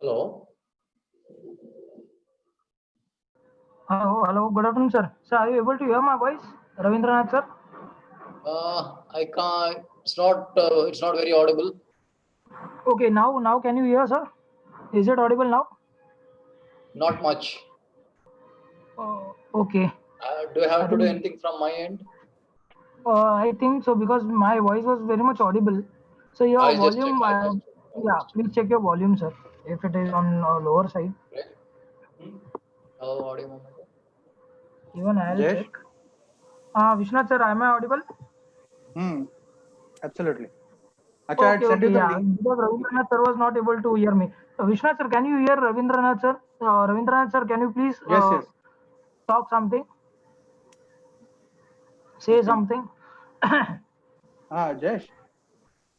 Hello. Hello. Good afternoon, sir. Sir, are you able to hear my voice, Ravindranath, sir? I can't. It's not. It's not very audible. Okay, now can you hear, sir? Is it audible now? Not much. Okay. Do I I have to do think anything from my end? I think so because my voice was very much audible. So your I'll just check. volume, I'll just check. yeah, please check your volume, sir. If it is on lower side, Okay. Hello, audio moment. even I'll Jesh? check. Vishnath, sir, am I audible? Absolutely. Acha, I had sent you Okay, the yeah. link. Because Ravindranath sir was not able to hear me. Vishnath, sir, can you hear Ravindranath, sir? Ravindranath, sir, can you please Yes. talk something? Say Okay. something. Jesh,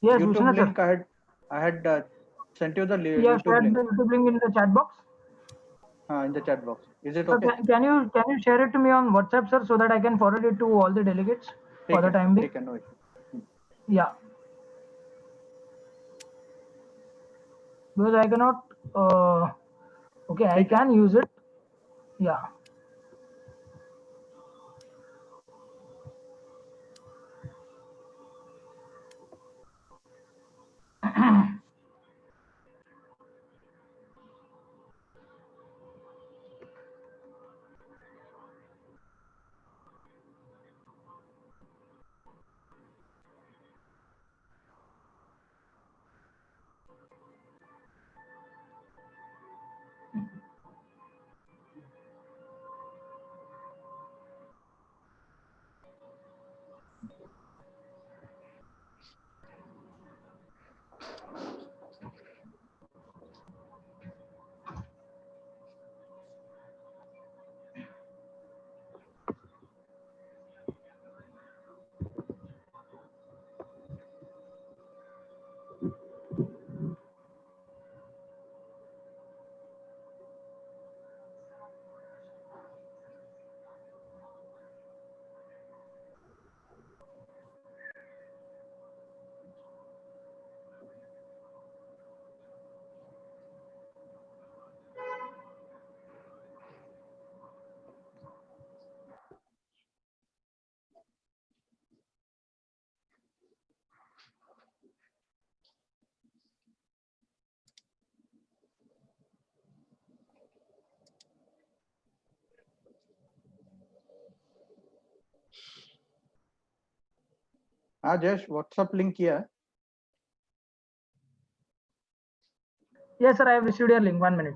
Yes, YouTube Vishnu sir. link I had sent you the You have YouTube shared link the YouTube link in the chat box. in the chat box. Is it Sir, okay? can you share it to me on WhatsApp, sir, so that I can forward it to all the delegates for the time being? Take no issue. Yeah. Because I cannot. Okay, I can use it. Yeah. Jesh, WhatsApp link here. Yes, sir. I have received your link. 1 minute.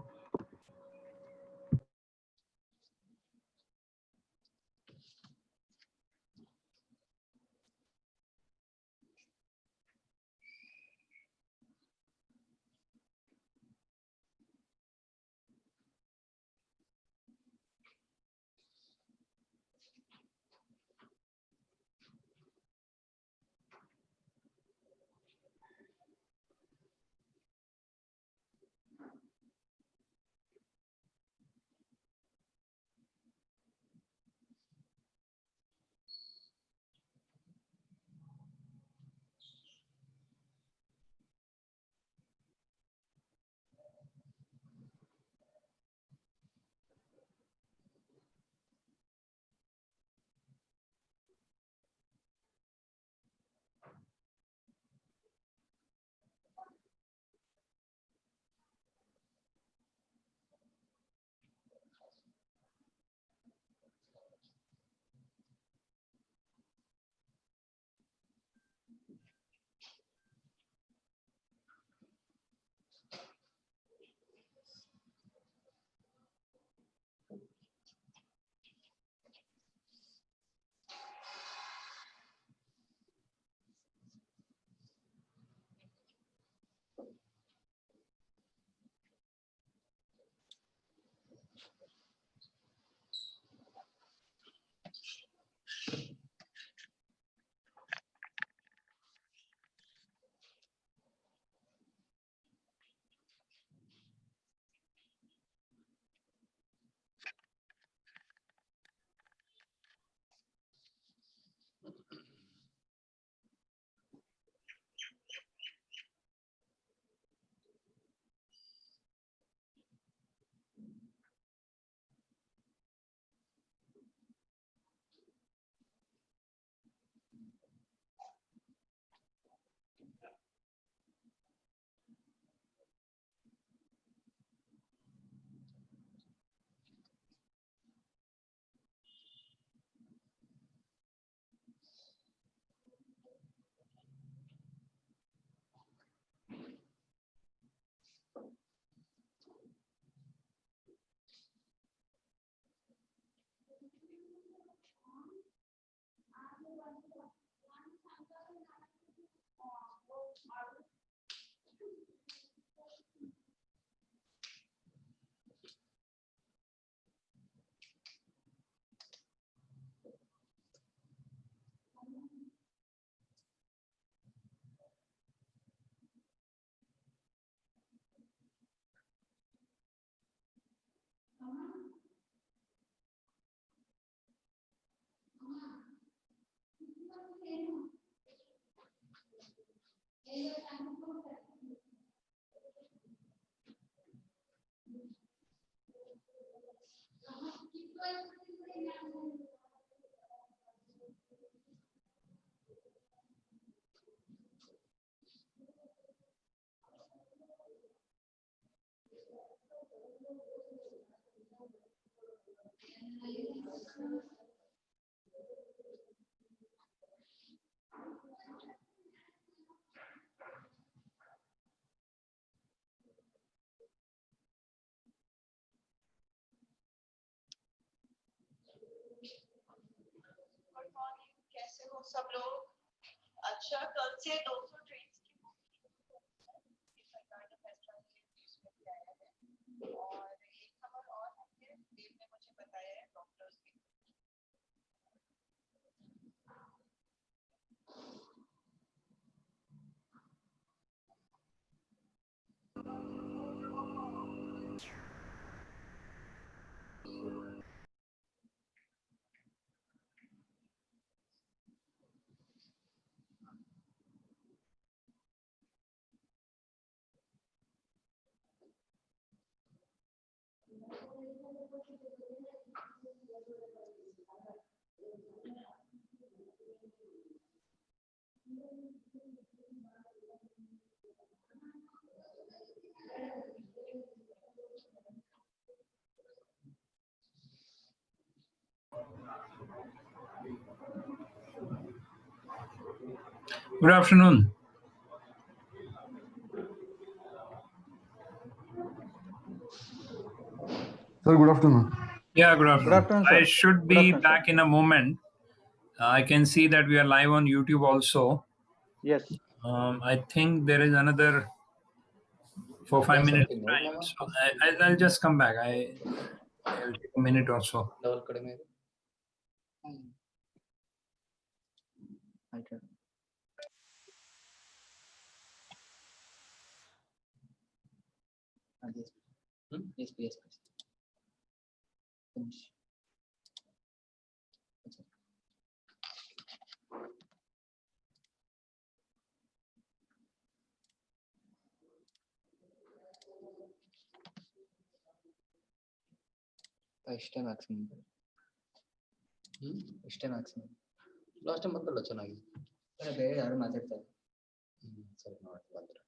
Good morning, कैसे हो सब लोग? अच्छा, कल से 200 train की booking सरकार ने फैसला लिया बीच में भी आया है। और एक खबर और है, देव ने मुझे बताया है, डॉक्टर्स की Good afternoon. Sir, good afternoon. Yeah, good afternoon. afternoon, sir. I should Good be afternoon, sir. back in a moment. I can see that we are live on YouTube also. Yes. I think there is another 4-5 Yes, minutes okay, no, time. Mama. So I'll just come back. I'll take a minute or so. Level ಕಡಿಮೆ ಇದೆ. Okay. Yes, please. Finish. ಇಷ್ಟೇ maximum. ಇಷ್ಟೇ maximum. Last time ಬಂದಲ್ಲ ಚೆನ್ನಾಗಿ. ಬೇರೆ ಯಾರು ಮಾತಾಡ್ತಾರೆ. ಸರಿ ನೋಡಿ ಬಂದ್ರೆ.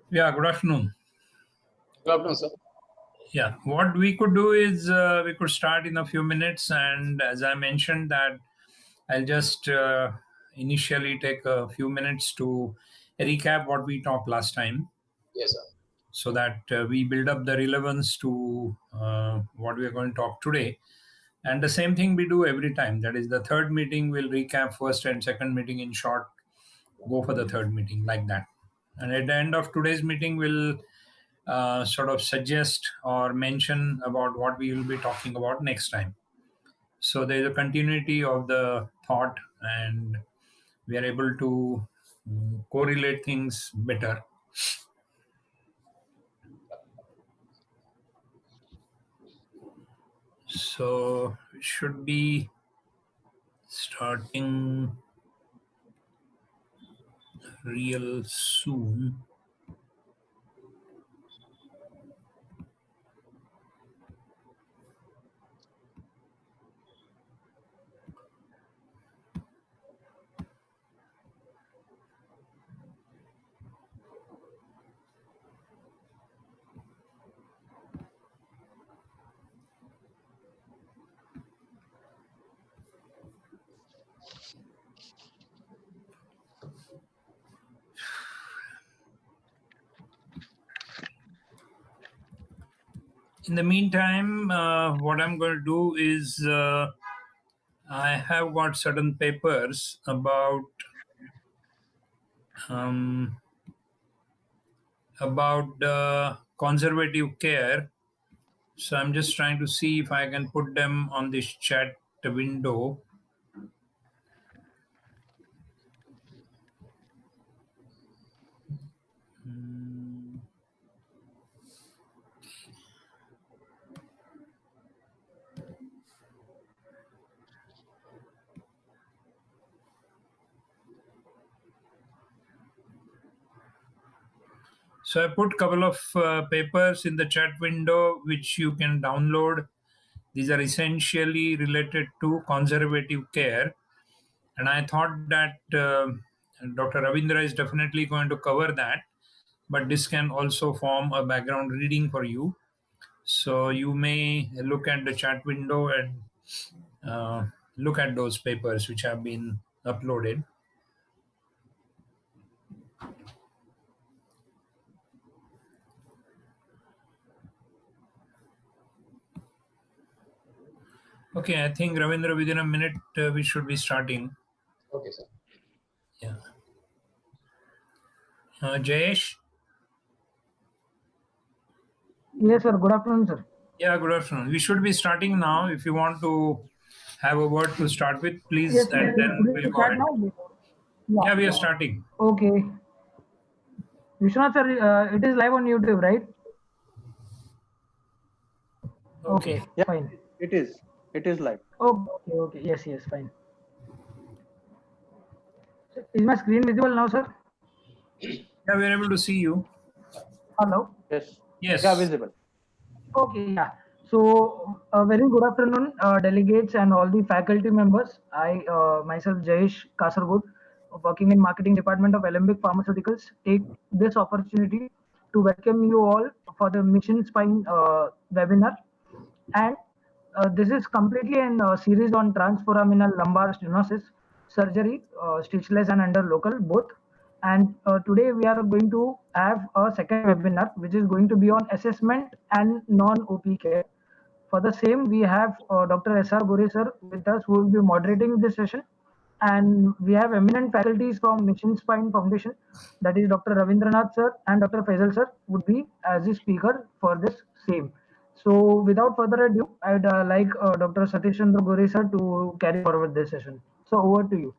Yeah, good afternoon. Good afternoon, sir. Yeah, what we could do is we could start in a few minutes, and as I mentioned that I'll just initially take a few minutes to recap what we talked last time, Yes, sir. so that we build up the relevance to what we are going to talk today. And the same thing we do every time. That is, the third meeting will recap first and second meeting in short, go for the third meeting like that. And at the end of today's meeting, we'll sort of suggest or mention about what we will be talking about next time. So there's a continuity of the thought, and we are able to correlate things better. So we should be starting real soon. In the meantime, what I'm going to do is I have got certain papers about conservative care. So I'm just trying to see if I can put them on this chat window. So I put a couple of papers in the chat window which you can download. These are essentially related to conservative care. And I thought that Dr. Ravindra is definitely going to cover that, but this can also form a background reading for you. So you may look at the chat window and look at those papers which have been uploaded. Okay, I think Ravindra, within a minute we should be starting. Okay, sir. Yeah. Jayesh? Yes, sir. Good afternoon, sir. Yeah, good afternoon. We should be starting now. If you want to have a word to start with, please, Yes, sir. and then Will we'll you go start ahead. now? Yeah, we are starting. Okay. Vishwanath, sir, it is live on YouTube, right? Okay, Yeah, fine. it is. It is live. Okay. Yes, fine. So, is my screen visible now, sir? Yeah, we are able to see you. Hello? Yes. Yes. Yeah, visible. Okay, yeah. So, a very good afternoon, delegates and all the faculty members. I, myself, Jayesh Kasargod, working in marketing department of Alembic Pharmaceuticals, take this opportunity to welcome you all for the Mission Spine webinar. And this is completely a series on transforaminal lumbar stenosis surgery, stitchless and under local both. And today we are going to have a second webinar, which is going to be on assessment and non-OP care. For the same, we have Dr. S.R. Gore sir with us, who will be moderating this session. And we have eminent faculties from Mission Spine Foundation, that is Dr. Ravindranath sir and Dr. Faisal sir would be as the speaker for this same. So without further ado, I'd like Dr. Satish Chandra Gore sir to carry forward this session. So over to you.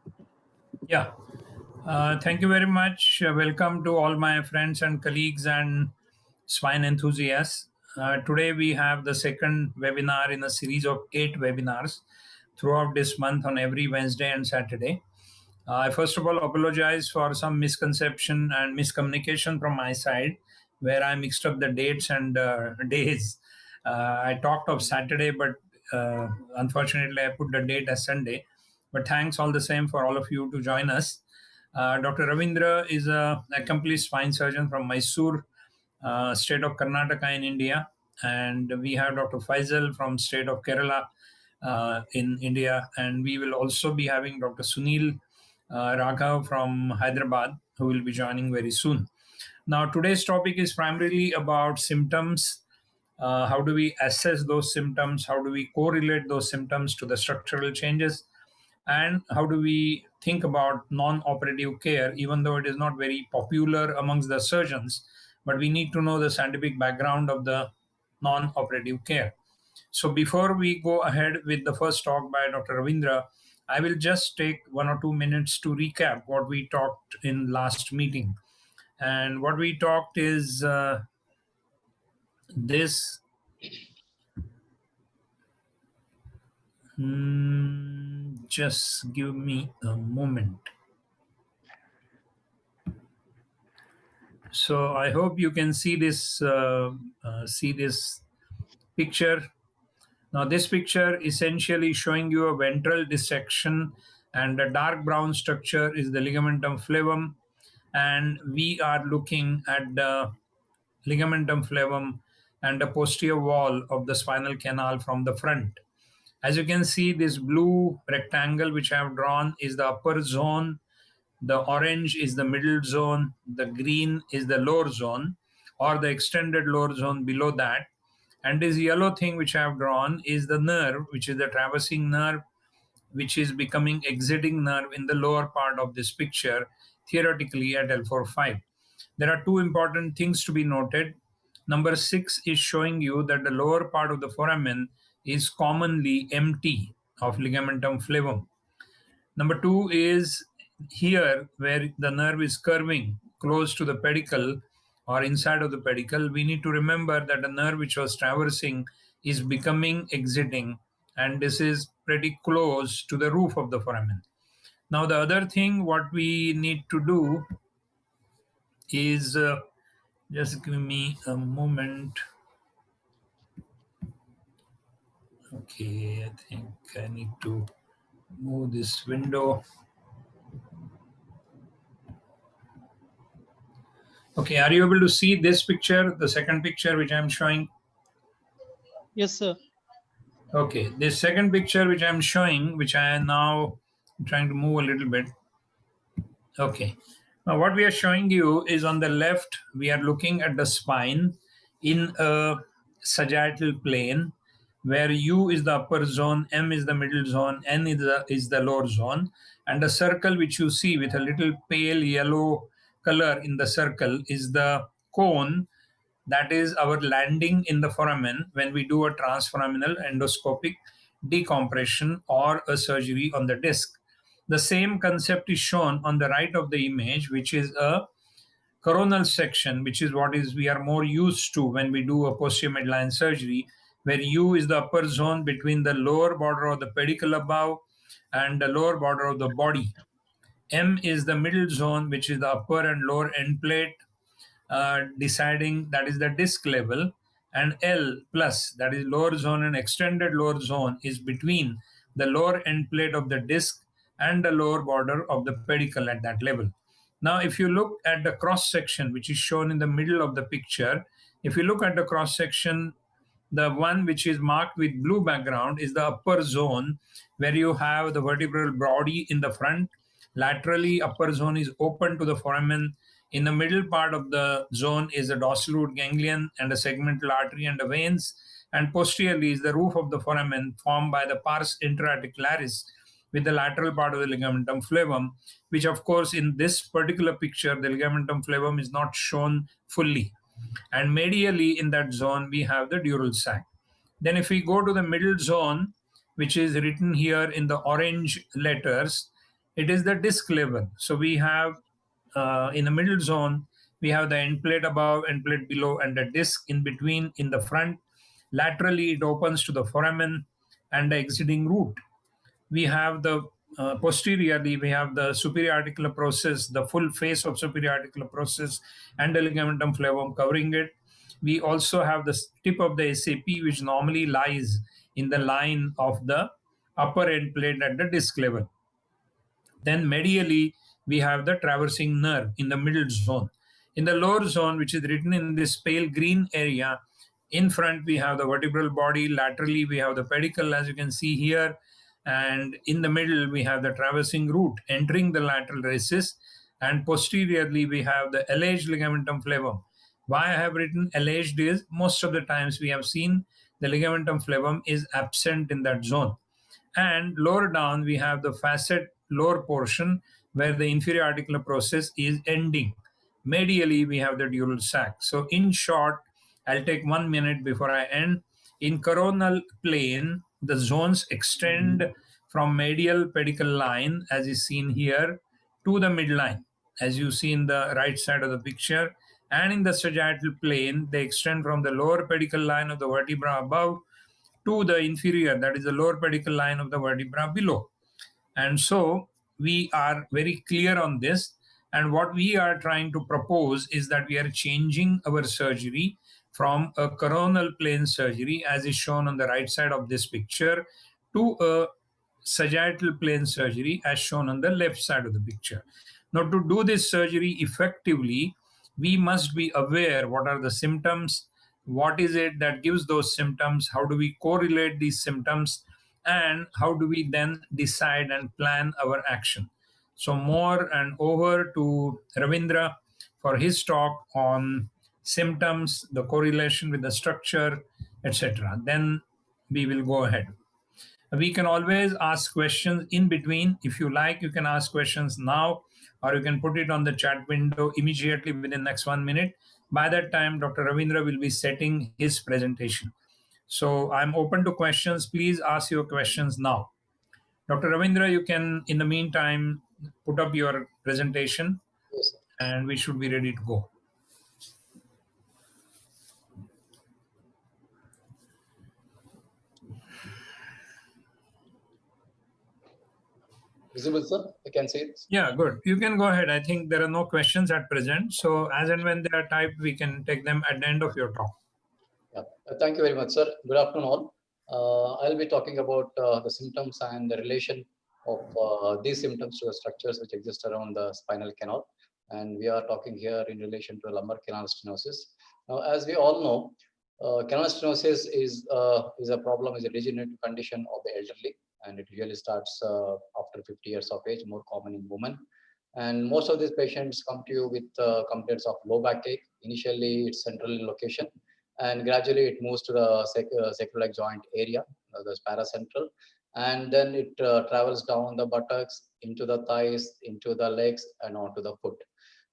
Yeah. Thank you very much. Welcome to all my friends and colleagues and spine enthusiasts. Today we have the second webinar in a series of 8 webinars throughout this month on every Wednesday and Saturday. I first of all apologize for some misconception and miscommunication from my side, where I mixed up the dates and days. I talked of Saturday, but unfortunately I put the date as Sunday. But thanks all the same for all of you to join us. Dr. Ravindra is an accomplished spine surgeon from Mysore, state of Karnataka in India. And we have Dr. Faisal from state of Kerala in India. And we will also be having Dr. Sunil Raghav from Hyderabad, who will be joining very soon. Now, today's topic is primarily about symptoms. How do we assess those symptoms? How do we correlate those symptoms to the structural changes? And how do we think about non-operative care, even though it is not very popular amongst the surgeons, but we need to know the scientific background of the non-operative care. So before we go ahead with the first talk by Dr. Ravindra, I will just take 1 or 2 minutes to recap what we talked in last meeting. And what we talked is this. Just give me a moment. So I hope you can see this picture. Now this picture essentially showing you a ventral dissection, and the dark brown structure is the ligamentum flavum, and we are looking at the ligamentum flavum and the posterior wall of the spinal canal from the front. As you can see, this blue rectangle which I have drawn is the upper zone, the orange is the middle zone, the green is the lower zone or the extended lower zone below that, And this yellow thing which I have drawn is the nerve, which is the traversing nerve, which is becoming exiting nerve in the lower part of this picture, theoretically at L4-5. There are two important things to be noted. Number 6 is showing you that the lower part of the foramen is commonly empty of ligamentum flavum. Number 2 is here where the nerve is curving close to the pedicle or inside of the pedicle. We need to remember that the nerve which was traversing is becoming exiting, and this is pretty close to the roof of the foramen. Now, the other thing what we need to do is just give me a moment. Okay, I think I need to move this window. Okay, are you able to see this picture, the second picture which I'm showing? Yes, sir. Okay, this second picture which I'm showing, which I am now trying to move a little bit. Okay, now what we are showing you is on the left, we are looking at the spine in a sagittal plane where U is the upper zone, M is the middle zone, N is the lower zone. And the circle which you see with a little pale yellow color in the circle is the cone. That is our landing in the foramen when we do a transforaminal endoscopic decompression or a surgery on the disc. The same concept is shown on the right of the image, which is a coronal section, which is what is we are more used to when we do a posterior midline surgery, where U is the upper zone between the lower border of the pedicle above and the lower border of the body. M is the middle zone, which is the upper and lower end plate, deciding that is the disc level, and L plus, that is lower zone and extended lower zone, is between the lower end plate of the disc and the lower border of the pedicle at that level. Now, if you look at the cross section, which is shown in the middle of the picture, if you look at the cross section, the one which is marked with blue background is the upper zone, where you have the vertebral body in the front. Laterally, upper zone is open to the foramen. In the middle part of the zone is the dorsal root ganglion and the segmental artery and the veins. And posteriorly is the roof of the foramen formed by the pars intraarticularis with the lateral part of the ligamentum flavum, which of course in this particular picture, the ligamentum flavum is not shown fully. And medially in that zone, we have the dural sac. Then if we go to the middle zone, which is written here in the orange letters, it is the disc level. So we have in the middle zone, we have the end plate above, end plate below, and the disc in between in the front. Laterally, it opens to the foramen and the exiting root. We have the posteriorly, we have the superior articular process, the full face of superior articular process, and the ligamentum flavum covering it. We also have the tip of the SAP, which normally lies in the line of the upper end plate at the disc level. Then medially, we have the traversing nerve in the middle zone. In the lower zone, which is written in this pale green area, in front we have the vertebral body, laterally we have the pedicle, as you can see here, and in the middle we have the traversing root entering the lateral races, and posteriorly we have the alleged ligamentum flavum. Why I have written alleged is most of the times we have seen the ligamentum flavum is absent in that zone. And lower down, we have the facet lower portion where the inferior articular process is ending. Medially, we have the dural sac. So in short, I'll take 1 minute before I end. In coronal plane, the zones extend from medial pedicle line, as is seen here, to the midline, as you see in the right side of the picture. And in the sagittal plane, they extend from the lower pedicle line of the vertebra above to the inferior, that is the lower pedicle line of the vertebra below. And so we are very clear on this. And what we are trying to propose is that we are changing our surgery from a coronal plane surgery, as is shown on the right side of this picture, to a sagittal plane surgery, as shown on the left side of the picture. Now, to do this surgery effectively, we must be aware what are the symptoms, what is it that gives those symptoms, how do we correlate these symptoms, and how do we then decide and plan our action. So more and over to Ravindra for his talk on symptoms, the correlation with the structure, etc. Then we will go ahead. We can always ask questions in between. If you like, you can ask questions now, or you can put it on the chat window immediately within next 1 minute. By that time, Dr. Ravindra will be setting his presentation. So I'm open to questions. Please ask your questions now. Dr. Ravindra, you can, in the meantime, put up your presentation, Yes, sir. and we should be ready to go. Visible, sir? I can see it. Yeah, good. You can go ahead. I think there are no questions at present. So as and when they are typed, we can take them at the end of your talk. Yeah. Thank you very much, sir. Good afternoon, all. I'll be talking about the symptoms and the relation of these symptoms to the structures which exist around the spinal canal. And we are talking here in relation to lumbar canal stenosis. Now, as we all know, canal stenosis is a problem, is a degenerative condition of the elderly, and it usually starts after 50 years of age, more common in women. And most of these patients come to you with complaints of low backache. Initially, it's central in location, and gradually it moves to the sacroiliac joint area, the paracentral, and then it travels down the buttocks, into the thighs, into the legs, and onto the foot.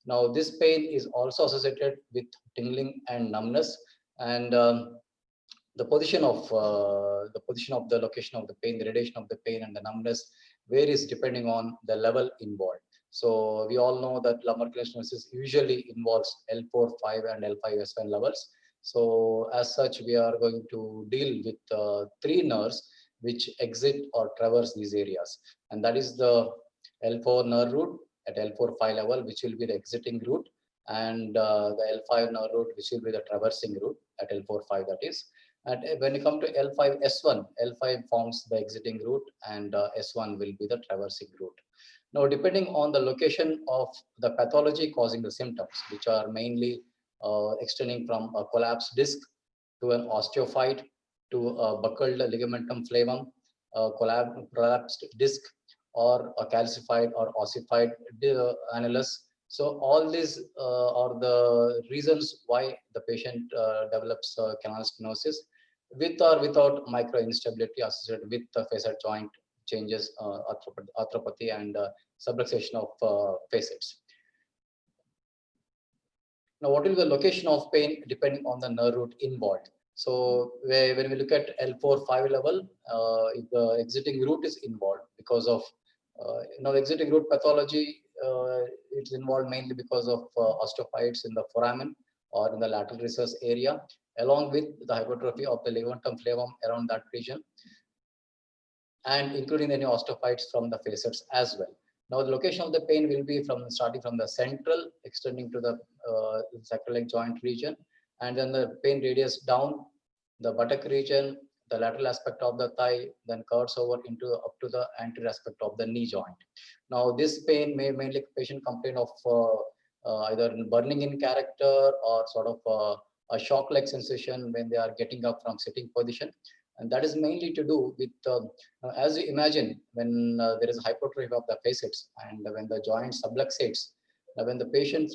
Now, this pain is also associated with tingling and numbness, and the position of the location of the pain, the radiation of the pain, and the numbness varies depending on the level involved. So we all know that lumbar stenosis usually involves L4, 5, and L5S1 levels. So as such, we are going to deal with 3 nerves which exit or traverse these areas, and that is the L4 nerve root at L4-5 level, which will be the exiting route, and the L5 nerve root, which will be the traversing route at L4-5, that is. And when you come to L5-S1, L5 forms the exiting route, and S1 will be the traversing route. Now, depending on the location of the pathology causing the symptoms, which are mainly extending from a collapsed disc to an osteophyte to a buccal ligamentum flavum, a collapsed disc, or a calcified or ossified annulus. So all these are the reasons why the patient develops canal stenosis, with or without micro instability associated with the facet joint changes, arthropathy, and subluxation of facets. Now, what will be the location of pain depending on the nerve root involved? So when we look at L4-5 level, if the exiting route is involved because of exiting route pathology, it's involved mainly because of osteophytes in the foramen or in the lateral recess area, along with the hypertrophy of the ligamentum flavum around that region, and including any osteophytes from the facets as well. Now, the location of the pain will be starting from the central, extending to the sacroiliac joint region, and then the pain radius down the buttock region, the lateral aspect of the thigh, then curves over up to the anterior aspect of the knee joint. Now, this pain may mainly patient complain of either burning in character or sort of a shock-like sensation when they are getting up from sitting position. And that is mainly to do with, as you imagine, when there is hypertrophy of the facets and when the joint subluxates, when the patient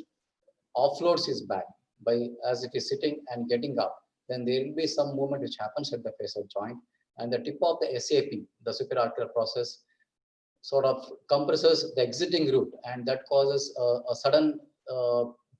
offloads his back by as if he's sitting and getting up, then there will be some movement which happens at the facet joint, and the tip of the SAP, the superior arterial process, sort of compresses the exiting route, and that causes a sudden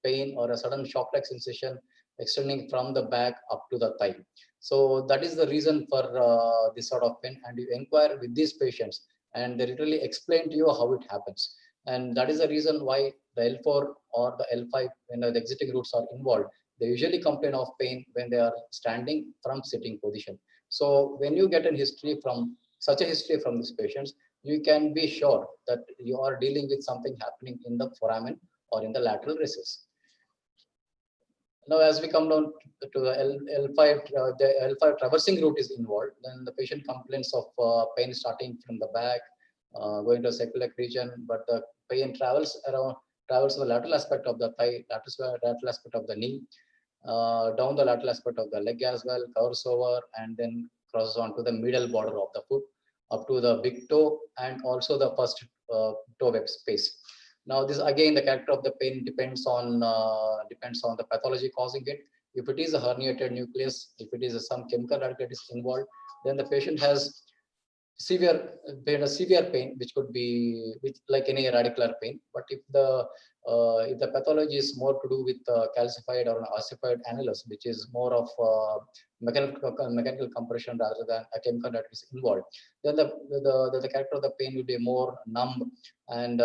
pain or a sudden shock-like sensation extending from the back up to the thigh. So that is the reason for this sort of pain, and you inquire with these patients, and they literally explain to you how it happens. And that is the reason why the L4 or the L5, when the exiting routes are involved, they usually complain of pain when they are standing from sitting position. So when you get a history from such a history from these patients, you can be sure that you are dealing with something happening in the foramen or in the lateral recess. Now, as we come down to the the L5 traversing route is involved, then the patient complains of pain starting from the back, going to the sacroiliac region, but the pain travels the lateral aspect of the thigh, lateral aspect of the knee, down the lateral aspect of the leg as well, curves over, and then crosses onto the middle border of the foot, up to the big toe, and also the first toe web space. Now, this again, the character of the pain depends on the pathology causing it. If it is a herniated nucleus, if it is some chemical radicalitis involved, then the patient has severe pain, which could be like any radicular pain. But if the pathology is more to do with calcified or an ossified annulus, which is more of mechanical compression rather than a chemical that is involved, then the character of the pain will be more numb and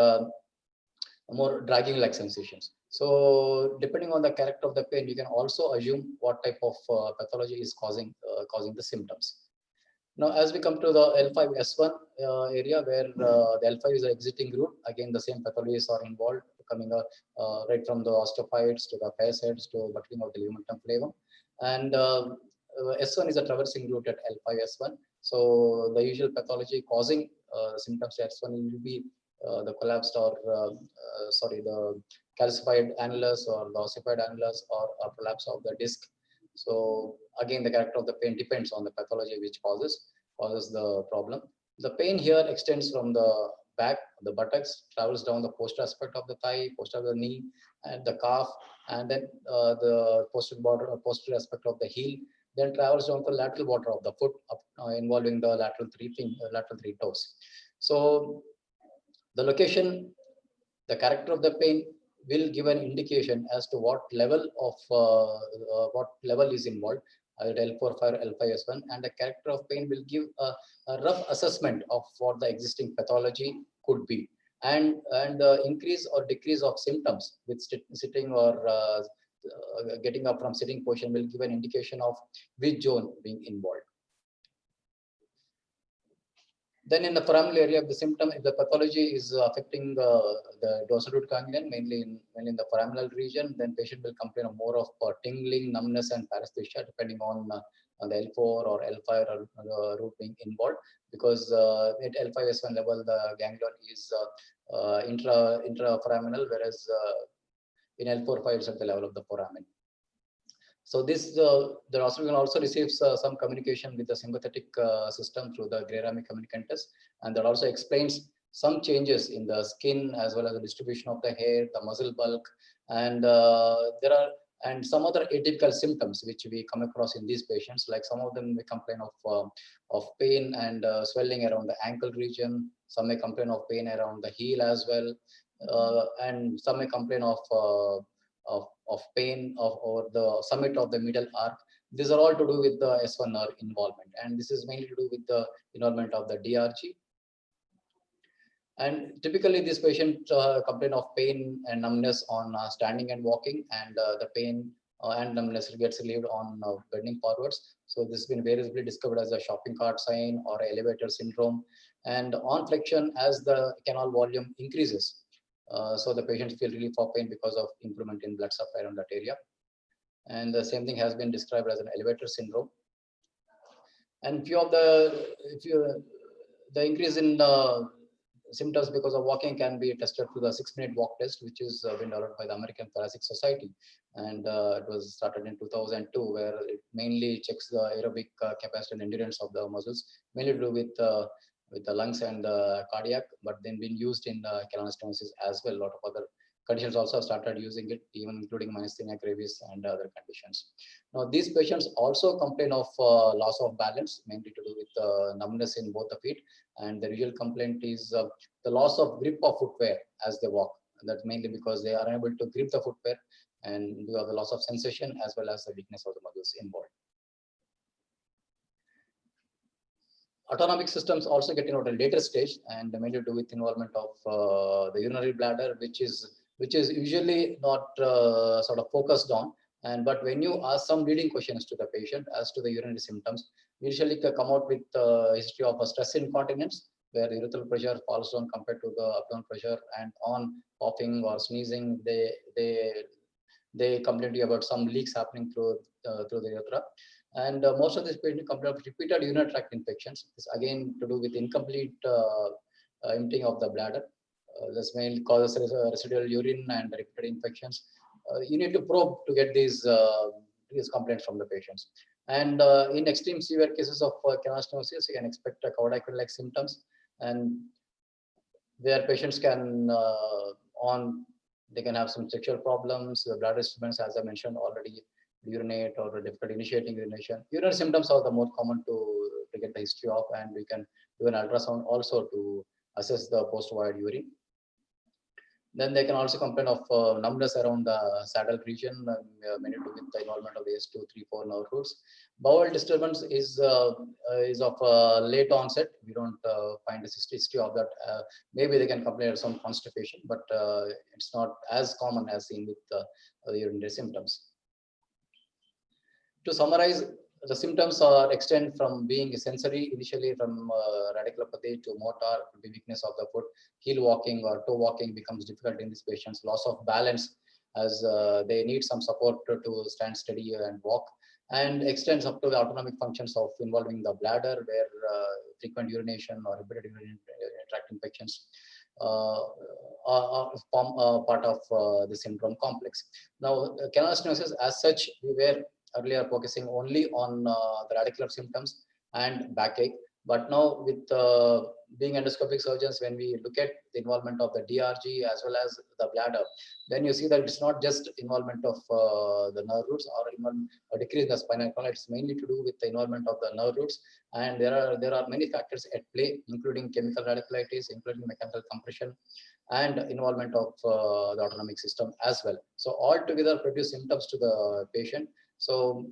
more dragging like sensations. So depending on the character of the pain, you can also assume what type of pathology is causing the symptoms. Now, as we come to the L5S1 area, where the L5 is an exiting route, again the same pathologies are involved, coming right from the osteophytes to the facets to buckling of the ligamentum flavum, and S1 is a traversing route at L5S1. So the usual pathology causing symptoms at S1 will be the collapsed or the calcified annulus or the ossified annulus or a prolapse of the disc. So again, the character of the pain depends on the pathology which causes the problem. The pain here extends from the back, the buttocks, travels down the posterior aspect of the thigh, posterior of the knee, and the calf, and then the posterior aspect of the heel, then travels down the lateral border of the foot, involving the lateral three toes. So the location, the character of the pain will give an indication as to what level is involved, either L4, 5, L5S1, and the character of pain will give a rough assessment of what the existing pathology could be, and the increase or decrease of symptoms with sitting or getting up from sitting position will give an indication of which zone being involved. Then in the foraminal area, if the symptom, if the pathology is affecting the dorsal root ganglion, mainly in the foraminal region, then patient will complain of more of tingling, numbness, and paresthesia, depending on the L4 or L5 root being involved, because at L5S1 level, the ganglion is intraforaminal, whereas in L4-5 is at the level of the foramen. So this the hospital also receives some communication with the sympathetic system through the gray rami communicantus, and that also explains some changes in the skin as well as the distribution of the hair, the muscle bulk, and there are some other atypical symptoms which we come across in these patients. Like some of them may complain of pain and swelling around the ankle region. Some may complain of pain around the heel as well, and some may complain of pain over the summit of the middle arc. These are all to do with the S1 nerve involvement, and this is mainly to do with the involvement of the DRG. And typically, this patient complain of pain and numbness on standing and walking, and the pain and numbness gets relieved on bending forwards. So this has been variously discovered as a shopping cart sign or elevator syndrome. And on flexion, as the canal volume increases, so the patients feel relief of pain because of improvement in blood supply around that area. And the same thing has been described as an elevator syndrome. And the increase in symptoms because of walking can be tested through the 6-minute walk test, which is been developed by the American Thoracic Society, and it was started in 2002, where it mainly checks the aerobic capacity and endurance of the muscles, mainly to do with the lungs and the cardiac, but then been used in canal stenosis as well. A lot of other conditions also started using it, even including myasthenia gravis and other conditions. Now, these patients also complain of loss of balance, mainly to do with numbness in both the feet, and the usual complaint is the loss of grip of footwear as they walk. And that's mainly because they are unable to grip the footwear, and you have the loss of sensation as well as the weakness of the muscles involved. Autonomic systems also get at a later stage, and mainly to do with involvement of the urinary bladder, which is usually not sort of focused on. But when you ask some leading questions to the patient as to the urinary symptoms, usually come out with a history of a stress incontinence, where the urethral pressure falls down compared to the abdominal pressure, and on coughing or sneezing, they complain to you about some leaks happening through the urethra. And most of these patients complain of repeated urinary tract infections. This again to do with incomplete emptying of the bladder. This mainly causes residual urine and repeated infections. You need to probe to get these complaints from the patients. And in extreme severe cases of canal stenosis, you can expect caudicular-like symptoms, and where patients can on, they can have some sexual problems, the bladder disturbance, as I mentioned already, urinate or difficult initiating urination. Urinary symptoms are the more common to get the history of, and we can do an ultrasound also to assess the post-void urine. Then they can also complain of numbness around the saddle region, mainly to with the involvement of the S2, 3, 4 nerve roots. Bowel disturbance is of late onset. We don't find a history of that. Maybe they can complain of some constipation, but it's not as common as seen with urinary symptoms. To summarize, the symptoms are extend from being sensory, initially from radiculopathy to motor, to be weakness of the foot, heel walking or toe walking becomes difficult in these patients, loss of balance as they need some support to stand steady and walk, and extends up to the autonomic functions of involving the bladder, where frequent urination or repeated urinary tract infections form part of the syndrome complex. Now, canal stenosis as such, we were earlier focusing only on the radicular symptoms and backache, but now with being endoscopic surgeons, when we look at the involvement of the DRG as well as the bladder, then you see that it's not just involvement of the nerve roots or decrease in the spinal column. It's mainly to do with the involvement of the nerve roots, and there are many factors at play, including chemical radiculitis, including mechanical compression, and involvement of the autonomic system as well. So all together produce symptoms to the patient. So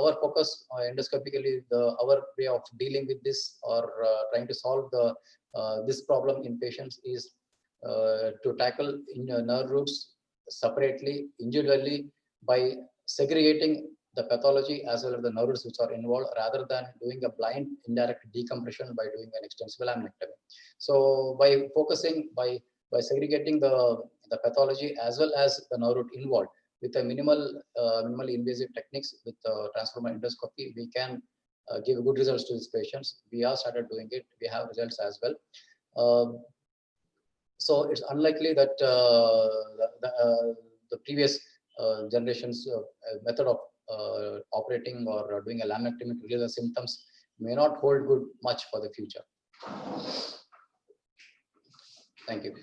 our focus endoscopically, our way of dealing with this or trying to solve this problem in patients is to tackle nerve roots separately, individually, by segregating the pathology as well as the nerve roots which are involved, rather than doing a blind indirect decompression by doing an extensive laminectomy. So by focusing, by segregating the pathology as well as the nerve root involved, with a minimally invasive techniques with transformer endoscopy, we can give good results to these patients. We have started doing it. We have results as well. So it's unlikely that the previous generations method of operating or doing a laminectomy to relieve the symptoms may not hold good much for the future. Thank you.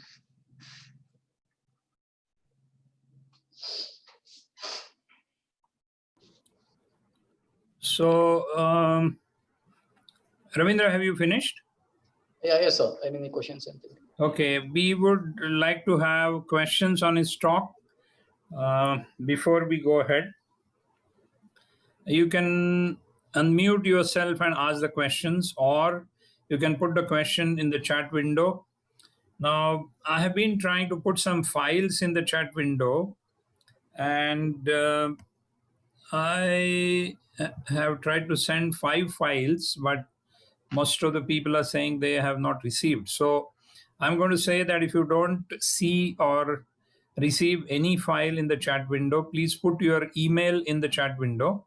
So, Ravindra, have you finished? Yeah, yes, sir. Any questions? Okay, we would like to have questions on his talk. Before we go ahead, you can unmute yourself and ask the questions, or you can put the question in the chat window. Now, I have been trying to put some files in the chat window, and I have tried to send 5 files, but most of the people are saying they have not received. So I'm going to say that if you don't see or receive any file in the chat window, please put your email in the chat window,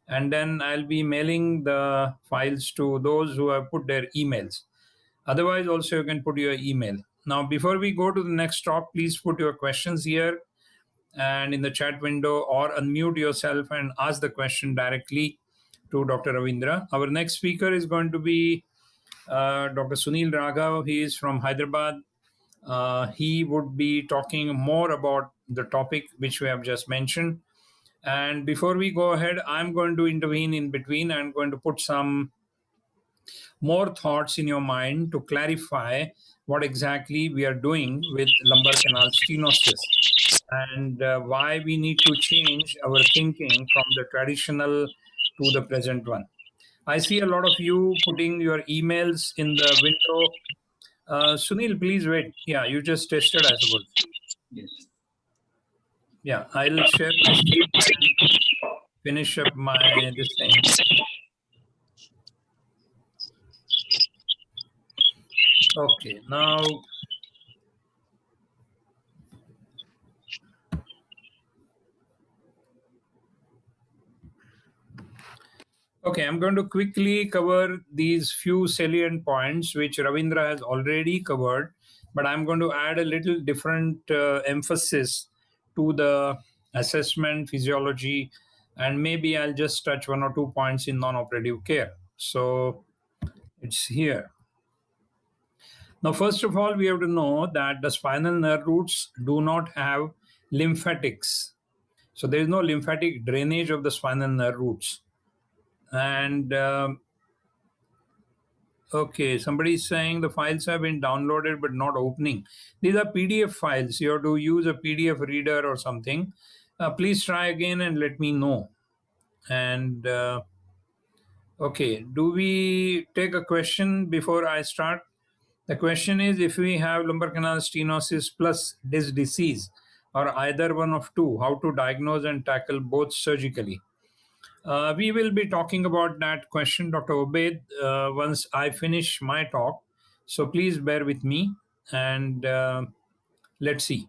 and then I'll be mailing the files to those who have put their emails. Otherwise, also you can put your email. Now, before we go to the next talk, please put your questions here and in the chat window, or unmute yourself and ask the question directly to Dr. Ravindra. Our next speaker is going to be Dr. Sunil Raghav. He is from Hyderabad. He would be talking more about the topic which we have just mentioned. And before we go ahead, I'm going to intervene in between. I'm going to put some more thoughts in your mind to clarify what exactly we are doing with lumbar canal stenosis, and why we need to change our thinking from the traditional to the present one. I see a lot of you putting your emails in the window. Sunil, please wait. Yeah, you just tested, I suppose. Yes. Yeah, I'll share my screen and finish up this thing. Okay, now okay, I'm going to quickly cover these few salient points which Ravindra has already covered, but I'm going to add a little different emphasis to the assessment, physiology, and maybe I'll just touch 1 or 2 points in non-operative care. So it's here. Now, first of all, we have to know that the spinal nerve roots do not have lymphatics. So there is no lymphatic drainage of the spinal nerve roots. And okay, somebody is saying the files have been downloaded but not opening. These are PDF files. You have to use a PDF reader or something. Please try again and let me know. And okay, do we take a question before I start? The question is, if we have lumbar canal stenosis plus disc disease or either one of two, how to diagnose and tackle both surgically? We will be talking about that question, Dr. Obaid, once I finish my talk. So please bear with me and let's see.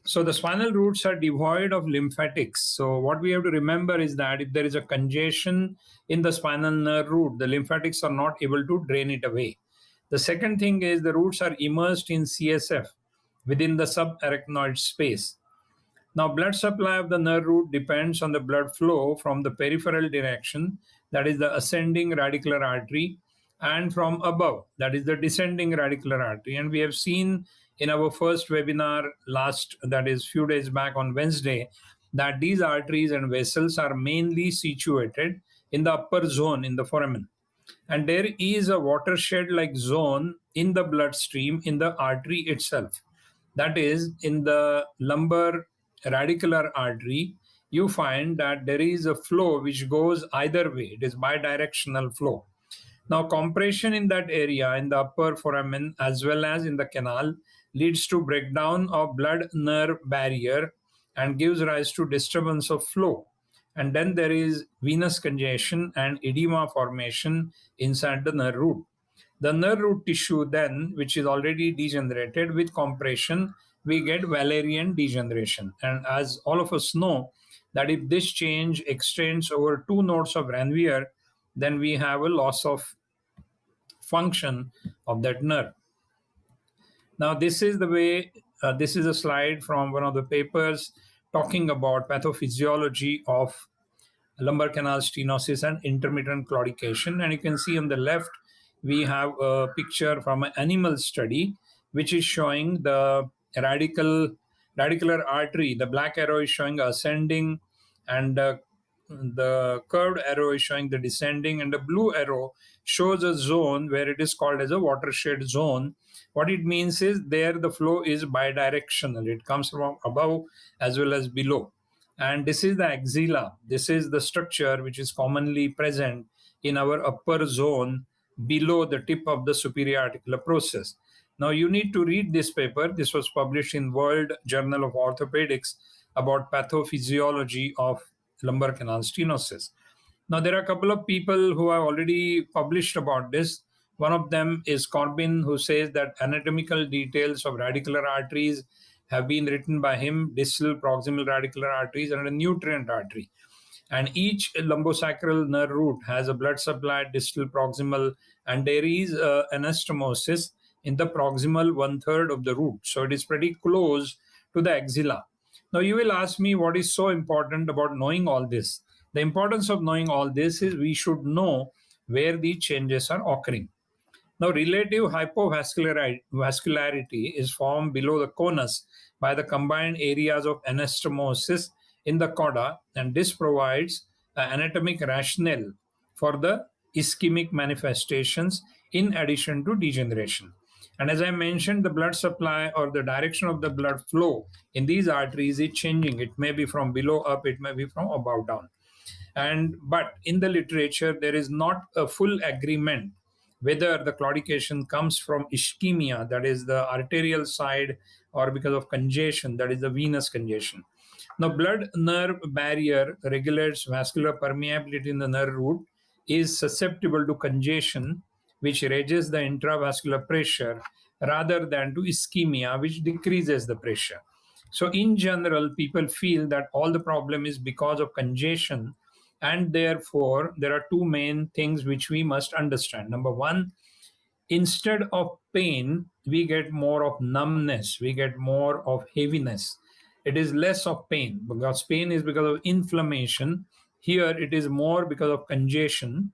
So the spinal roots are devoid of lymphatics. So what we have to remember is that if there is a congestion in the spinal nerve root, the lymphatics are not able to drain it away. The second thing is the roots are immersed in CSF within the subarachnoid space. Now, blood supply of the nerve root depends on the blood flow from the peripheral direction, that is the ascending radicular artery, and from above, that is the descending radicular artery. And we have seen in our first webinar that is few days back on Wednesday, that these arteries and vessels are mainly situated in the upper zone in the foramen. And there is a watershed like zone in the bloodstream in the artery itself. That is, in the lumbar radicular artery, you find that there is a flow which goes either way. It is bidirectional flow. Now, compression in that area in the upper foramen as well as in the canal leads to breakdown of blood nerve barrier and gives rise to disturbance of flow. And then there is venous congestion and edema formation inside the nerve root. The nerve root tissue then, which is already degenerated with compression, we get Valerian degeneration. And as all of us know, that if this change extends over two nodes of Ranvier, then we have a loss of function of that nerve. Now, this is the way, this is a slide from one of the papers talking about pathophysiology of lumbar canal stenosis and intermittent claudication. And you can see on the left, we have a picture from an animal study, which is showing the radicular artery. The black arrow is showing ascending, and the curved arrow is showing the descending, and the blue arrow shows a zone where it is called as a watershed zone. What it means is there the flow is bidirectional. It comes from above as well as below. And this is the axilla. This is the structure which is commonly present in our upper zone below the tip of the superior articular process. Now, you need to read this paper. This was published in World Journal of Orthopedics about pathophysiology of lumbar canal stenosis. Now, there are a couple of people who have already published about this. One of them is Corbin, who says that anatomical details of radicular arteries have been written by him, distal proximal radicular arteries and a nutrient artery. And each lumbosacral nerve root has a blood supply distal proximal, and there is anastomosis in the proximal 1/3 of the root. So it is pretty close to the axilla. Now, you will ask me what is so important about knowing all this. The importance of knowing all this is we should know where the changes are occurring. Now, relative hypovascularity is formed below the conus by the combined areas of anastomosis in the cauda, and this provides an anatomic rationale for the ischemic manifestations in addition to degeneration. And as I mentioned, the blood supply or the direction of the blood flow in these arteries is changing. It may be from below up, it may be from above down. But in the literature, there is not a full agreement whether the claudication comes from ischemia, that is the arterial side, or because of congestion, that is the venous congestion. Now, blood nerve barrier regulates vascular permeability in the nerve root, is susceptible to congestion, which raises the intravascular pressure, rather than to ischemia, which decreases the pressure. So in general, people feel that all the problem is because of congestion, and therefore there are two main things which we must understand. Number one, instead of pain, we get more of numbness, we get more of heaviness. It is less of pain, because pain is because of inflammation. Here it is more because of congestion.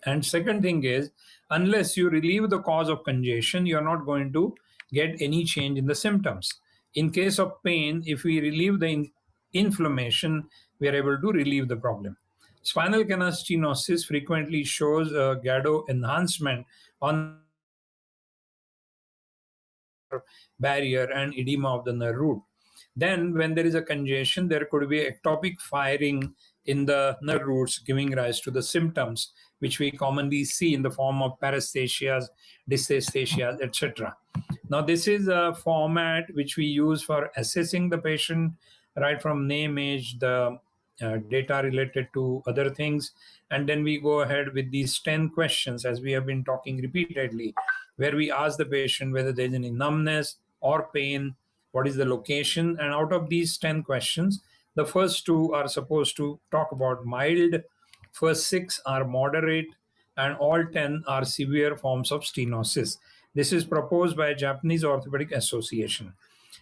And second thing is, unless you relieve the cause of congestion, you're not going to get any change in the symptoms. In case of pain, if we relieve the inflammation, we are able to relieve the problem. Spinal canal stenosis frequently shows a GADO enhancement on the barrier and edema of the nerve root. Then, when there is a congestion, there could be ectopic firing in the nerve roots, giving rise to the symptoms, which we commonly see in the form of paresthesias, dysesthesias, etc. Now, this is a format which we use for assessing the patient, right from name, age, the data related to other things. And then we go ahead with these 10 questions, as we have been talking repeatedly, where we ask the patient whether there's any numbness or pain, what is the location. And out of these 10 questions, the first two are supposed to talk about mild, first 6 are moderate, and all 10 are severe forms of stenosis. This is proposed by Japanese Orthopedic Association.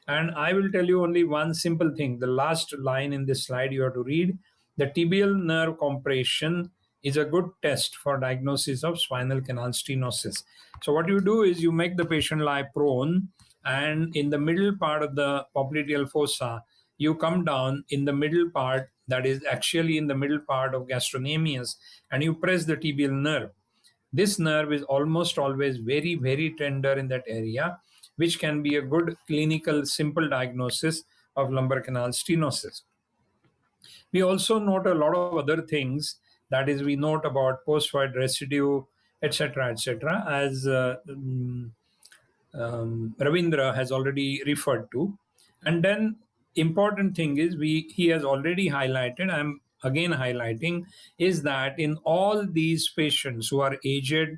And I will tell you only one simple thing. The last line in this slide you have to read. The tibial nerve compression is a good test for diagnosis of spinal canal stenosis. So what you do is you make the patient lie prone, and in the middle part of the popliteal fossa, you come down in the middle part, that is actually in the middle part of gastrocnemius, and you press the tibial nerve. This nerve is almost always very, very tender in that area, which can be a good clinical simple diagnosis of lumbar canal stenosis. We also note a lot of other things. That is, we note about post-void residue, etc., as Ravindra has already referred to. And then important thing is he has already highlighted, I'm again highlighting, is that in all these patients who are aged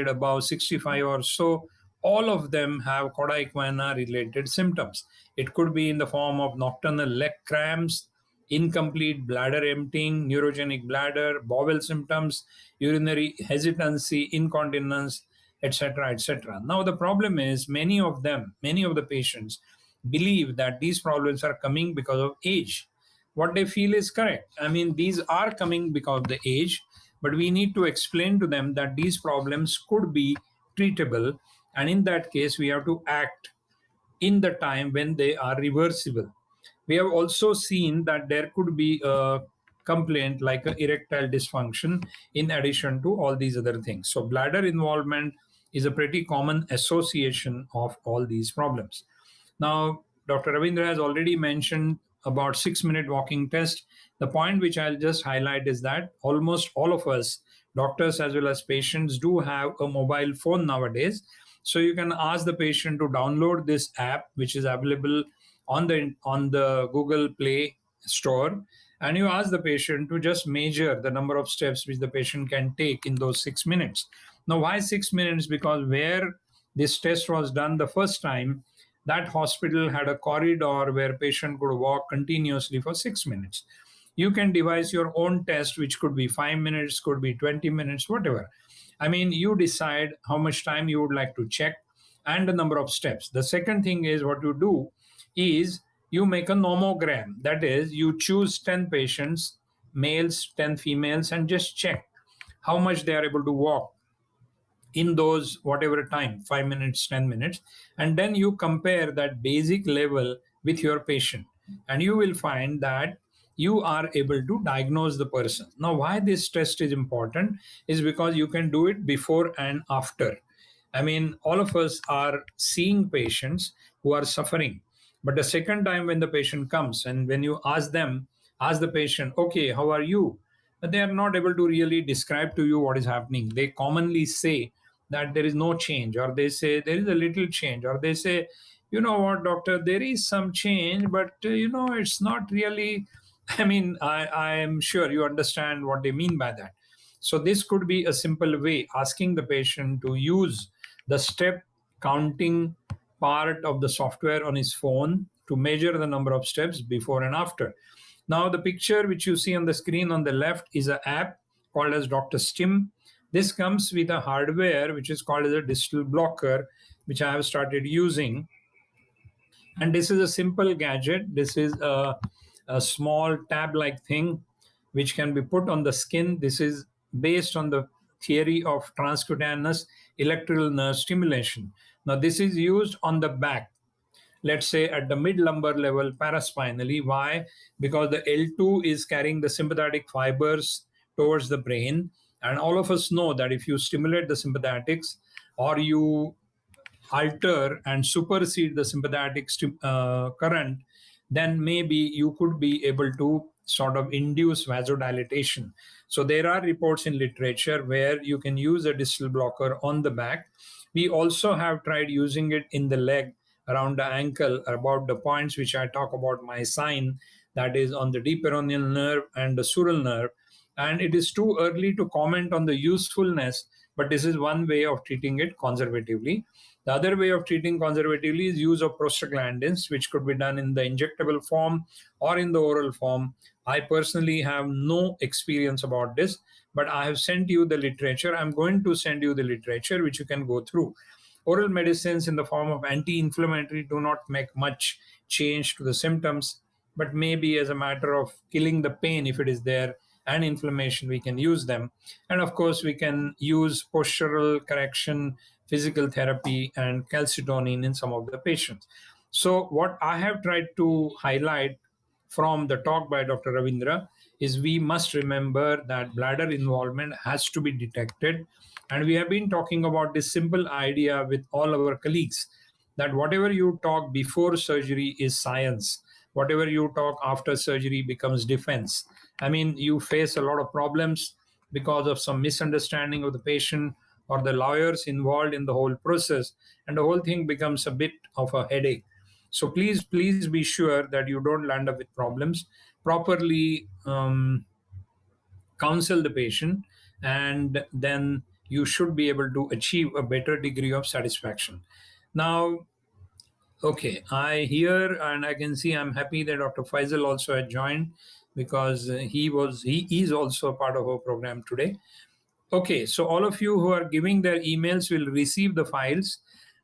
above 65 or so, all of them have cauda equina related symptoms. It could be in the form of nocturnal leg cramps, incomplete bladder emptying, neurogenic bladder, bowel symptoms, urinary hesitancy, incontinence, etc. Now the problem is many of the patients believe that these problems are coming because of age. What they feel is correct. I mean, these are coming because of the age, but we need to explain to them that these problems could be treatable, and in that case we have to act in the time when they are reversible. We have also seen that there could be a complaint like erectile dysfunction in addition to all these other things. So bladder involvement is a pretty common association of all these problems. Now, Dr. Ravindra has already mentioned about 6-minute walking test. The point which I'll just highlight is that almost all of us, doctors as well as patients, do have a mobile phone nowadays. So you can ask the patient to download this app, which is available on the Google Play Store, and you ask the patient to just measure the number of steps which the patient can take in those 6 minutes. Now, why 6 minutes? Because where this test was done the first time, that hospital had a corridor where patient could walk continuously for 6 minutes. You can devise your own test, which could be 5 minutes, could be 20 minutes, whatever. I mean, you decide how much time you would like to check and the number of steps. The second thing is, what you do is you make a nomogram. That is, you choose 10 patients, males, 10 females, and just check how much they are able to walk in those whatever time, 5 minutes, 10 minutes, and then you compare that basic level with your patient, and you will find that you are able to diagnose the person. Now, why this test is important is because you can do it before and after. I mean, all of us are seeing patients who are suffering, but the second time when the patient comes and when you ask the patient, okay, how are you? They are not able to really describe to you what is happening. They commonly say that there is no change, or they say there is a little change, or they say, you know what, doctor, there is some change, but it's not really. I mean, I am sure you understand what they mean by that. So this could be a simple way, asking the patient to use the step counting part of the software on his phone to measure the number of steps before and after. Now, the picture which you see on the screen on the left is an app called as Dr. Stim. This comes with a hardware which is called as a digital blocker, which I have started using. And this is a simple gadget. This is a small tab-like thing which can be put on the skin. This is based on the theory of transcutaneous electrical nerve stimulation. Now, this is used on the back, let's say at the mid lumbar level paraspinally. Why? Because the L2 is carrying the sympathetic fibers towards the brain. And all of us know that if you stimulate the sympathetics or you alter and supersede the sympathetic current, then maybe you could be able to sort of induce vasodilatation. So there are reports in literature where you can use a distal blocker on the back. We also have tried using it in the leg around the ankle, about the points which I talk about my sign, that is on the deep peroneal nerve and the sural nerve. And it is too early to comment on the usefulness, but this is one way of treating it conservatively. The other way of treating conservatively is use of prostaglandins, which could be done in the injectable form or in the oral form. I personally have no experience about this, but I have sent you the literature. I'm going to send you the literature, which you can go through. Oral medicines in the form of anti-inflammatory do not make much change to the symptoms, but maybe as a matter of killing the pain, if it is there, and inflammation, we can use them. And of course, we can use postural correction, physical therapy, and calcitonin in some of the patients. So what I have tried to highlight from the talk by Dr. Ravindra is we must remember that bladder involvement has to be detected. And we have been talking about this simple idea with all our colleagues, that whatever you talk before surgery is science. Whatever you talk after surgery becomes defense. I mean, you face a lot of problems because of some misunderstanding of the patient or the lawyers involved in the whole process, and the whole thing becomes a bit of a headache. So please be sure that you don't land up with problems. Properly counsel the patient, and then you should be able to achieve a better degree of satisfaction. Now, okay, I hear and I can see, I'm happy that Dr. Faisal also had joined, because he is also a part of our program today. Okay, so all of you who are giving their emails will receive the files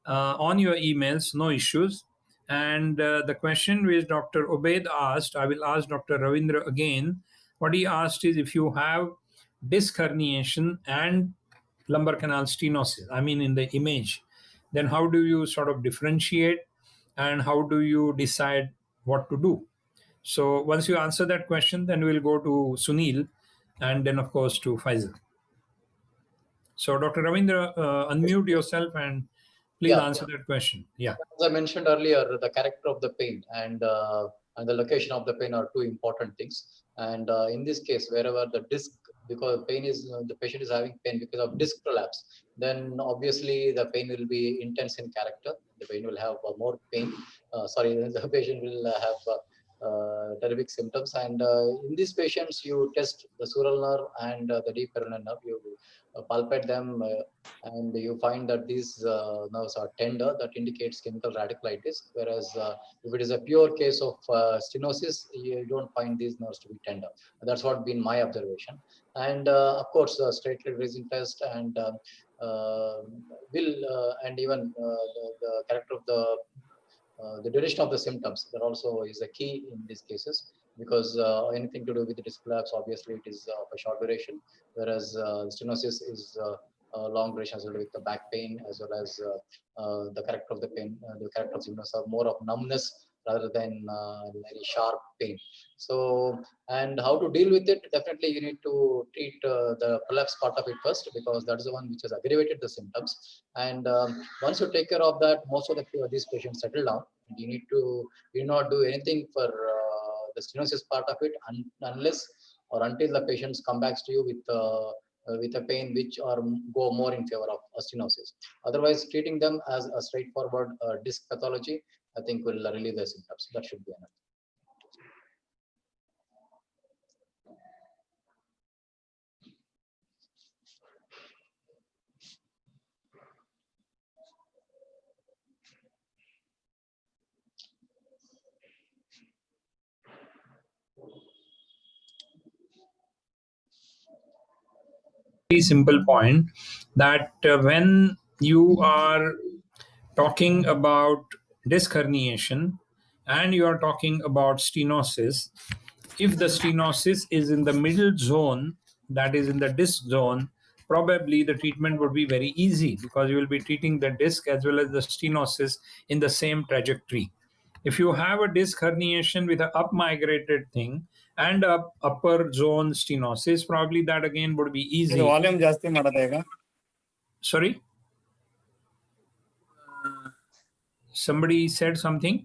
on your emails, no issues. And the question which Dr. Obaid asked, I will ask Dr. Ravindra again. What he asked is, if you have disc herniation and lumbar canal stenosis, I mean in the image, then how do you sort of differentiate and how do you decide what to do? So once you answer that question, then we'll go to Sunil and then of course to Faisal. So Dr. Ravindra, unmute yourself and please answer that question. Yeah. As I mentioned earlier, the character of the pain and the location of the pain are two important things. And in this case, wherever the disc, because pain is the patient is having pain because of disc prolapse, then obviously the pain will be intense in character. The pain will have more pain. The patient will have terrific symptoms. And in these patients, you test the sural nerve and the deep peroneal nerve. You palpate them, and you find that these nerves are tender. That indicates chemical radicalitis. Whereas if it is a pure case of stenosis, you don't find these nerves to be tender. That's what been my observation. And of course, straight leg raising test and and even the character of the duration of the symptoms, that also is a key in these cases, because anything to do with the disc prolapse, obviously it is of a short duration, whereas stenosis is long duration, as well with the back pain, as well as the character of the pain, the character of symptoms are more of numbness rather than very sharp pain. So, and how to deal with it? Definitely, you need to treat the prolapse part of it first, because that is the one which has aggravated the symptoms. And once you take care of that, most of these patients settle down. You do not do anything for the stenosis part of it unless or until the patients come back to you with a pain which go more in favor of stenosis. Otherwise, treating them as a straightforward disc pathology, I think will relieve the symptoms. That should be enough. Simple point that when you are talking about disc herniation and you are talking about stenosis, if the stenosis is in the middle zone, that is in the disc zone, probably the treatment would be very easy because you will be treating the disc as well as the stenosis in the same trajectory. If you have a disc herniation with an up migrated thing and a upper zone stenosis, probably that again would be easy. Volume ಜಾಸ್ತಿ ಮಾಡೋದಾ ಈಗ? Sorry? Somebody said something?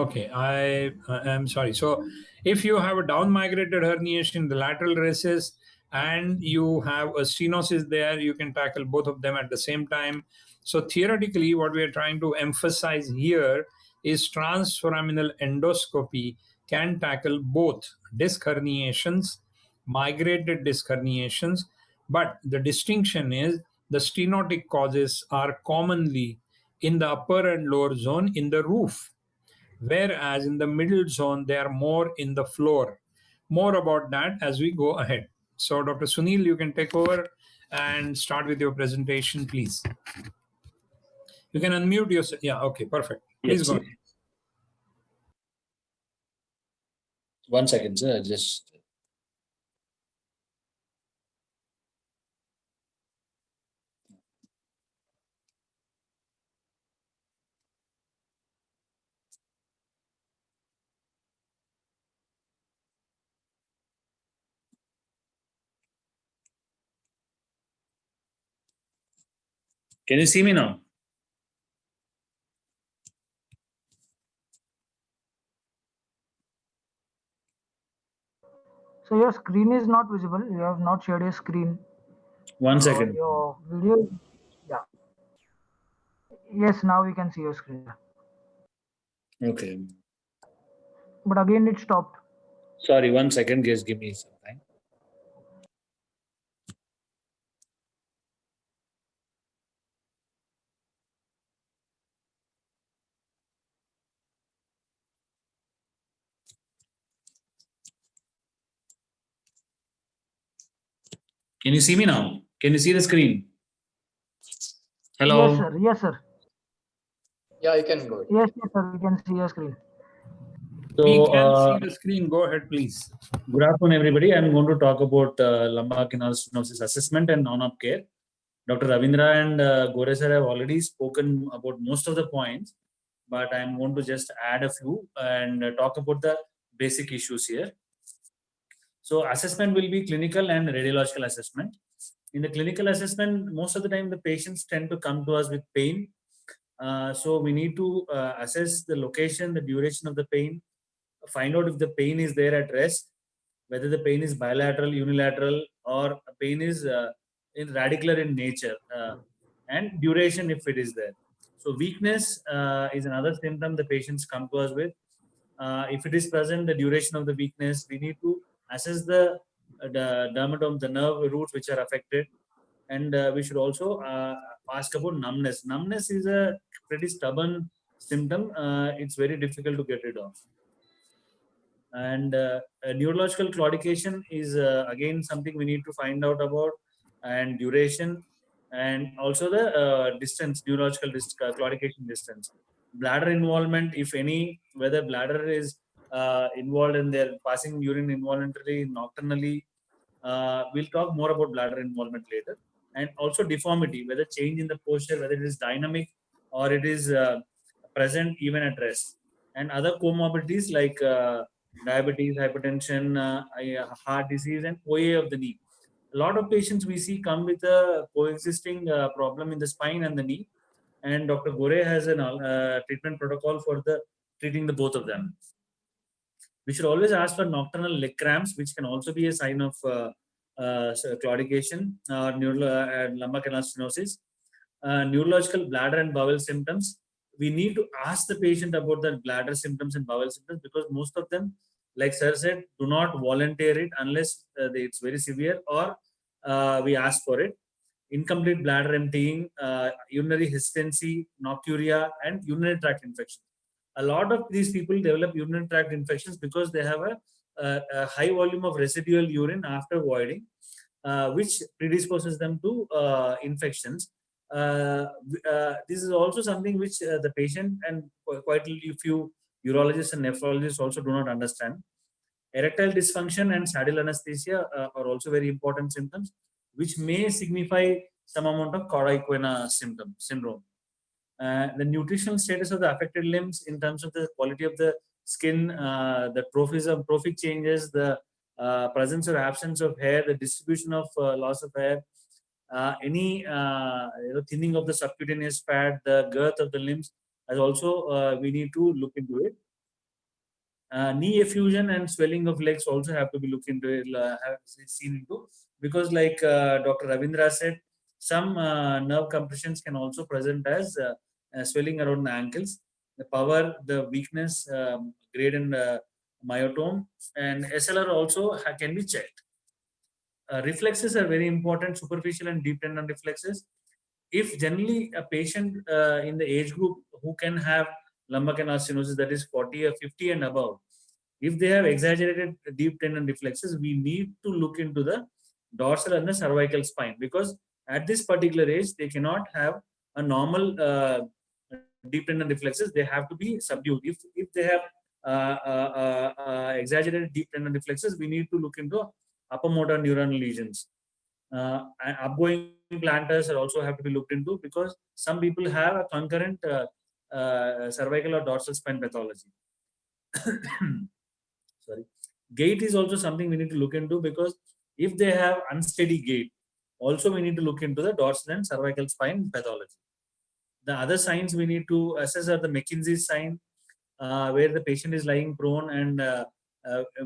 Okay, I am sorry. So if you have a down migrated herniation in the lateral recess and you have a stenosis there, you can tackle both of them at the same time. So theoretically, what we are trying to emphasize here is transforaminal endoscopy can tackle both disc herniations, migrated disc herniations, but the distinction is the stenotic causes are commonly in the upper and lower zone in the roof, whereas in the middle zone they are more in the floor. More about that as we go ahead. So Dr. Sunil, you can take over and start with your presentation, please. You can unmute yourself. Yeah, okay, perfect. Please go ahead. One second, sir. Just can you see me now? So your screen is not visible. You have not shared your screen. One second. Your video. Yeah. Yes, now we can see your screen. Okay. But again, it stopped. Sorry, 1 second. Just give me some time. Can you see me now? Can you see the screen? Hello? Yes, sir. Yes, sir. Yeah, you can go. Yes, yes, sir. We can see your screen. So, We can see the screen. Go ahead, please. good afternoon, everybody. I'm going to talk about lumbar canal stenosis assessment and non-op care. Dr. Ravindra and Gore sir have already spoken about most of the points, but I'm going to just add a few and talk about the basic issues here. So assessment will be clinical and radiological assessment. In the clinical assessment, most of the time the patients tend to come to us with pain. So we need to assess the location, the duration of the pain, find out if the pain is there at rest, whether the pain is bilateral, unilateral, or pain is in radicular in nature, and duration if it is there. So weakness is another symptom the patients come to us with. If it is present, the duration of the weakness, we need to assess the dermatome, the nerve roots which are affected, and we should also ask about numbness. Numbness is a pretty stubborn symptom. It's very difficult to get rid of. And neurological claudication is again something we need to find out about, and duration, and also the distance, neurological claudication distance. Bladder involvement, if any, whether bladder is involved in their passing urine involuntarily, nocturnally. We'll talk more about bladder involvement later. And also deformity, whether change in the posture, whether it is dynamic or it is present even at rest. And other comorbidities like diabetes, hypertension, heart disease, and OA of the knee. A lot of patients we see come with a coexisting problem in the spine and the knee, and Dr. Gore has a treatment protocol for treating the both of them. We should always ask for nocturnal leg cramps, which can also be a sign of claudication or lumbar canal stenosis. Neurological bladder and bowel symptoms. We need to ask the patient about the bladder symptoms and bowel symptoms, because most of them, like sir said, do not volunteer it unless it's very severe or we ask for it. Incomplete bladder emptying, urinary hesitancy, nocturia, and urinary tract infection. A lot of these people develop urinary tract infections because they have a high volume of residual urine after voiding, which predisposes them to infections. This is also something which the patient and quite a few urologists and nephrologists also do not understand. Erectile dysfunction and saddle anesthesia are also very important symptoms, which may signify some amount of cauda equina syndrome. The nutritional status of the affected limbs in terms of the quality of the skin, the trophic changes, the presence or absence of hair, the distribution of loss of hair, any thinning of the subcutaneous fat, the girth of the limbs, as also we need to look into it. Knee effusion and swelling of legs also have to be looked into, have seen into, because like Dr. Ravindra said, some nerve compressions can also present as swelling around the ankles. The power, the weakness, grade and myotome, and SLR also can be checked. Reflexes are very important, superficial and deep tendon reflexes. If generally a patient in the age group who can have lumbar canal stenosis, that is 40 or 50 and above, if they have exaggerated deep tendon reflexes, we need to look into the dorsal and the cervical spine, because at this particular age, they cannot have a normal deep tendon reflexes. They have to be subdued. If they have exaggerated deep tendon reflexes, we need to look into upper motor neuronal lesions. And upgoing planters are also have to be looked into, because some people have a concurrent cervical or dorsal spine pathology. Sorry. Gait is also something we need to look into, because if they have unsteady gait, also we need to look into the dorsal and cervical spine pathology. The other signs we need to assess are the McKinsey's sign, where the patient is lying prone, and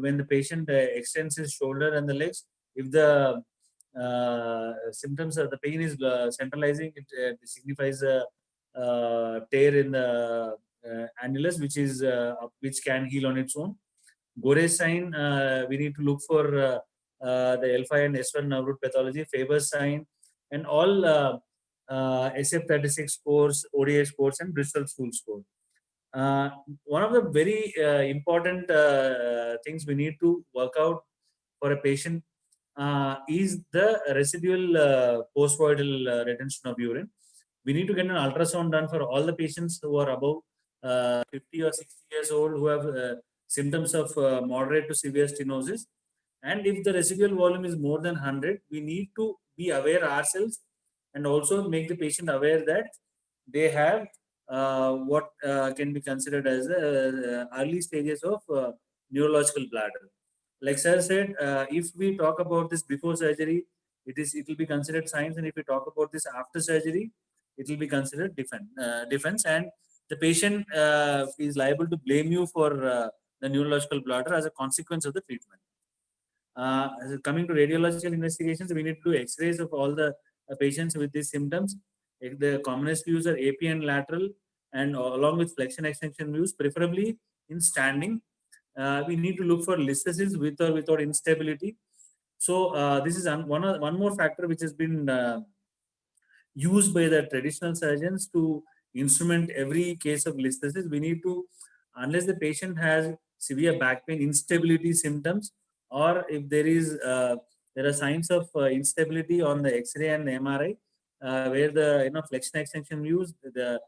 when the patient extends his shoulder and the legs, if the symptoms of the pain is centralizing, it signifies a tear in the annulus, which can heal on its own. Gore's sign, we need to look for the L5 and S1 nerve root pathology, Faber's sign, and all SF36 scores, ODI scores, and Bristol Stool score. One of the very important things we need to work out for a patient is the residual postvoidal retention of urine. We need to get an ultrasound done for all the patients who are above 50 or 60 years old, who have symptoms of moderate to severe stenosis. And if the residual volume is more than 100, we need to be aware ourselves, and also make the patient aware that they have what can be considered as early stages of neurological bladder. Like sir said, if we talk about this before surgery, it will be considered science, and if we talk about this after surgery, it will be considered defense, and the patient is liable to blame you for the neurological bladder as a consequence of the treatment. Coming to radiological investigations, we need to do X-rays of all the patients with these symptoms. The commonest views are AP and lateral, and along with flexion extension views, preferably in standing. We need to look for listhesis with or without instability. So this is one more factor which has been used by the traditional surgeons to instrument every case of listhesis. We need to, unless the patient has severe back pain, instability symptoms, or if there are signs of instability on the X-ray and the MRI, where the flexion extension views, the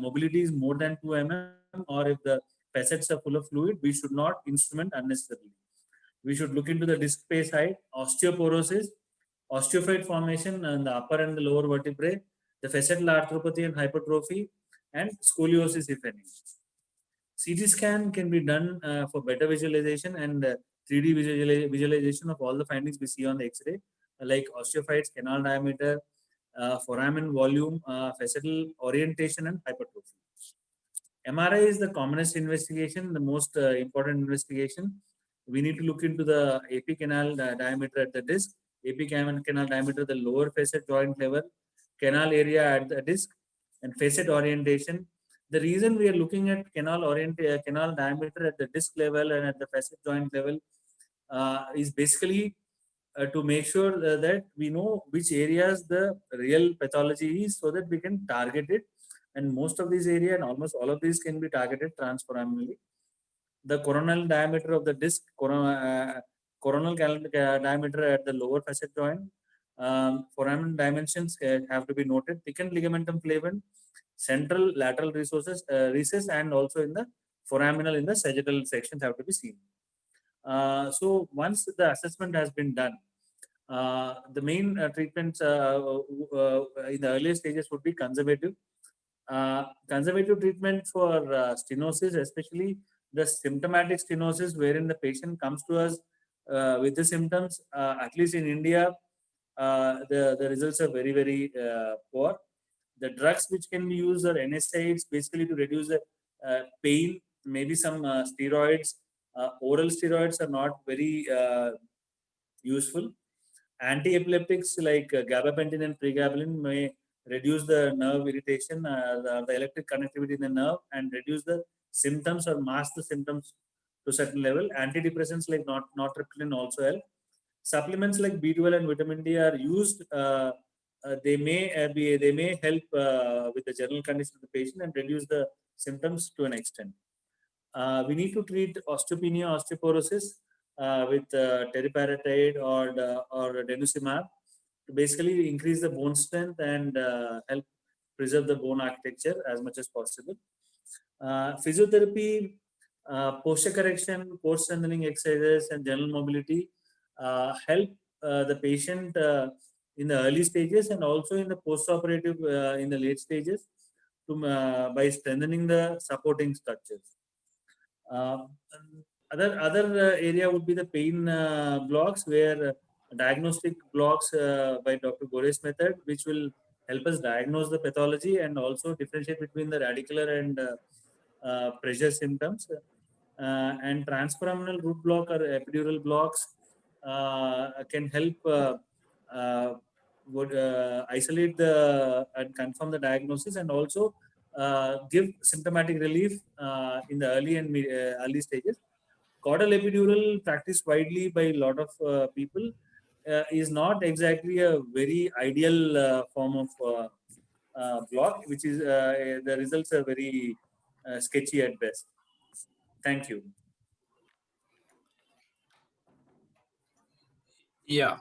mobility is more than 2 mm, or if the facets are full of fluid, we should not instrument unnecessarily. We should look into the disc space height, osteoporosis, osteophyte formation in the upper and the lower vertebrae, the facetal arthropathy and hypertrophy, and scoliosis, if any. CT scan can be done for better visualization and 3D visualization of all the findings we see on the X-ray, like osteophytes, canal diameter, foramen volume, facetal orientation, and hypertrophy. MRI is the commonest investigation, the most important investigation. We need to look into the AP canal diameter at the disc, AP canal diameter at the lower facet joint level, canal area at the disc, and facet orientation. The reason we are looking at canal diameter at the disc level and at the facet joint level is basically to make sure that we know which areas the real pathology is, so that we can target it. And most of these areas and almost all of these can be targeted transforaminally. The coronal diameter of the disc, coronal diameter at the lower facet joint, foramen dimensions have to be noted. Thickened ligamentum flavum, central lateral recess, and also in the foraminal in the sagittal sections have to be seen. So once the assessment has been done, the main treatments in the earlier stages would be conservative. Conservative treatment for stenosis, especially the symptomatic stenosis, wherein the patient comes to us with the symptoms. At least in India, the results are very poor. The drugs which can be used are NSAIDs, basically to reduce the pain. Maybe some steroids. Oral steroids are not very useful. Anti-epileptics like gabapentin and pregabalin may reduce the nerve irritation, the electric connectivity in the nerve, and reduce the symptoms or mask the symptoms to a certain level. Antidepressants like nortriptyline also help. Supplements like B12 and vitamin D are used. They may help with the general condition of the patient and reduce the symptoms to an extent. We need to treat osteopenia, osteoporosis with teriparatide or denosumab to basically increase the bone strength and help preserve the bone architecture as much as possible. Physiotherapy, posture correction, core strengthening exercises, and general mobility help the patient in the early stages and also in the post-operative in the late stages to, by strengthening the supporting structures. Other area would be the pain blocks, where diagnostic blocks by Dr. Gore's method, which will help us diagnose the pathology and also differentiate between the radicular and pressure symptoms. And transforaminal root block or epidural blocks can help would isolate the and confirm the diagnosis and also give symptomatic relief in the early and early stages. Caudal epidural, practiced widely by a lot of people, is not exactly a very ideal form of block, which is the results are very sketchy at best. Thank you. Yeah.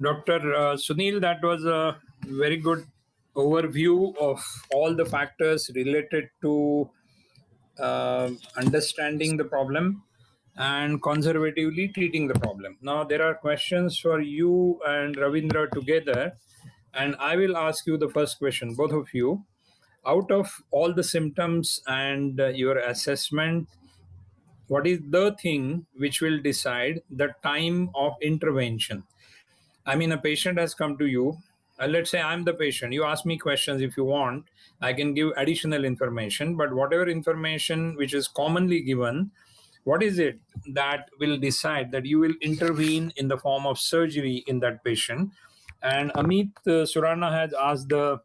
Dr. Sunil, that was a very good overview of all the factors related to understanding the problem and conservatively treating the problem. Now, there are questions for you and Ravindra together, and I will ask you the first question, both of you. Out of all the symptoms and your assessment, what is the thing which will decide the time of intervention? I mean, a patient has come to you. Let's say I'm the patient. You ask me questions if you want. I can give additional information, but whatever information which is commonly given, what is it that will decide that you will intervene in the form of surgery in that patient? And Amit Surana has asked the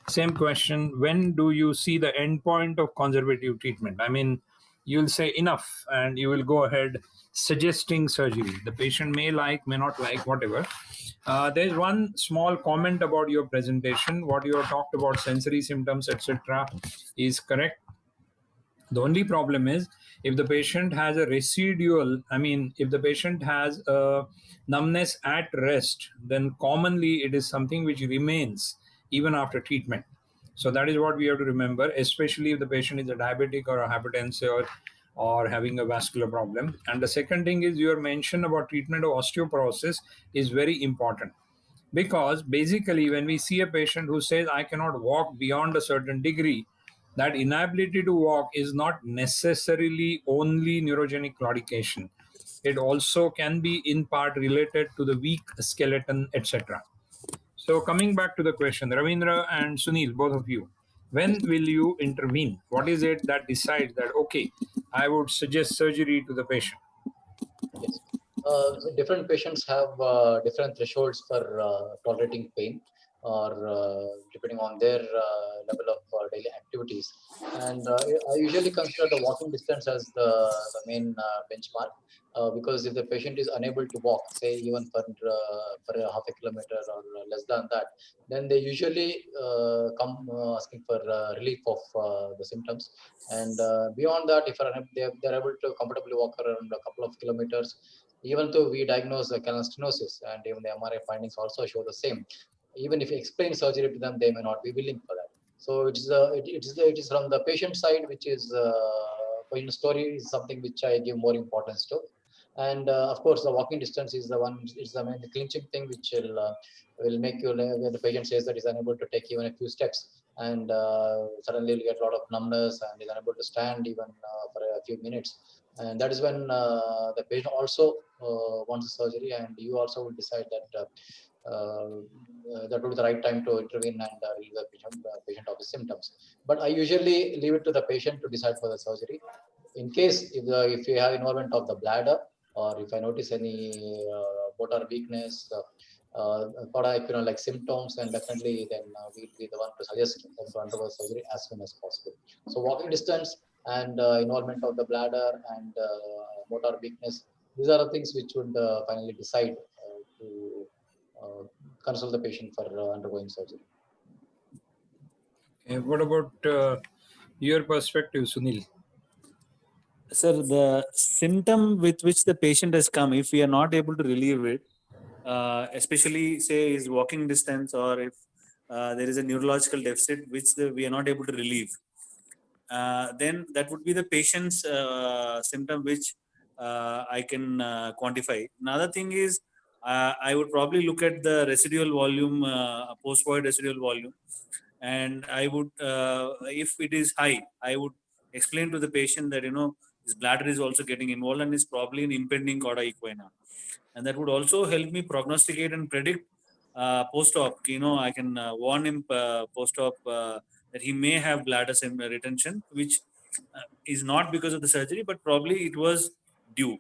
same question. When do you see the end point of conservative treatment? I mean, you'll say enough and you will go ahead suggesting surgery. The patient may like, may not like, whatever. There's one small comment about your presentation. What you have talked about sensory symptoms, etc., is correct. The only problem is if the patient has a residual, I mean, if the patient has a numbness at rest, then commonly it is something which remains even after treatment. So that is what we have to remember, especially if the patient is a diabetic or a hypertensive or having a vascular problem. And the second thing is your mention about treatment of osteoporosis is very important, because basically when we see a patient who says I cannot walk beyond a certain degree, that inability to walk is not necessarily only neurogenic claudication. It also can be in part related to the weak skeleton, etc. So coming back to the question, Ravindra and Sunil, both of you, when will you intervene? What is it that decides that, okay, I would suggest surgery to the patient? Yes. Different patients have different thresholds for tolerating pain, or depending on their level of daily activities. And I usually consider the walking distance as the main benchmark, because if the patient is unable to walk, say even for a half a kilometer or less than that, then they usually come asking for relief of the symptoms. And beyond that, if they're able to comfortably walk around a couple of kilometers, even though we diagnose the canal stenosis, and even the MRI findings also show the same, even if you explain surgery to them, they may not be willing for that. So it is from the patient side, which is patient story is something which I give more importance to. And of course, the walking distance is the one. It's the main clinching thing, which will make you when the patient says that he's unable to take even a few steps, and suddenly you'll get a lot of numbness and is unable to stand even for a few minutes. And that is when the patient also wants a surgery, and you also will decide that that would be the right time to intervene and relieve the patient of his symptoms. But I usually leave it to the patient to decide for the surgery. In case if you have involvement of the bladder, or if I notice any motor weakness, like symptoms, then definitely then we'll be the one to suggest them to undergo surgery as soon as possible. So walking distance and involvement of the bladder and motor weakness, these are the things which would finally decide to consult the patient for undergoing surgery. Okay, what about your perspective, Sunil? Sir, the symptom with which the patient has come, if we are not able to relieve it, especially say his walking distance, or if there is a neurological deficit which we are not able to relieve, then that would be the patient's symptom which I can quantify. Another thing is I would probably look at the residual volume, post-void residual volume, and I would, if it is high, I would explain to the patient that his bladder is also getting involved and is probably an impending cauda equina, and that would also help me prognosticate and predict post-op. I can warn him post-op that he may have bladder retention, which is not because of the surgery, but probably it was due.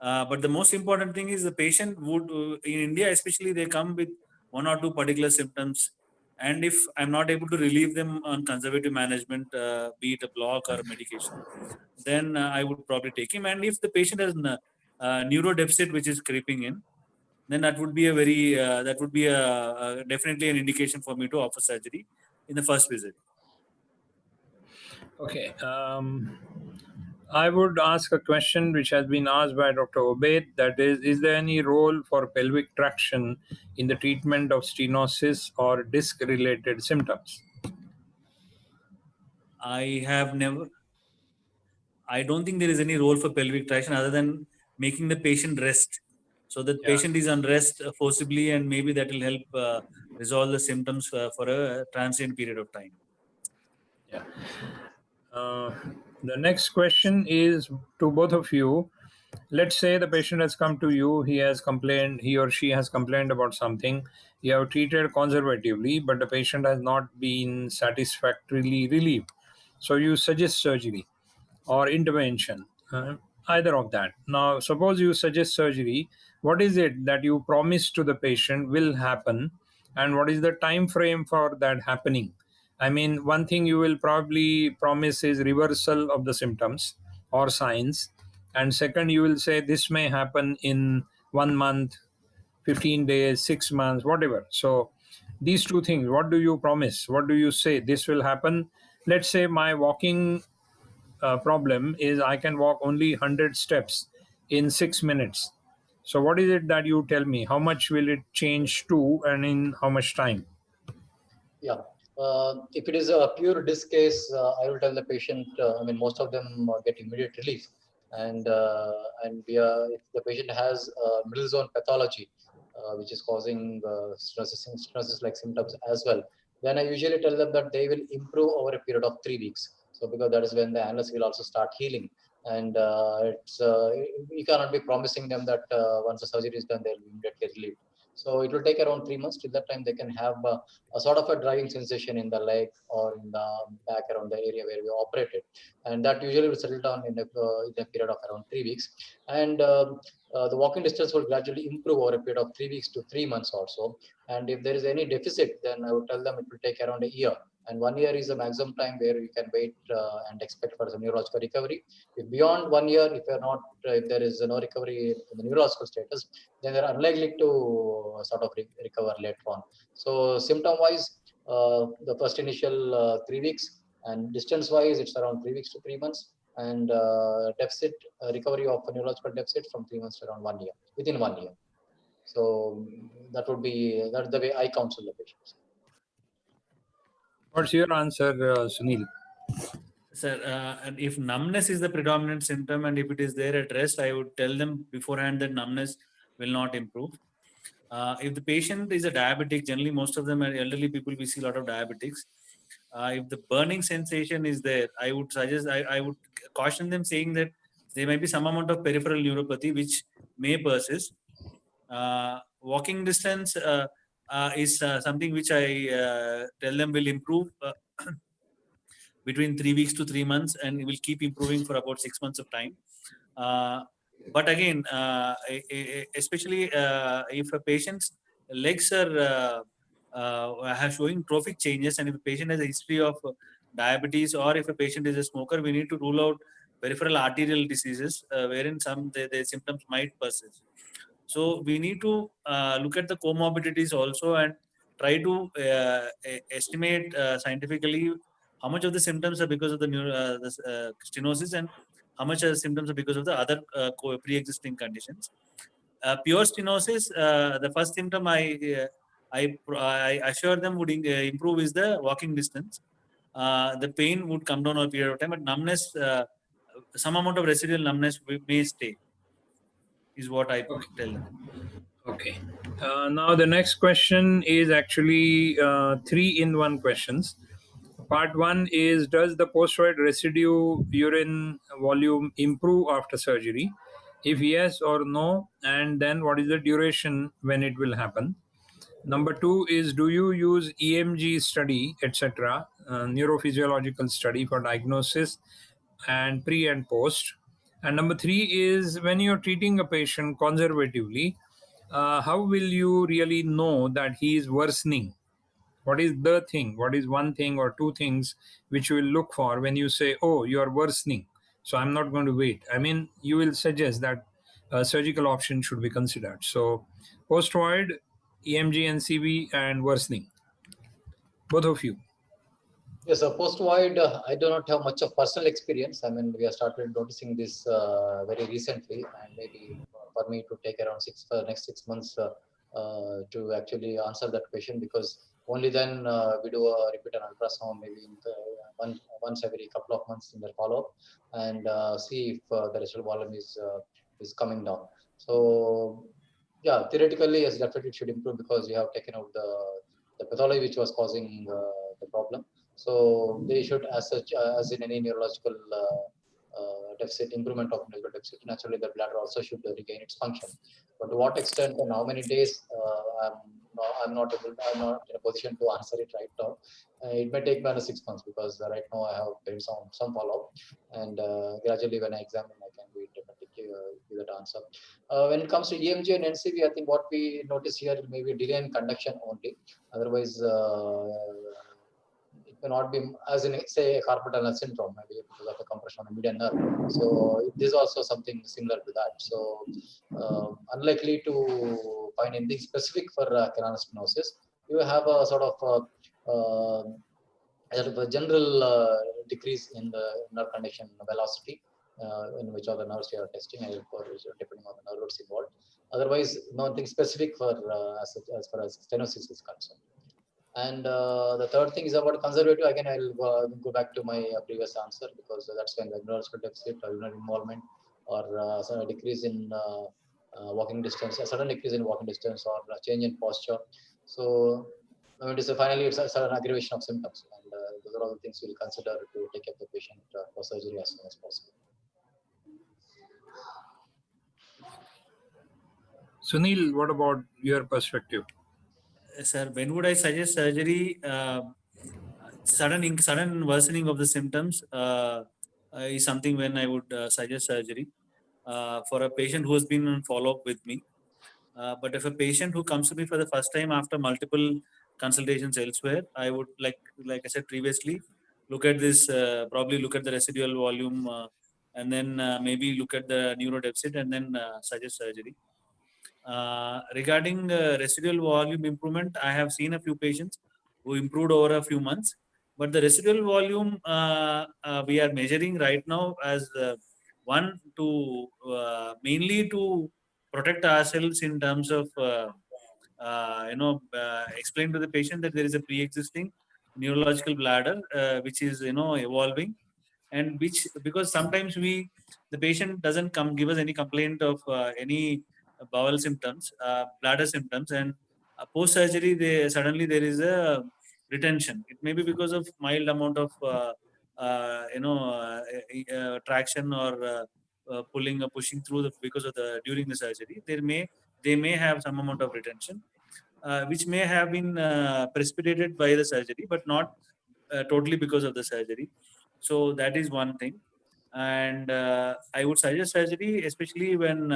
But the most important thing is the patient would, in India especially, they come with one or two particular symptoms, and if I'm not able to relieve them on conservative management, be it a block or a medication, then I would probably take him. And if the patient has neuro deficit which is creeping in, then that would be definitely an indication for me to offer surgery in the first visit. Okay. I would ask a question which has been asked by Dr. Obaid, that is there any role for pelvic traction in the treatment of stenosis or disc-related symptoms? I don't think there is any role for pelvic traction other than making the patient rest. So the patient is on rest forcibly, and maybe that will help resolve the symptoms for a transient period of time. Yeah. The next question is to both of you. Let's say the patient has come to you, he or she has complained about something. You have treated conservatively, but the patient has not been satisfactorily relieved. So you suggest surgery or intervention, either of that. Now, suppose you suggest surgery, what is it that you promise to the patient will happen, and what is the time frame for that happening? I mean, one thing you will probably promise is reversal of the symptoms or signs, and second, you will say this may happen in 1 month, 15 days, 6 months, whatever. So these two things, what do you promise? What do you say? This will happen. Let's say my walking problem is I can walk only 100 steps in 6 minutes. So what is it that you tell me? How much will it change to, and in how much time? Yeah. If it is a pure disc case, I will tell the patient. Most of them get immediate relief, and if the patient has middle zone pathology, which is causing stenosis-like symptoms as well, then I usually tell them that they will improve over a period of 3 weeks. So because that is when the annulus will also start healing, and you cannot be promising them that once the surgery is done, they will be immediately relieved. So it will take around 3 months. Till that time, they can have a sort of a driving sensation in the leg or in the back around the area where we operated, and that usually will settle down in a period of around 3 weeks. And the walking distance will gradually improve over a period of 3 weeks to 3 months or so. And if there is any deficit, then I would tell them it will take around a year. And 1 year is the maximum time where you can wait and expect for some neurological recovery. If beyond 1 year, if there is no recovery in the neurological status, then they're unlikely to sort of recover later on. So symptom-wise, the first initial 3 weeks, and distance-wise, it's around 3 weeks to 3 months, and deficit recovery of a neurological deficit from 3 months to around 1 year, within 1 year. So that's the way I counsel the patients. What's your answer, Sunil? Sir, and if numbness is the predominant symptom and if it is there at rest, I would tell them beforehand that numbness will not improve. If the patient is a diabetic, generally most of them are elderly people, we see a lot of diabetics. If the burning sensation is there, I would suggest, I would caution them saying that there may be some amount of peripheral neuropathy which may persist. Walking distance is something which I tell them will improve between 3 weeks to 3 months, and it will keep improving for about 6 months of time. But again, especially if a patient's legs are showing trophic changes, and if a patient has a history of diabetes, or if a patient is a smoker, we need to rule out peripheral arterial diseases, wherein the symptoms might persist. So we need to look at the comorbidities also and try to estimate scientifically how much of the symptoms are because of the stenosis and how much of the symptoms are because of the other pre-existing conditions. Pure stenosis, the first symptom I assure them would improve is the walking distance. The pain would come down over a period of time, but numbness, some amount of residual numbness may stay, is what I tell them. Okay. Now the next question is actually 3-in-1 questions. Part 1 is, does the post-void residue urine volume improve after surgery? If yes or no, and then what is the duration when it will happen? Number 2 is, do you use EMG study, etc., neurophysiological study for diagnosis and pre and post? And number 3 is, when you're treating a patient conservatively, how will you really know that he is worsening? What is the thing? What is one thing or two things which you will look for when you say, oh, you are worsening, so I'm not going to wait? I mean, you will suggest that a surgical option should be considered. So, post-void, EMG, NCV, and worsening. Both of you. Yes, post-void, I do not have much of personal experience. I mean, we have started noticing this very recently, and maybe for me to take around next 6 months to actually answer that question, because only then we do a repeat an ultrasound, maybe in once every couple of months in the follow-up, and see if the residual volume is coming down. So, yeah, theoretically, yes, definitely it should improve because you have taken out the pathology which was causing the problem. So they should, as such, as in any neurological deficit, improvement of neurological deficit, naturally the bladder also should regain its function. But to what extent and how many days, I'm not in a position to answer it right now. It may take me 6 months, because right now I have done some follow-up, and gradually when I examine, I can definitely give that answer. When it comes to EMG and NCV, I think what we notice here may be delay in conduction only. Otherwise, it may not be, as in, say, a carpal tunnel syndrome, maybe because of the compression of the median nerve. So this is also something similar to that. So unlikely to find anything specific for canal stenosis. You have a sort of a general decrease in the nerve conduction velocity, in which are the nerves you are testing, and depending on the nerve roots involved. Otherwise, nothing specific for as far as stenosis is concerned. And the third thing is about conservative. Again, I'll go back to my previous answer, because that's when the neurological deficit or urinary involvement, or a decrease in walking distance, a sudden decrease in walking distance, or a change in posture. So, I mean, finally, it's a sudden aggravation of symptoms, and those are all the things we'll consider to take up the patient for surgery as soon as possible. Sunil, what about your perspective? Sir, when would I suggest surgery? Sudden worsening of the symptoms is something when I would suggest surgery for a patient who has been on follow-up with me. But if a patient who comes to me for the first time after multiple consultations elsewhere, I would, like I said previously, look at this, probably look at the residual volume, and then maybe look at the neurodeficit, and then suggest surgery. Regarding residual volume improvement, I have seen a few patients who improved over a few months, but the residual volume we are measuring right now as one to mainly to protect ourselves in terms of explain to the patient that there is a pre-existing neurological bladder, which is evolving, and which, because sometimes the patient doesn't give us any complaint of any bowel symptoms, bladder symptoms, and post surgery suddenly there is a retention. It may be because of mild amount of traction or pulling or pushing through because of during the surgery. They may have some amount of retention, which may have been precipitated by the surgery, but not totally because of the surgery. So that is one thing. And I would suggest surgery, especially when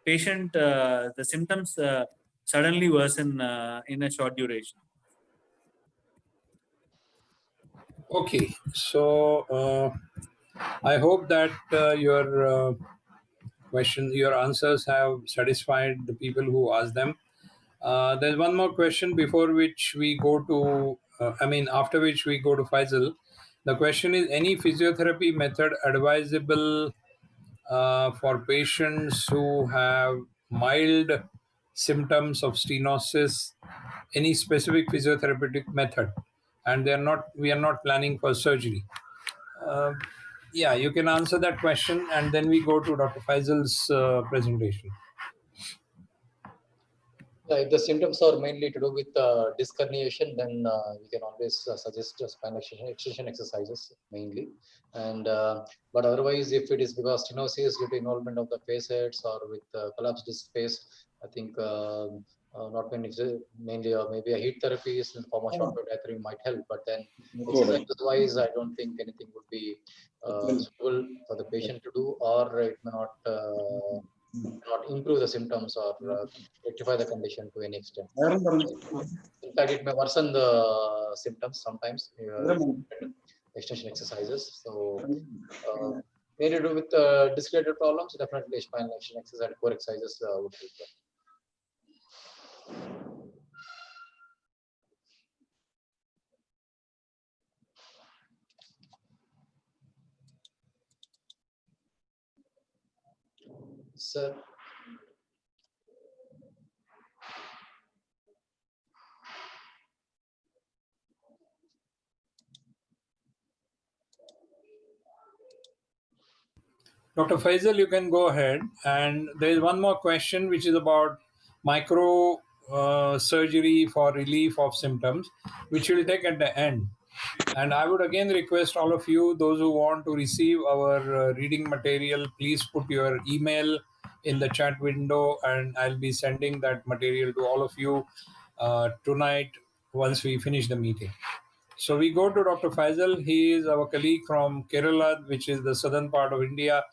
the symptoms suddenly worsen in a short duration. Okay, so I hope that your answers have satisfied the people who asked them. There's one more question before which we go to, after which we go to Faisal. The question is, any physiotherapy method advisable for patients who have mild symptoms of stenosis? Any specific physiotherapeutic method? And we are not planning for surgery. Yeah, you can answer that question, and then we go to Dr. Faisal's presentation. Yeah, if the symptoms are mainly to do with disc herniation, then we can always suggest spinal extension exercises mainly. And but otherwise, if it is because stenosis due to involvement of the facets or with collapsed disc space, I think not mainly or maybe a heat therapy in the form of short wave diathermy might help. But then exercises wise, I don't think anything would be suitable for the patient to do, or it may not improve the symptoms or rectify the condition to any extent. In fact, it may worsen the symptoms sometimes. Extension exercises. So, mainly to do with disc-related problems, definitely spinal extension exercise, core exercises would help. Sir. Dr. Faisal, you can go ahead. And there is one more question, which is about micro surgery for relief of symptoms, which we'll take at the end. And I would again request all of you, those who want to receive our reading material, please put your email in the chat window, and I'll be sending that material to all of you tonight once we finish the meeting. So we go to Dr. Faisal. He is our colleague from Kerala, which is the southern part of India.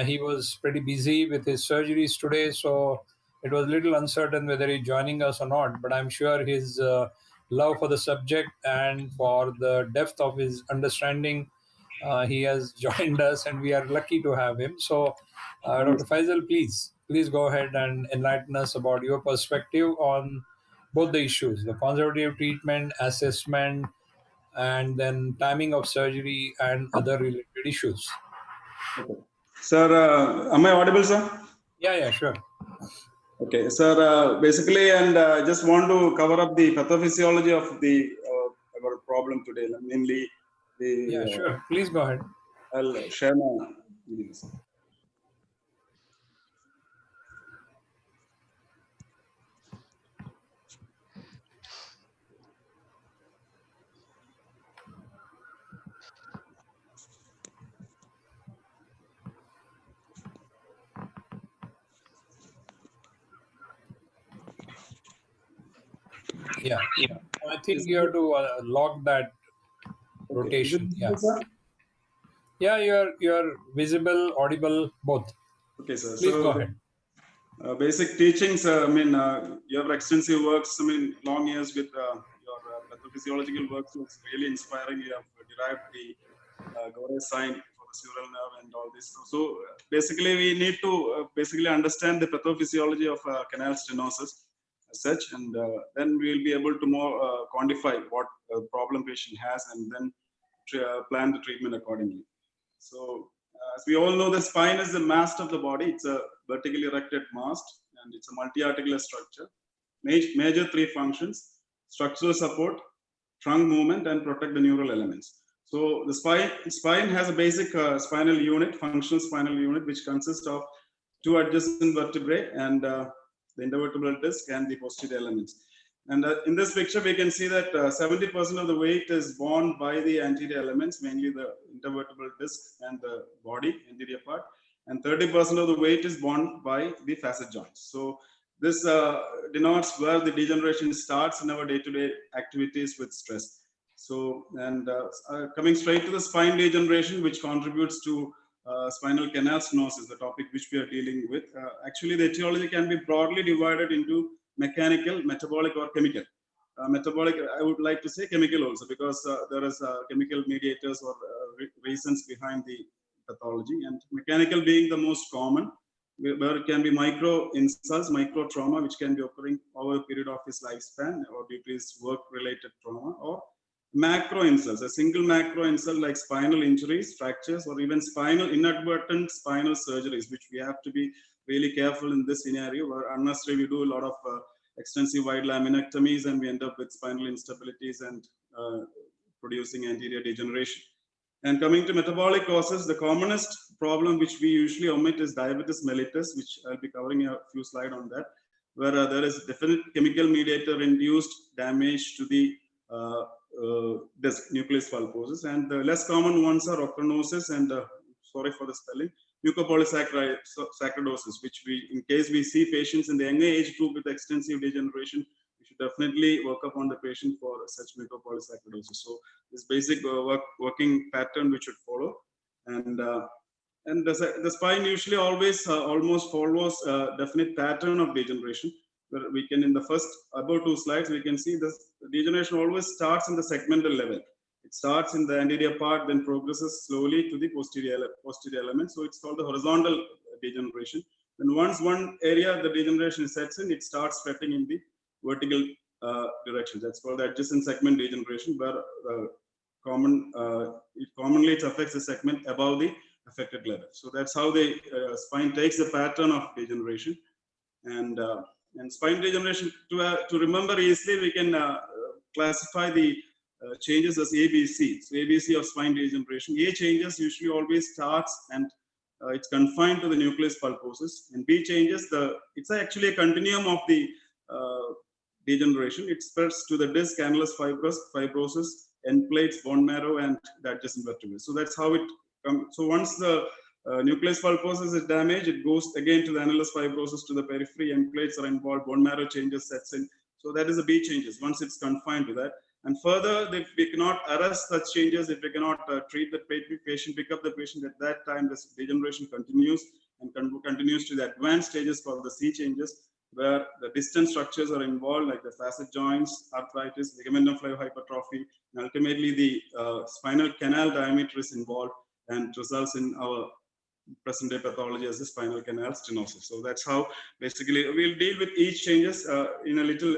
He was pretty busy with his surgeries today, so it was a little uncertain whether he's joining us or not. But I'm sure his love for the subject and for the depth of his understanding, he has joined us, and we are lucky to have him. So, Dr. Faisal, please go ahead and enlighten us about your perspective on both the issues: the conservative treatment, assessment, and then timing of surgery and other related issues. Okay. Sir, am I audible, sir? Yeah, sure. Okay, sir, basically, and I just want to cover up the pathophysiology of our problem today, mainly the... Yeah, sure. Please go ahead. I'll share my videos. Yeah. I think you have to log that rotation. Yeah, you're visible, audible, both. Okay, sir. Please so go ahead. Basic teachings. You have extensive works. Long years with your pathophysiological works. It's really inspiring. You have derived the Gore sign for the sural nerve and all this. So basically, we need to basically understand the pathophysiology of canal stenosis as such, and then we will be able to more quantify what problem patient has, and then plan the treatment accordingly. So, as we all know, the spine is the mast of the body. It's a vertically erected mast, and it's a multi-articular structure. Major three functions: structural support, trunk movement and protect the neural elements. So the spine has a basic spinal unit, functional spinal unit, which consists of 2 adjacent vertebrae and the intervertebral disc and the posterior elements. And in this picture, we can see that 70% of the weight is borne by the anterior elements, mainly the intervertebral disc and the body, anterior part, and 30% of the weight is borne by the facet joints. So this denotes where the degeneration starts in our day-to-day activities with stress. So, and coming straight to the spine degeneration, which contributes to spinal canal stenosis, the topic which we are dealing with. Actually, the etiology can be broadly divided into mechanical, metabolic, or chemical. Metabolic, I would like to say chemical also, because there is chemical mediators or reasons behind the pathology, and mechanical being the most common, where it can be micro insults, micro trauma, which can be occurring over a period of his lifespan or due to his work-related trauma, or macro insults, a single macro insult like spinal injuries, fractures, or even spinal inadvertent spinal surgeries, which we have to be really careful in this scenario, where unnecessarily we do a lot of extensive wide laminectomies and we end up with spinal instabilities and producing anterior degeneration. And coming to metabolic causes, the commonest problem which we usually omit is diabetes mellitus, which I'll be covering a few slides on that, where there is definite chemical mediator induced damage to the disc, nucleus pulposus, and the less common ones are ochronosis and sorry for the spelling, mucopolysaccharidosis, which we, in case we see patients in the younger age group with extensive degeneration, we should definitely work upon the patient for such mucopolysaccharidosis. So this basic working pattern we should follow, and the spine usually always almost follows a definite pattern of degeneration. Where we can, in the first above 2 slides, we can see this degeneration always starts in the segmental level. It starts in the anterior part, then progresses slowly to the posterior element. So it's called the horizontal degeneration. And once one area the degeneration sets in, it starts spreading in the vertical direction. That's called the adjacent segment degeneration, where commonly it affects the segment above the affected level. So that's how the spine takes the pattern of degeneration. And spine degeneration, to remember easily, we can classify the changes as ABC. So ABC of spine degeneration. A changes usually always starts and it's confined to the nucleus pulposus. And B changes, it's actually a continuum of the degeneration. It spreads to the disc, annulus fibrosus, end plates, bone marrow, and the adjacent vertebrae. So that's how it comes. So once the nucleus pulposus is damaged, it goes again to the annulus fibrosus, to the periphery, end plates are involved, bone marrow changes sets in. So that is the B changes once it's confined to that. And further, if we cannot arrest such changes, if we cannot treat the patient, pick up the patient at that time, this degeneration continues and continues to the advanced stages called the C changes, where the distant structures are involved, like the facet joints, arthritis, ligamentum flexion hypertrophy, and ultimately the spinal canal diameter is involved and results in our present day pathology as the spinal canal stenosis. So that's how basically we'll deal with each changes in a little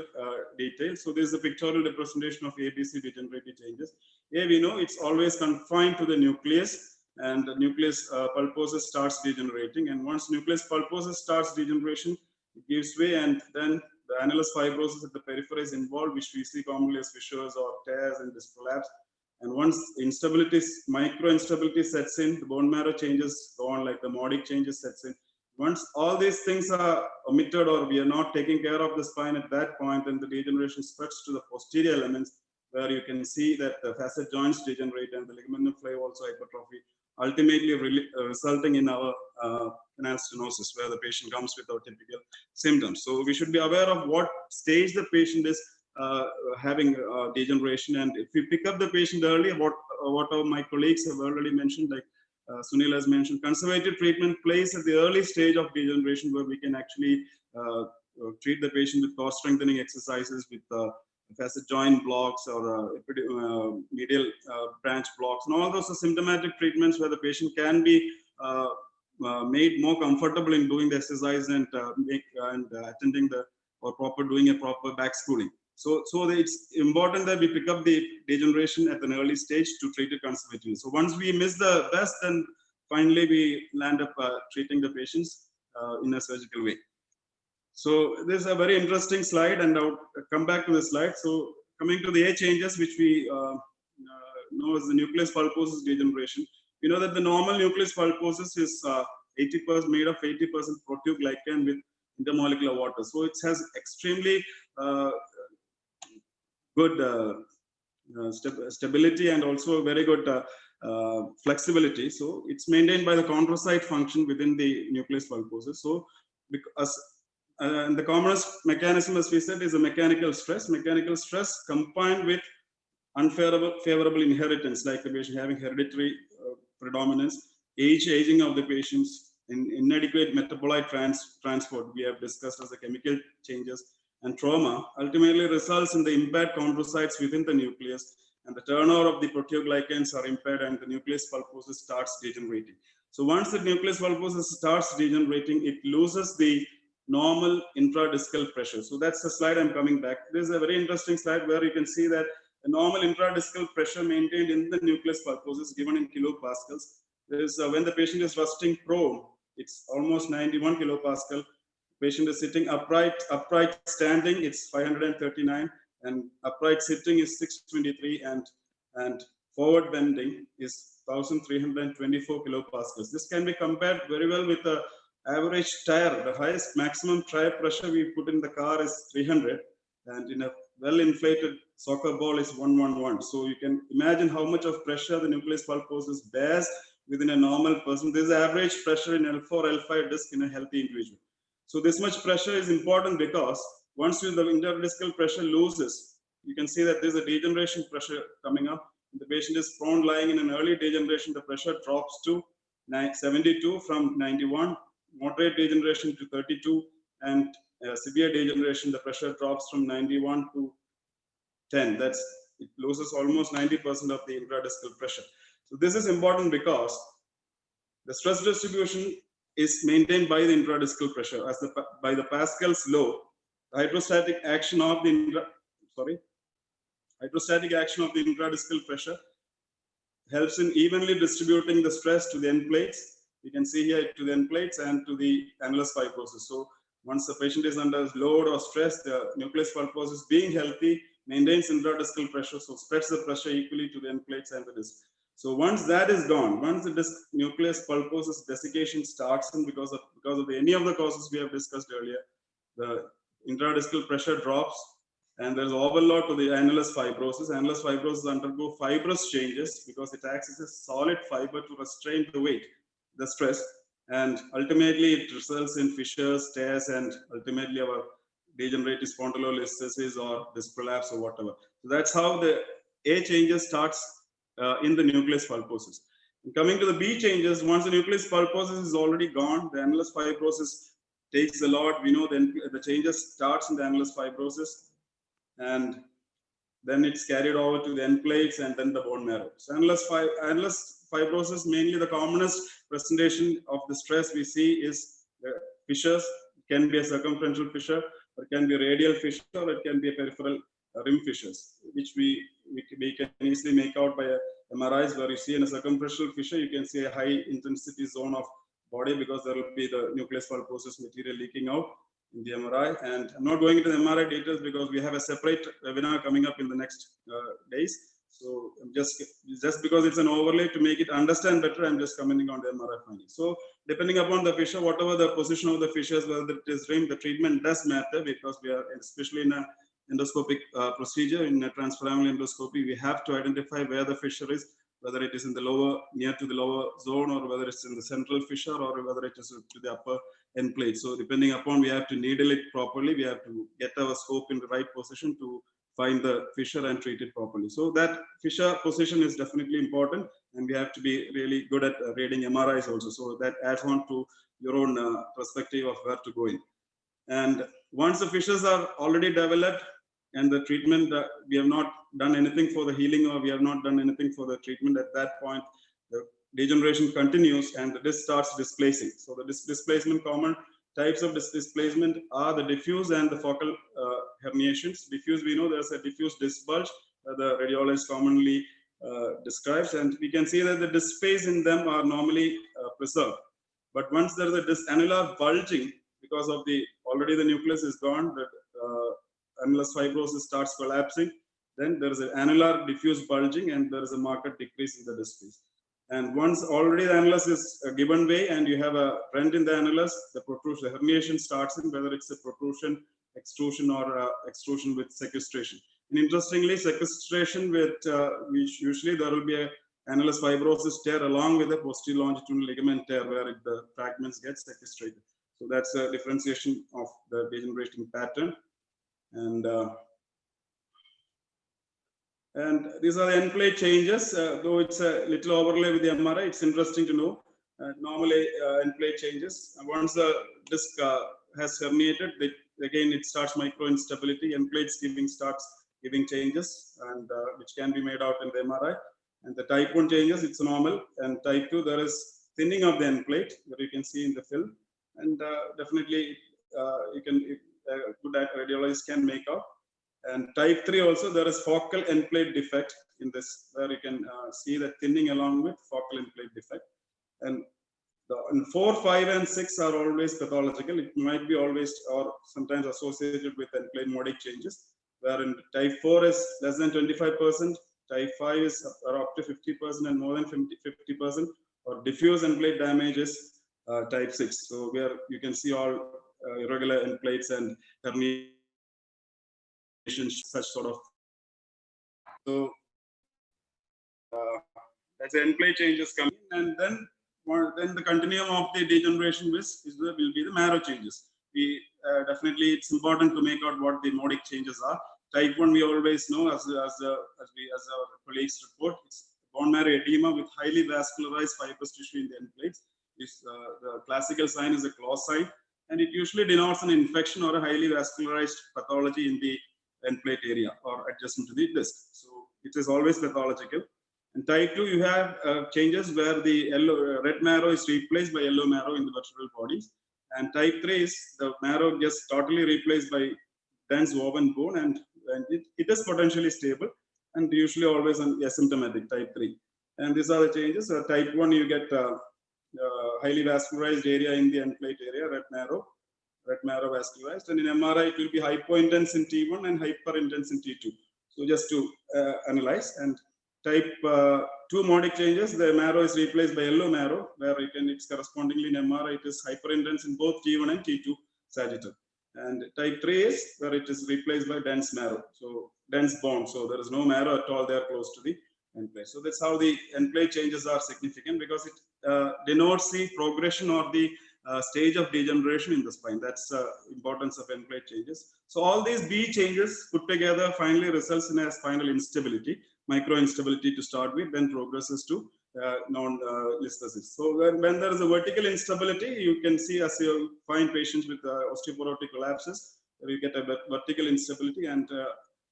detail. So this is a pictorial representation of ABC degenerative changes. Here we know it's always confined to the nucleus, and the nucleus pulposus starts degenerating. And once nucleus pulposus starts degeneration, it gives way, and then the annulus fibrosus at the periphery is involved, which we see commonly as fissures or tears and disc prolapse. And once instability, micro instability sets in, the bone marrow changes go on, like the modic changes sets in. Once all these things are omitted or we are not taking care of the spine at that point, and the degeneration spreads to the posterior elements, where you can see that the facet joints degenerate and the ligamentum flexion also hypertrophy, ultimately resulting in our canal stenosis, where the patient comes without typical symptoms. So we should be aware of what stage the patient is having degeneration, and if we pick up the patient early, what my colleagues have already mentioned, like Sunil has mentioned, conservative treatment plays at the early stage of degeneration, where we can actually treat the patient with core strengthening exercises, with facet joint blocks or medial branch blocks, and all those are symptomatic treatments where the patient can be made more comfortable in doing the exercise and attending doing a proper back schooling. So it's important that we pick up the degeneration at an early stage to treat it conservatively. So once we miss the best, then finally we land up treating the patients in a surgical way. So this is a very interesting slide, and I'll come back to the slide. So coming to the A changes, which we know as the nucleus pulposus degeneration. We know that the normal nucleus pulposus is 80% made of 80% proteoglycan with intermolecular water. So it has extremely good stability and also very good flexibility. So it's maintained by the chondrocyte function within the nucleus pulposus. So because and the commonest mechanism, as we said, is a mechanical stress. Mechanical stress combined with unfavorable inheritance, like the patient having hereditary predominance, aging of the patients, inadequate metabolite transport we have discussed as the chemical changes, and trauma ultimately results in the impaired chondrocytes within the nucleus, and the turnover of the proteoglycans are impaired and the nucleus pulposus starts degenerating. So once the nucleus pulposus starts degenerating, it loses the normal intradiscal pressure. So that's the slide I'm coming back. This is a very interesting slide where you can see that the normal intradiscal pressure maintained in the nucleus pulposus given in kilopascals. There is when the patient is resting prone, it's almost 91 kilopascal. Patient is sitting upright standing, it's 539, and upright sitting is 623, and forward bending is 1324 kilopascals. This can be compared very well with the average tire. The highest maximum tire pressure we put in the car is 300, and in a well-inflated soccer ball is 111. So you can imagine how much of pressure the nucleus pulposus bears within a normal person. This is average pressure in L4, L5 disc in a healthy individual. So this much pressure is important because once the interdiscal pressure loses, you can see that there is a degeneration pressure coming up. The patient is prone lying in an early degeneration, the pressure drops to 72 from 91, moderate degeneration to 32, and severe degeneration, the pressure drops from 91 to 10. It loses almost 90% of the intradiscal pressure. So this is important because the stress distribution is maintained by the intradiscal pressure as by the Pascal's law. The hydrostatic action of the intradiscal pressure helps in evenly distributing the stress to the end plates. You can see here to the end plates and to the annulus fibrosus. So once the patient is under load or stress, the nucleus pulposus being healthy maintains intradiscal pressure, so spreads the pressure equally to the end plates and the disc. So once that is gone, once the disc nucleus pulposus desiccation starts, and because of any of the causes we have discussed earlier, the intradiscal pressure drops, and there is overload to the annulus fibrosus. Annulus fibrosus undergo fibrous changes because it acts as a solid fiber to restrain the weight, the stress, and ultimately it results in fissures, tears, and ultimately our degenerative spondylolisthesis or disc prolapse or whatever. So that's how the A changes starts in the nucleus pulposus. And coming to the B changes, once the nucleus pulposus is already gone, the annulus fibrosus takes a lot. We know then the changes starts in the annulus fibrosus, and then it's carried over to the end plates and then the bone marrow. So annulus fibrosis, mainly the commonest presentation of the stress we see is fissures. It can be a circumferential fissure, or it can be a radial fissure, or it can be a peripheral rim fissures, which we can easily make out by MRIs, where you see in a circumferential fissure, you can see a high intensity zone of body because there will be the nucleus pulposus material leaking out in the MRI. And I'm not going into the MRI details because we have a separate webinar coming up in the next days. So I'm just because it's an overlay to make it understand better, I'm just commenting on the MRI findings. So depending upon the fissure, whatever the position of the fissures, whether it is rim, the treatment does matter because we are, especially in a endoscopic procedure, in a transforaminal endoscopy, we have to identify where the fissure is, whether it is in the lower, near to the lower zone, or whether it's in the central fissure, or whether it is to the upper end plate. So depending upon, we have to needle it properly. We have to get our scope in the right position to find the fissure and treat it properly. So that fissure position is definitely important, and we have to be really good at reading MRIs also. So that adds on to your own perspective of where to go in. And once the fissures are already developed, and the treatment, we have not done anything for the healing, or we have not done anything for the treatment at that point, the degeneration continues and the disc starts displacing. So the disc displacement, common types of disc displacement are the diffuse and the focal herniations. Diffuse, we know there's a diffuse disc bulge, the radiologist commonly describes, and we can see that the disc space in them are normally preserved. But once there's a disc annular bulging, because of already the nucleus is gone, the annulus fibrosus starts collapsing, then there is an annular diffuse bulging, and there is a marked decrease in the disc space. And once already the annulus is given way and you have a rent in the annulus, the protrusion, the herniation starts in, whether it's a protrusion, extrusion, or extrusion with sequestration. And interestingly, sequestration with which usually there will be a annulus fibrosis tear along with a posterior longitudinal ligament tear where the fragments get sequestrated. So that's a differentiation of the degenerating pattern. And these are the end plate changes, though it's a little overlay with the MRI. It's interesting to know. Normally, end plate changes. Once the disc has herniated, again it starts micro instability. End plate starts giving changes, and which can be made out in the MRI. And the type 1 changes, it's normal. And type 2, there is thinning of the end plate that you can see in the film. And definitely, good radiologists can make out. And type 3 also, there is focal end plate defect in this, where you can see the thinning along with focal end plate defect. And 4, 5, and 6 are always pathological. It might be always or sometimes associated with end plate modic changes, wherein type 4 is less than 25%, type 5 is up to 50% and more than 50%, or diffuse end plate damage is type 6. So where you can see all irregular end plates and herniation, such sort of. So as the end plate changes come in, and then the continuum of the degeneration will be the marrow changes. We definitely, it's important to make out what the modic changes are. Type 1 we always know, as our colleagues report, it's bone marrow edema with highly vascularized fibrous tissue in the end plates. The classical sign is a claw sign, and it usually denotes an infection or a highly vascularized pathology in the end plate area or adjacent to the disc. So it is always pathological. And type 2, you have changes where the red marrow is replaced by yellow marrow in the vertebral bodies. And type 3 is the marrow gets totally replaced by dense woven bone, and it is potentially stable and usually always asymptomatic, type 3. And these are the changes. Type 1, you get highly vascularized area in the end plate area, red marrow vascularized. And in MRI, it will be hypointense in T1 and hyperintense in T2. So just to analyze. And type 2 modic changes, the marrow is replaced by yellow marrow, where it's correspondingly in MRI, it is hyperintense in both T1 and T2 sagittal. And type 3 is where it is replaced by dense marrow, so dense bone. So there is no marrow at all there close to the end plate. So that's how the end plate changes are significant, because it denotes the progression or the stage of degeneration in the spine. That's importance of end plate changes. So all these B changes put together finally results in a spinal instability, micro instability to start with, then progresses to non-listhesis. So when there is a vertical instability, you can see, as you find patients with osteoporotic collapses, you get a vertical instability, and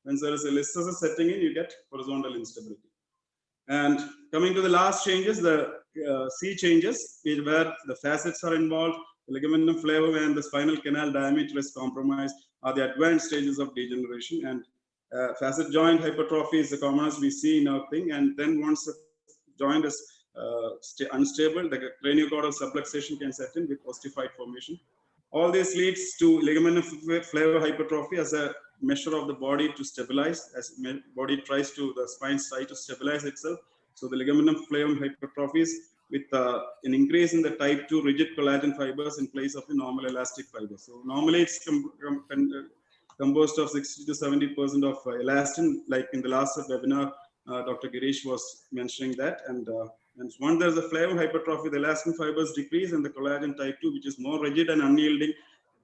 when there is a listhesis setting in, you get horizontal instability. And coming to the last changes, the C changes, where the facets are involved, the ligamentum flavum and the spinal canal diameter is compromised, are the advanced stages of degeneration. And facet joint hypertrophy is the commonest we see in our thing. And then once the joint is unstable, the craniocaudal subluxation can set in with ossified formation. All this leads to ligamentum flavum hypertrophy as a measure of the body to stabilize, as body tries to, the spine tries to stabilize itself. So the ligamentum flavum hypertrophies with an increase in the type 2 rigid collagen fibers in place of the normal elastic fibers. So normally it's composed of 60 to 70% of elastin, like in the last webinar, Dr. Girish was mentioning that. And once there's a flavum hypertrophy, the elastin fibers decrease and the collagen type 2, which is more rigid and unyielding,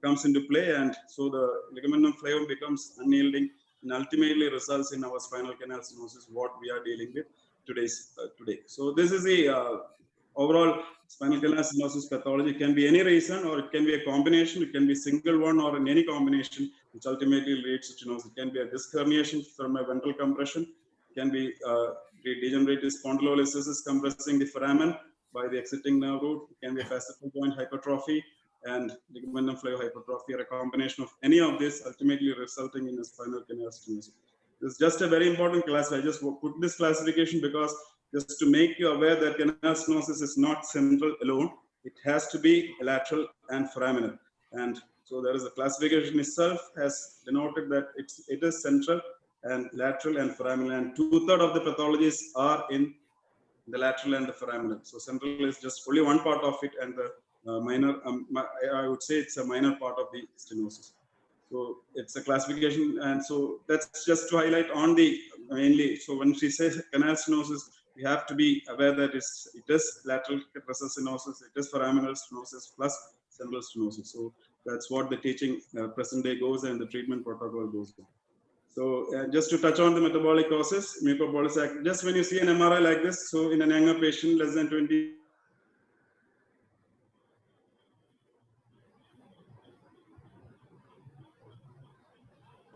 comes into play. And so the ligamentum flavum becomes unyielding and ultimately results in our spinal canal stenosis, what we are dealing with today. So this is the overall spinal canal stenosis pathology. It can be any reason, or it can be a combination. It can be single one or in any combination, which ultimately leads to stenosis. It can be a disc herniation from a ventral compression. It can be degenerative spondylolisthesis compressing the foramen by the exiting nerve root. It can be a facetal joint hypertrophy and ligamentum flavum hypertrophy, or a combination of any of this, ultimately resulting in a spinal canal stenosis. This is just a very important class. I just put this classification because just to make you aware that canal stenosis is not central alone. It has to be lateral and foraminal. And so there is a classification itself has denoted that it is central and lateral and foraminal, and 2/3 of the pathologies are in the lateral and the foraminal. So central is just only one part of it, and the minor, I would say it's a minor part of the stenosis. So it's a classification, and so that's just to highlight on the mainly. So when she says canal stenosis, we have to be aware that it is lateral recess stenosis, it is foraminal stenosis plus central stenosis. So that's what the teaching present day goes, and the treatment protocol goes. So just to touch on the metabolic causes, mucobolic, just when you see an MRI like this, so in a younger patient less than 20,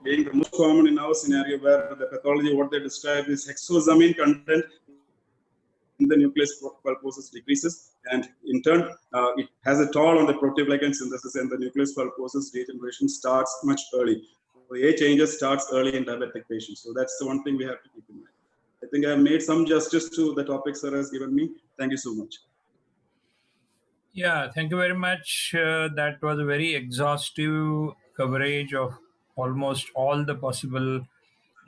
being the most common in our scenario, where the pathology, what they describe is hexosamine content in the nucleus pulposus decreases, and in turn it has a toll on the proteoglycan synthesis, and the nucleus pulposus degeneration starts much early. The age changes starts early in diabetic patients. So that's the one thing we have to keep in mind. I think I have made some justice to the topic sir has given me. Thank you so much. Yeah, thank you very much. That was a very exhaustive coverage of almost all the possible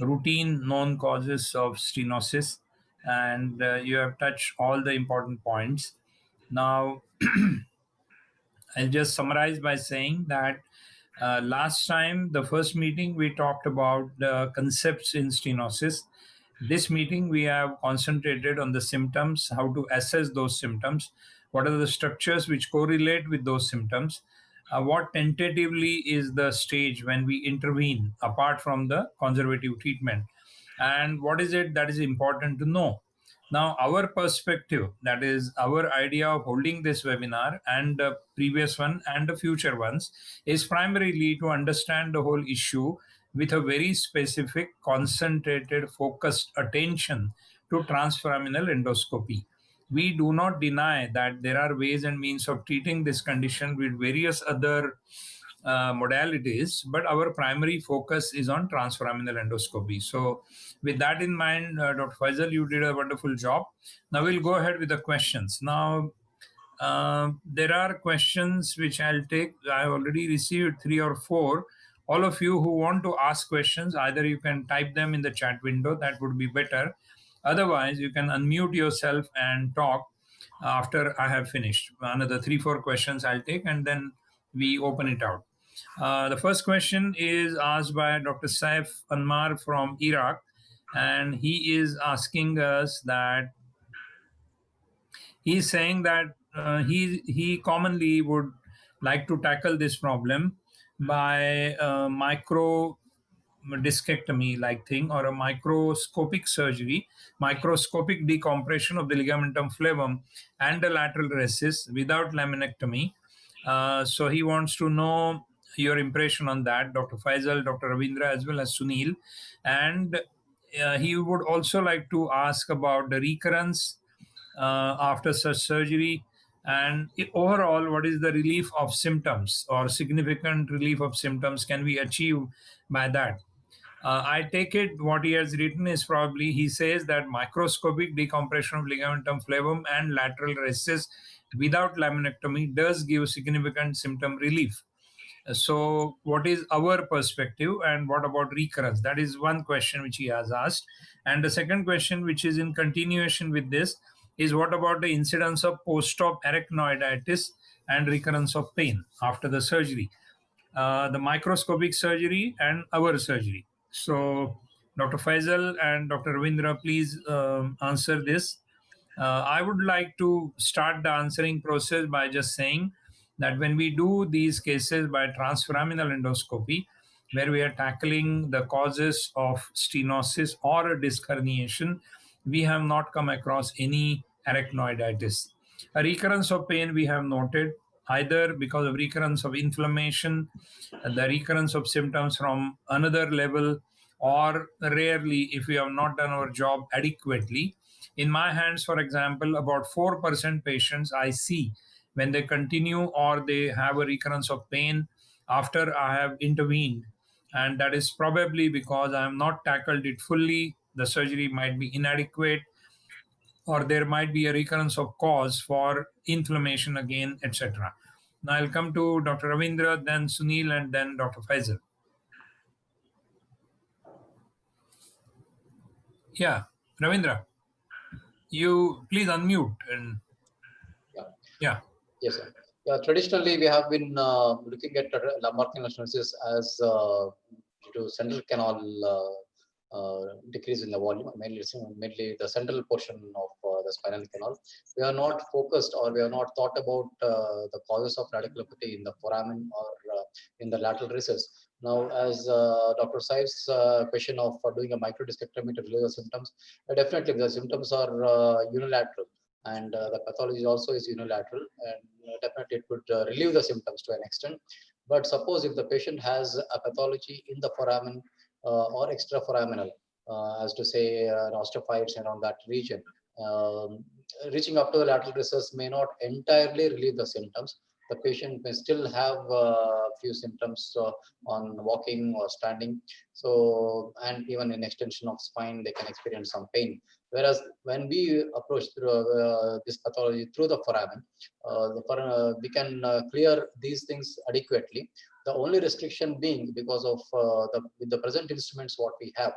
routine known causes of stenosis, and you have touched all the important points. Now, I'll just summarize by saying that last time, the first meeting, we talked about the concepts in stenosis. This meeting, we have concentrated on the symptoms, how to assess those symptoms, what are the structures which correlate with those symptoms, what tentatively is the stage when we intervene apart from the conservative treatment, and what is it that is important to know. Now, our perspective, that is our idea of holding this webinar and the previous one and the future ones, is primarily to understand the whole issue with a very specific, concentrated, focused attention to transforaminal endoscopy. We do not deny that there are ways and means of treating this condition with various other modalities, but our primary focus is on transforaminal endoscopy. So, with that in mind, Dr. Faisal, you did a wonderful job. Now we'll go ahead with the questions. Now, there are questions which I'll take. I already received 3 or 4. All of you who want to ask questions, either you can type them in the chat window, that would be better. Otherwise, you can unmute yourself and talk after I have finished. Another 3-4 questions I'll take, and then we open it out. The first question is asked by Dr. Saif Anmar from Iraq, and he is asking us that he's saying that he commonly would like to tackle this problem by micro discectomy like thing, or a microscopic surgery, microscopic decompression of the ligamentum flavum and the lateral recess without laminectomy. So he wants to know your impression on that, Dr. Faisal, Dr. Ravindra, as well as Sunil. And he would also like to ask about the recurrence after such surgery, and overall, what is the relief of symptoms or significant relief of symptoms can we achieve by that? I take it what he has written is probably, he says that microscopic decompression of ligamentum flavum and lateral recess without laminectomy does give significant symptom relief. So what is our perspective, and what about recurrence? That is one question which he has asked. And the second question, which is in continuation with this, is what about the incidence of post-op arachnoiditis and recurrence of pain after the surgery, the microscopic surgery and our surgery? So Dr. Faisal and Dr. Ravindra, please answer this. I would like to start the answering process by just saying that when we do these cases by transforaminal endoscopy, where we are tackling the causes of stenosis or a disc herniation, we have not come across any arachnoiditis. A recurrence of pain we have noted either because of recurrence of inflammation, the recurrence of symptoms from another level, or rarely if we have not done our job adequately. In my hands, for example, about 4% patients I see when they continue or they have a recurrence of pain after I have intervened. And that is probably because I have not tackled it fully. The surgery might be inadequate, or there might be a recurrence of cause for inflammation again, etc. Now I'll come to Dr. Ravindra, then Sunil, and then Dr. Faisal. Yeah, Ravindra, you please unmute and yeah. Yes, sir. Yeah, traditionally we have been looking at lumbar canal stenosis as due to central canal decrease in the volume, mainly the central portion of the spinal canal. We are not focused, or we are not thought about the causes of radiculopathy in the foramen or in the lateral recess. Now, as Dr. Saif's question of doing a microdiscectomy to relieve the symptoms, definitely the symptoms are unilateral, and the pathology also is unilateral, and definitely it could relieve the symptoms to an extent. But suppose if the patient has a pathology in the foramen or extraforaminal, as to say osteophytes around that region, um, reaching up to the lateral recess may not entirely relieve the symptoms. The patient may still have a few symptoms on walking or standing. So, and even in extension of spine, they can experience some pain. Whereas when we approach through this pathology through the foramen, we can clear these things adequately. The only restriction being because of with the present instruments what we have,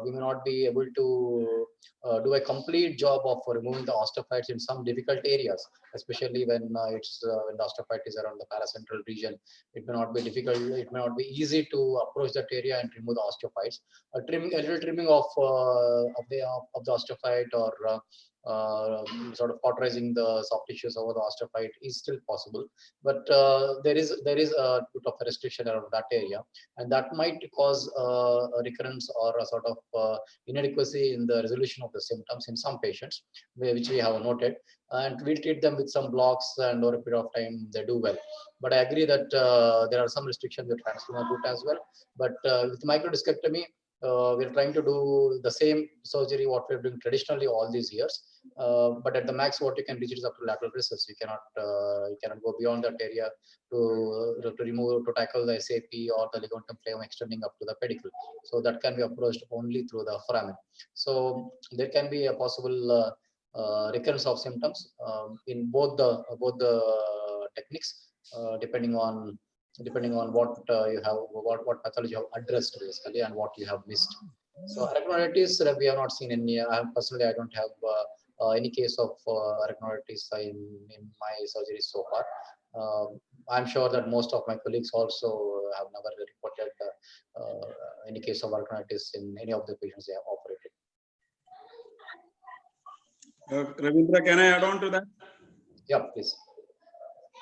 we may not be able to do a complete job of removing the osteophytes in some difficult areas, especially when when the osteophyte is around the paracentral region. It may not be difficult. It may not be easy to approach that area and remove the osteophytes. A little trimming of the osteophyte, or sort of cauterizing the soft tissues over the osteophyte is still possible, but there is a bit of a restriction around that area, and that might cause a recurrence or a sort of inadequacy in the resolution of the symptoms in some patients, which we have noted, and we'll treat them with some blocks, and over a period of time they do well. But I agree that there are some restrictions with transfemoral route as well. But with microdiscectomy, we're trying to do the same surgery what we're doing traditionally all these years, but at the max what you can reach is up to lateral recess. You cannot go beyond that area to tackle the SAP or the ligamentum flavum extending up to the pedicle. So that can be approached only through the foramen. So there can be a possible recurrence of symptoms in both the techniques, depending on what you have, what pathology you have addressed basically, and what you have missed. So arachnoiditis, we have not seen any. Personally, I don't have any case of arachnoiditis in my surgery so far. I'm sure that most of my colleagues also have never reported any case of arachnoiditis in any of the patients they have operated. Ravindra, can I add on to that? Yeah, please.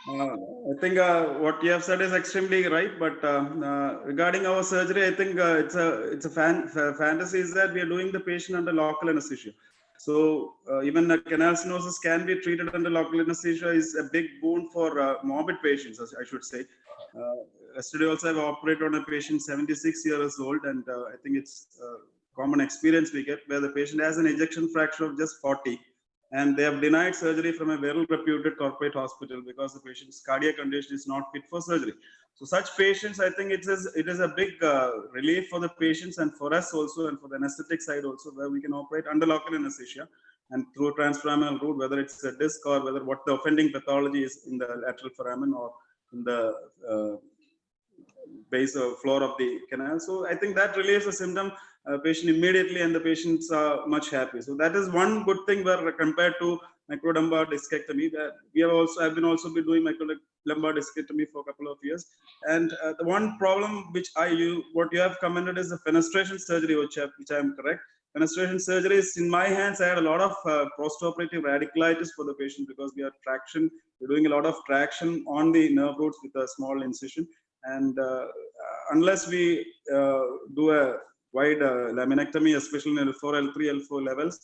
I think what you have said is extremely right. But regarding our surgery, I think it's a fantasy is that we are doing the patient under local anesthesia. So even canal stenosis can be treated under local anesthesia is a big boon for morbid patients, I should say. Yesterday also I've operated on a patient 76 years old, and I think it's a common experience we get where the patient has an ejection fraction of just 40. And they have denied surgery from a well-reputed corporate hospital because the patient's cardiac condition is not fit for surgery. So such patients, I think it is a big relief for the patients and for us also, and for the anesthetic side also, where we can operate under local anesthesia and through a transforaminal route, whether it's a disc or whether what the offending pathology is in the lateral foramen or in the base or floor of the canal. So I think that relieves the symptom patient immediately, and the patients are much happy. So that is one good thing where compared to microlumbar discectomy, that I've been doing microlumbar discectomy for a couple of years. And the one problem which what you have commented is the fenestration surgery, which I am correct. Fenestration surgery is in my hands. I had a lot of post-operative radiculitis for the patient because we're doing a lot of traction on the nerve roots with a small incision. And unless we do a wide laminectomy, especially in L4, L3, L4 levels,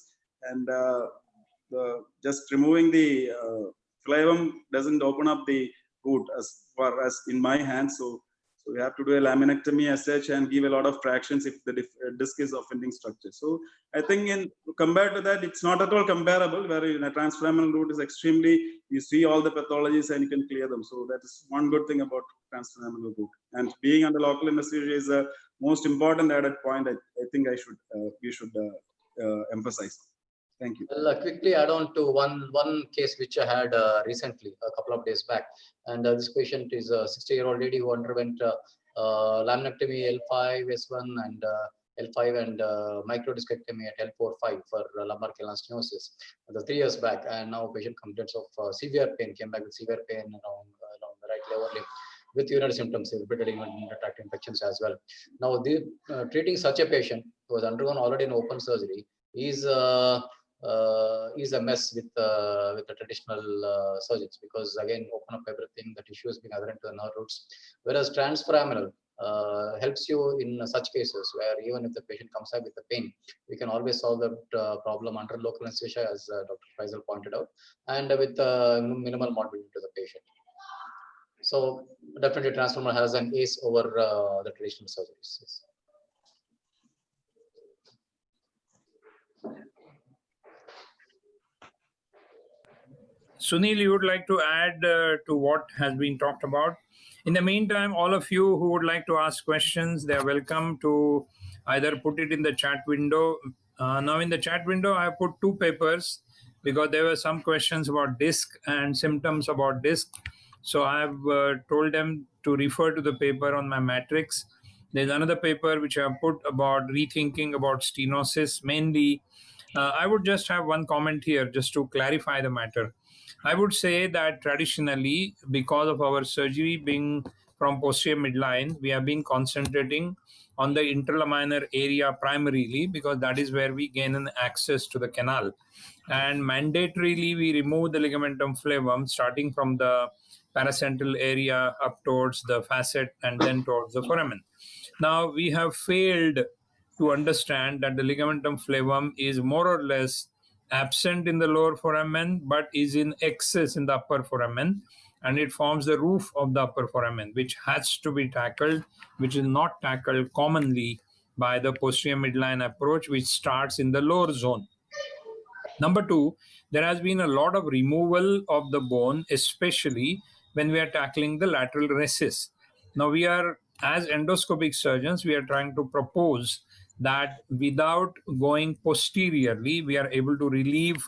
and just removing the flavum doesn't open up the root as far as in my hands. So we have to do a laminectomy as such and give a lot of tractions if the disc is offending structure. So I think compared to that, it's not at all comparable, where in a transforaminal route is you see all the pathologies and you can clear them. So that is one good thing about transforaminal route. And being under local anesthesia is the most important added point I think we should emphasize. Thank you. Well, quickly add on to one case which I had recently, a couple of days back, and this patient is a 60-year-old lady who underwent laminectomy L5, S1, and L5 and microdiscectomy at L4-5 for lumbar canal stenosis. The 3 years back, and now patient complaints of severe pain, came back with severe pain around the right lower limb with urinary symptoms, repeated urinary tract infections as well. Now, treating such a patient who has undergone already an open surgery is a mess with the traditional surgeons, because again open up everything, the tissue is being adherent to the nerve roots, whereas transforaminal helps you in such cases where even if the patient comes up with the pain, we can always solve the problem under local anesthesia, as Dr. Faisal pointed out, and with minimal morbidity to the patient. So definitely transformer has an ace over the traditional surgeries. Yes. Sunil, you would like to add to what has been talked about? In the meantime, all of you who would like to ask questions, they are welcome to either put it in the chat window. Now in the chat window, I have put 2 papers because there were some questions about disc and symptoms about disc. So I have told them to refer to the paper on my matrix. There's another paper which I have put about rethinking about stenosis mainly. I would just have one comment here just to clarify the matter. I would say that traditionally, because of our surgery being from posterior midline, we have been concentrating on the interlaminar area primarily, because that is where we gain an access to the canal. And mandatorily, we remove the ligamentum flavum starting from the paracentral area up towards the facet and then towards the foramen. Now, we have failed to understand that the ligamentum flavum is more or less absent in the lower foramen but is in excess in the upper foramen, and it forms the roof of the upper foramen, which has to be tackled, which is not tackled commonly by the posterior midline approach, which starts in the lower zone. Number 2, there has been a lot of removal of the bone, especially when we are tackling the lateral recess. Now, we are, as endoscopic surgeons, we are trying to propose that without going posteriorly, we are able to relieve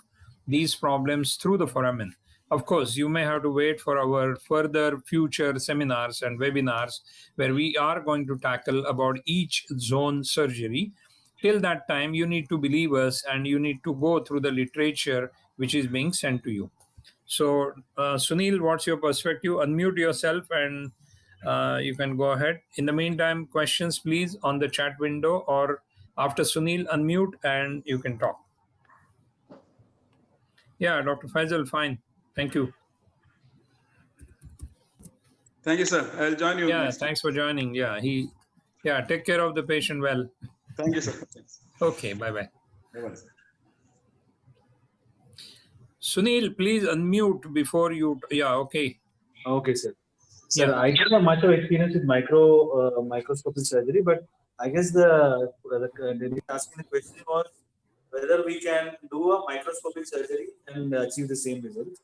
these problems through the foramen. Of course, you may have to wait for our further future seminars and webinars where we are going to tackle about each zone surgery. Till that time, you need to believe us and you need to go through the literature which is being sent to you. So, Sunil, what's your perspective? Unmute yourself and you can go ahead. In the meantime, questions please on the chat window, or after Sunil, unmute and you can talk. Yeah, Dr. Faisal, fine. Thank you. Thank you, sir. I'll join you. Yeah, next thanks for joining. Yeah, take care of the patient well. Thank you, sir. Thanks. Okay, bye-bye. Bye-bye. Sunil, please unmute before you. Yeah, okay. Okay, sir. Sir, Yeah. I don't have much of experience with microscopic surgery, but I guess the asking the question was whether we can do a microscopic surgery and achieve the same result.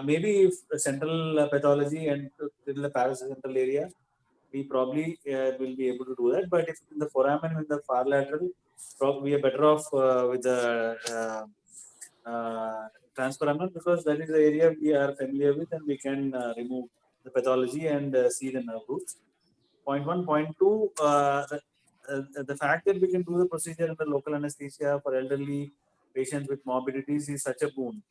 Maybe if central pathology and in the paracentral area, we probably will be able to do that. But if in the foramen, in the far lateral, probably we are better off with the transforaminal, because that is the area we are familiar with and we can remove the pathology and see the nerve roots. Point 1. Point 2, the fact that we can do the procedure in the local anesthesia for elderly patients with morbidities is such a boon.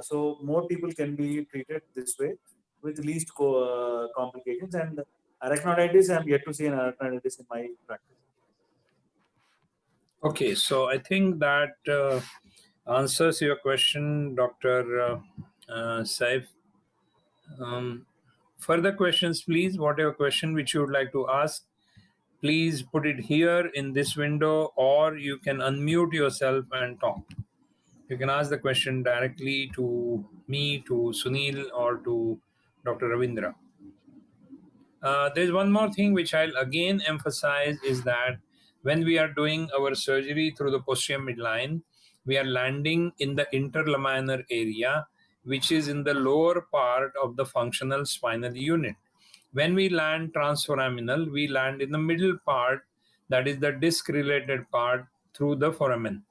So more people can be treated this way with least complications. And arachnoiditis, I am yet to see an arachnoiditis in my practice. Okay, so I think that answers your question, Dr. Saif. Further questions, please. Whatever question which you would like to ask, please put it here in this window, or you can unmute yourself and talk. You can ask the question directly to me, to Sunil, or to Dr. Ravindra. There's one more thing which I'll again emphasize is that when we are doing our surgery through the posterior midline, we are landing in the interlaminar area, which is in the lower part of the functional spinal unit. When we land transforaminal, we land in the middle part, that is the disc-related part through the foramen.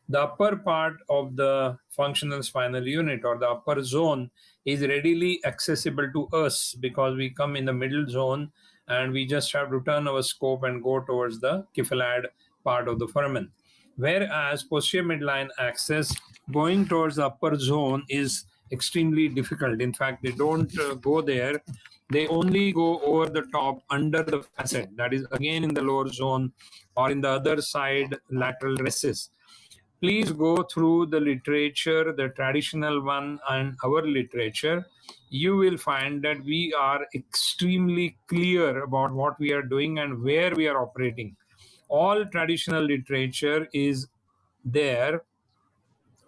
The upper part of the functional spinal unit, or the upper zone, is readily accessible to us because we come in the middle zone and we just have to turn our scope and go towards the cephalad part of the foramen. Whereas posterior midline axis going towards the upper zone is extremely difficult. In fact, they don't go there. They only go over the top under the facet, that is again in the lower zone or in the other side lateral recess. Please go through the literature, the traditional one and our literature. You will find that we are extremely clear about what we are doing and where we are operating. All traditional literature is there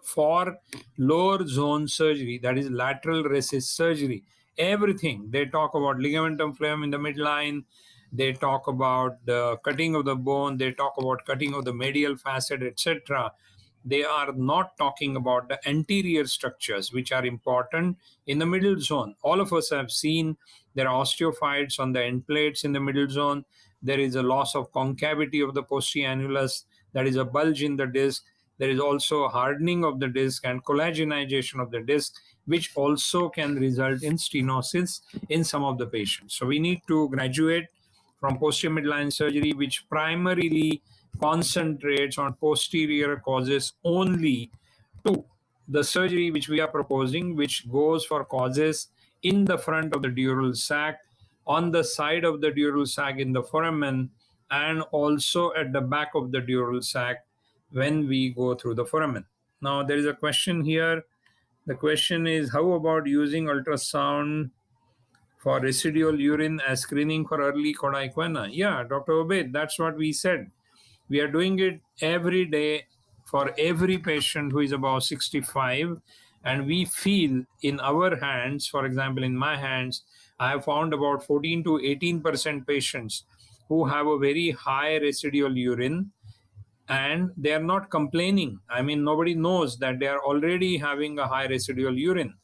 for lower zone surgery, that is lateral recess surgery. Everything they talk about ligamentum flavum in the midline, they talk about the cutting of the bone, they talk about cutting of the medial facet, etc. They are not talking about the anterior structures which are important in the middle zone. All of us have seen there are osteophytes on the end plates in the middle zone. There is a loss of concavity of the posterior annulus. There is a bulge in the disc. There is also hardening of the disc and collagenization of the disc, which also can result in stenosis in some of the patients. So we need to graduate from posterior midline surgery, which primarily concentrates on posterior causes only, to the surgery which we are proposing, which goes for causes in the front of the dural sac, on the side of the dural sac in the foramen, and also at the back of the dural sac when we go through the foramen. Now, there is a question here. The question is, how about using ultrasound for residual urine as screening for early coda equina? Yeah, Dr. Obaid, that's what we said. We are doing it every day for every patient who is above 65, and we feel in our hands, for example, in my hands, I have found about 14 to 18% patients who have a very high residual urine, and they are not complaining. I mean, nobody knows that they are already having a high residual urine.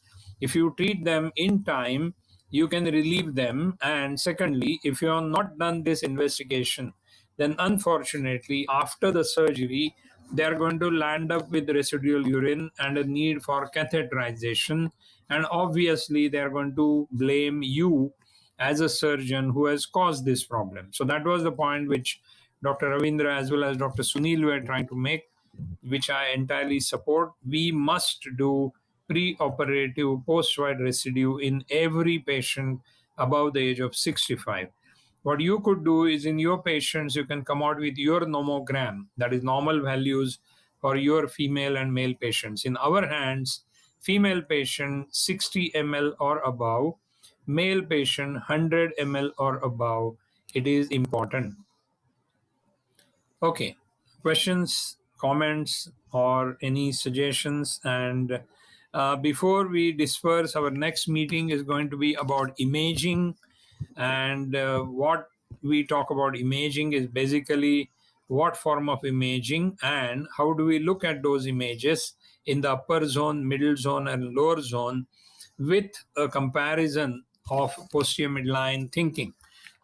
If you treat them in time, you can relieve them. And secondly, if you have not done this investigation, then unfortunately, after the surgery, they are going to land up with residual urine and a need for catheterization. And obviously, they are going to blame you as a surgeon who has caused this problem. So that was the point which Dr. Ravindra as well as Dr. Sunil were trying to make, which I entirely support. We must do pre-operative post-void residue in every patient above the age of 65. What you could do is in your patients, you can come out with your nomogram, that is normal values for your female and male patients. In our hands, female patient 60 ml or above, male patient 100 ml or above. It is important. Okay, questions, comments, or any suggestions? And before we disperse, our next meeting is going to be about imaging. And what we talk about imaging is basically what form of imaging and how do we look at those images in the upper zone, middle zone, and lower zone with a comparison of posterior midline thinking.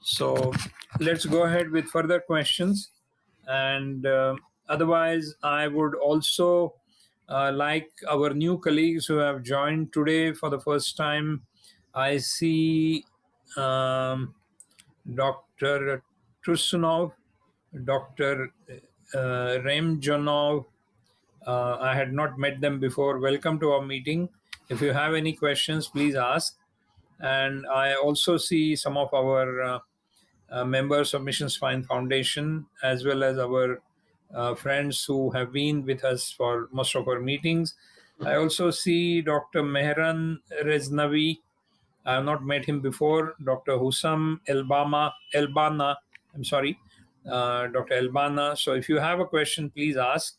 So let's go ahead with further questions. And otherwise, I would also like our new colleagues who have joined today for the first time. I see Dr. Trusunov, Dr. Remjonov. I had not met them before. Welcome to our meeting. If you have any questions, please ask. And I also see some of our members of Mission Spine Foundation, as well as our friends who have been with us for most of our meetings. I also see Dr. Mehran Reznavi. I have not met him before. Dr. Hussam Elbana, I'm sorry, Dr. Elbana. So if you have a question, please ask.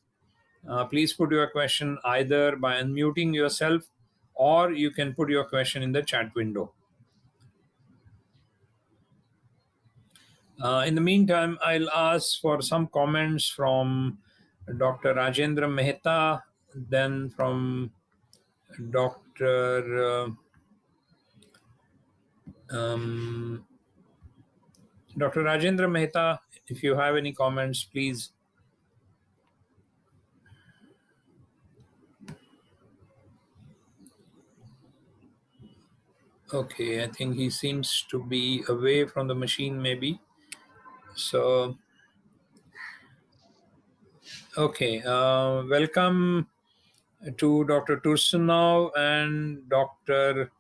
Please put your question either by unmuting yourself, or you can put your question in the chat window. In the meantime, I'll ask for some comments from Dr. Rajendra Mehta, then from Dr. Dr. Rajendra Mehta. If you have any comments, please. Okay, I think he seems to be away from the machine, maybe. So, okay, welcome to Dr. Tursunov and Dr.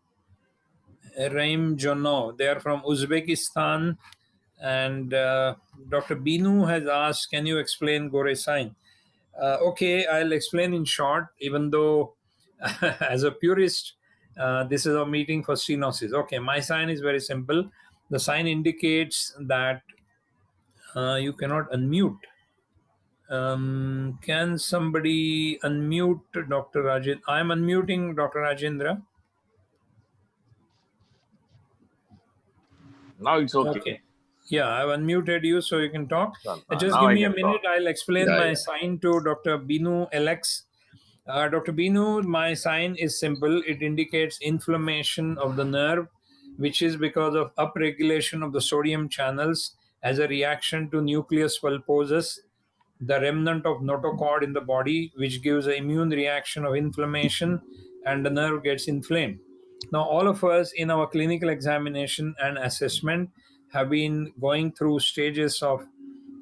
Raim Jonov. They are from Uzbekistan. And Dr. Binu has asked, can you explain Gore sign? Okay, I'll explain in short, even though as a purist, this is a meeting for stenosis. Okay, my sign is very simple. The sign indicates that you cannot unmute. Can somebody unmute Dr. Rajendra? I'm unmuting Dr. Rajendra. Now it's okay. Okay. Yeah, I've unmuted you so you can talk. Just Now give I me a can minute. talk. I'll explain Yeah, my yeah. sign to Dr. Binu LX. Dr. Binu, my sign is simple. It indicates inflammation of the nerve, which is because of upregulation of the sodium channels as a reaction to nucleus pulposus, the remnant of notochord in the body, which gives an immune reaction of inflammation, and the nerve gets inflamed. Now, all of us in our clinical examination and assessment have been going through stages of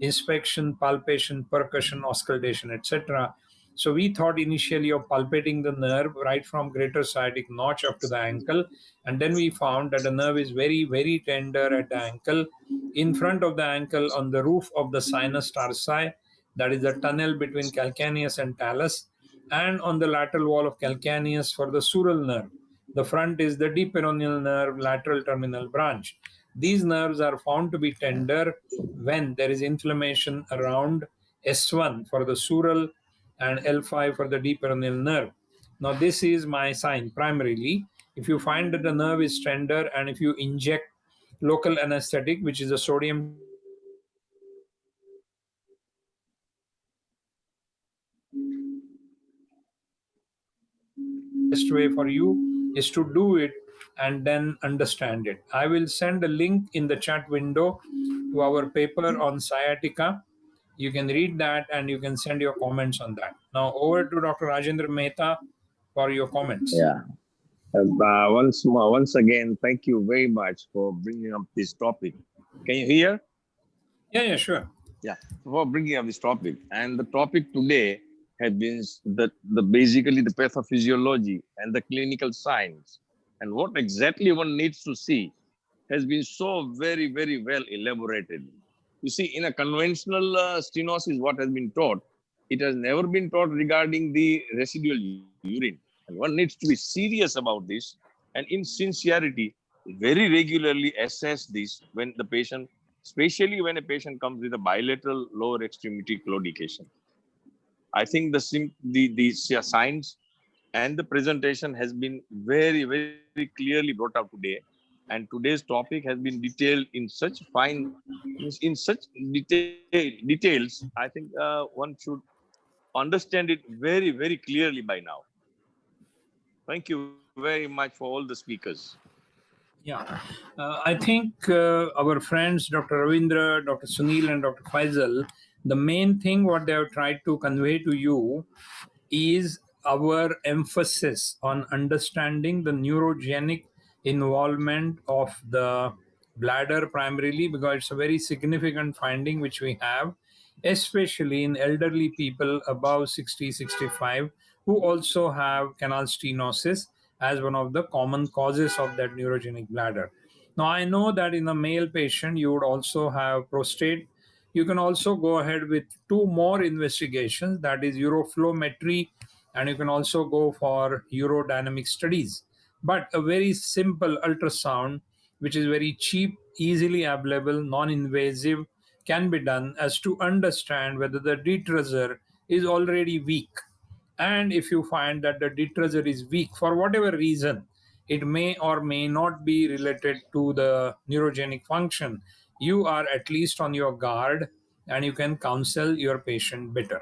inspection, palpation, percussion, auscultation, etc. So we thought initially of palpating the nerve right from greater sciatic notch up to the ankle, and then we found that the nerve is very, very tender at the ankle, in front of the ankle on the roof of the sinus tarsi, that is the tunnel between calcaneus and talus, and on the lateral wall of calcaneus for the sural nerve. The front is the deep peroneal nerve, lateral terminal branch. These nerves are found to be tender when there is inflammation around S1 for the sural and L5 for the deep peroneal nerve. Now, this is my sign primarily. If you find that the nerve is tender and if you inject local anesthetic, which is a sodium best way for you is to do it and then understand it. I will send a link in the chat window to our paper on sciatica. You can read that and you can send your comments on that. Now, over to Dr. Rajendra Mehta for your comments. Yeah. Once again, thank you very much for bringing up this topic. Can you hear? Yeah, sure. Yeah, for bringing up this topic. And the topic today has been the basically the pathophysiology and the clinical science. And what exactly one needs to see has been so very, very well elaborated. You see, in a conventional stenosis, what has been taught, it has never been taught regarding the residual urine. And one needs to be serious about this and in sincerity, very regularly assess this when the patient, especially when a patient comes with a bilateral lower extremity claudication. I think the science and the presentation has been very, very clearly brought out today. And today's topic has been detailed in such fine, in such details. I think one should understand it very, very clearly by now. Thank you very much for all the speakers. Yeah, I think our friends Dr. Ravindra, Dr. Sunil, and Dr. Faisal, the main thing what they have tried to convey to you is our emphasis on understanding the neurogenic involvement of the bladder primarily, because it's a very significant finding which we have, especially in elderly people above 60, 65, who also have canal stenosis as one of the common causes of that neurogenic bladder. Now, I know that in a male patient, you would also have prostate. You can also go ahead with two more investigations, that is uroflowmetry, and you can also go for urodynamic studies. But a very simple ultrasound, which is very cheap, easily available, non invasive, can be done as to understand whether the detrusor is already weak. And if you find that the detrusor is weak for whatever reason, it may or may not be related to the neurogenic function, you are at least on your guard and you can counsel your patient better.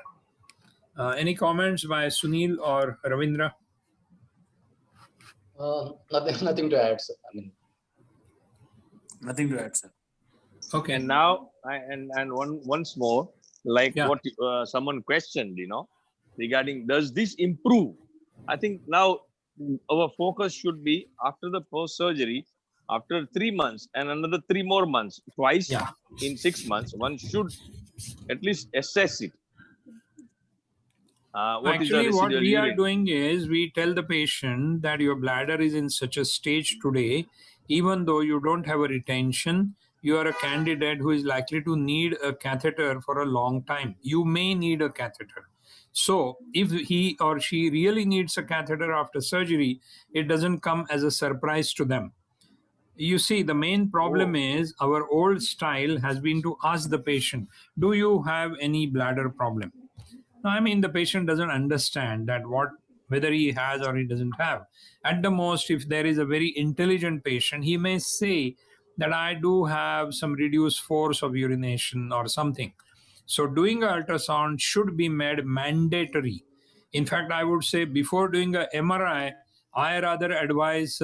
Any comments by Sunil or Ravindra? Nothing to add, sir. I mean, Nothing to add, sir. Okay. And now, once more, like Yeah. what someone questioned, regarding does this improve? I think now our focus should be after the post surgery, after 3 months and another 3 more months, twice Yeah. in 6 months, one should at least assess it. What is the Actually, what residual we are urine? doing is we tell the patient that your bladder is in such a stage today, even though you don't have a retention, you are a candidate who is likely to need a catheter for a long time. You may need a catheter. So, if he or she really needs a catheter after surgery, it doesn't come as a surprise to them. You see, the main problem is our old style has been to ask the patient, do you have any bladder problem? No, I mean, the patient doesn't understand that whether he has or he doesn't have. At the most, if there is a very intelligent patient, he may say that I do have some reduced force of urination or something. So doing an ultrasound should be made mandatory. In fact, I would say before doing a MRI, I rather advise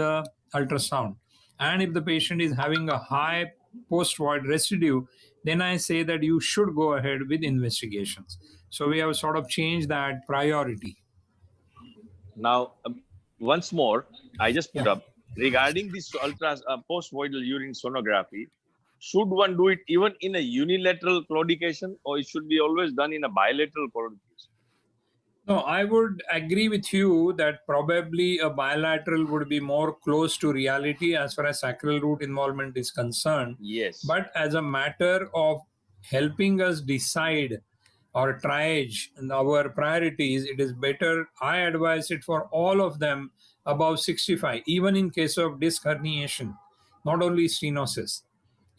ultrasound. And if the patient is having a high post-void residue, then I say that you should go ahead with investigations. So we have sort of changed that priority. Now, once more, I just put Yeah. up regarding this post-voidal urine sonography. Should one do it even in a unilateral claudication, or it should be always done in a bilateral claudication? No, I would agree with you that probably a bilateral would be more close to reality as far as sacral root involvement is concerned. Yes. But as a matter of helping us decide or triage our priorities, it is better. I advise it for all of them above 65, even in case of disc herniation, not only stenosis.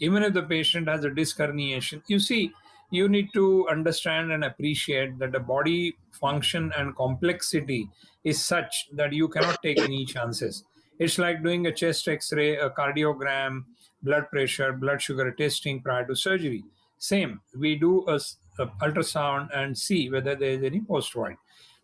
Even if the patient has a disc herniation, you see, you need to understand and appreciate that the body function and complexity is such that you cannot take any chances. It's like doing a chest x-ray, a cardiogram, blood pressure, blood sugar testing prior to surgery. Same, we do a ultrasound and see whether there is any post-void.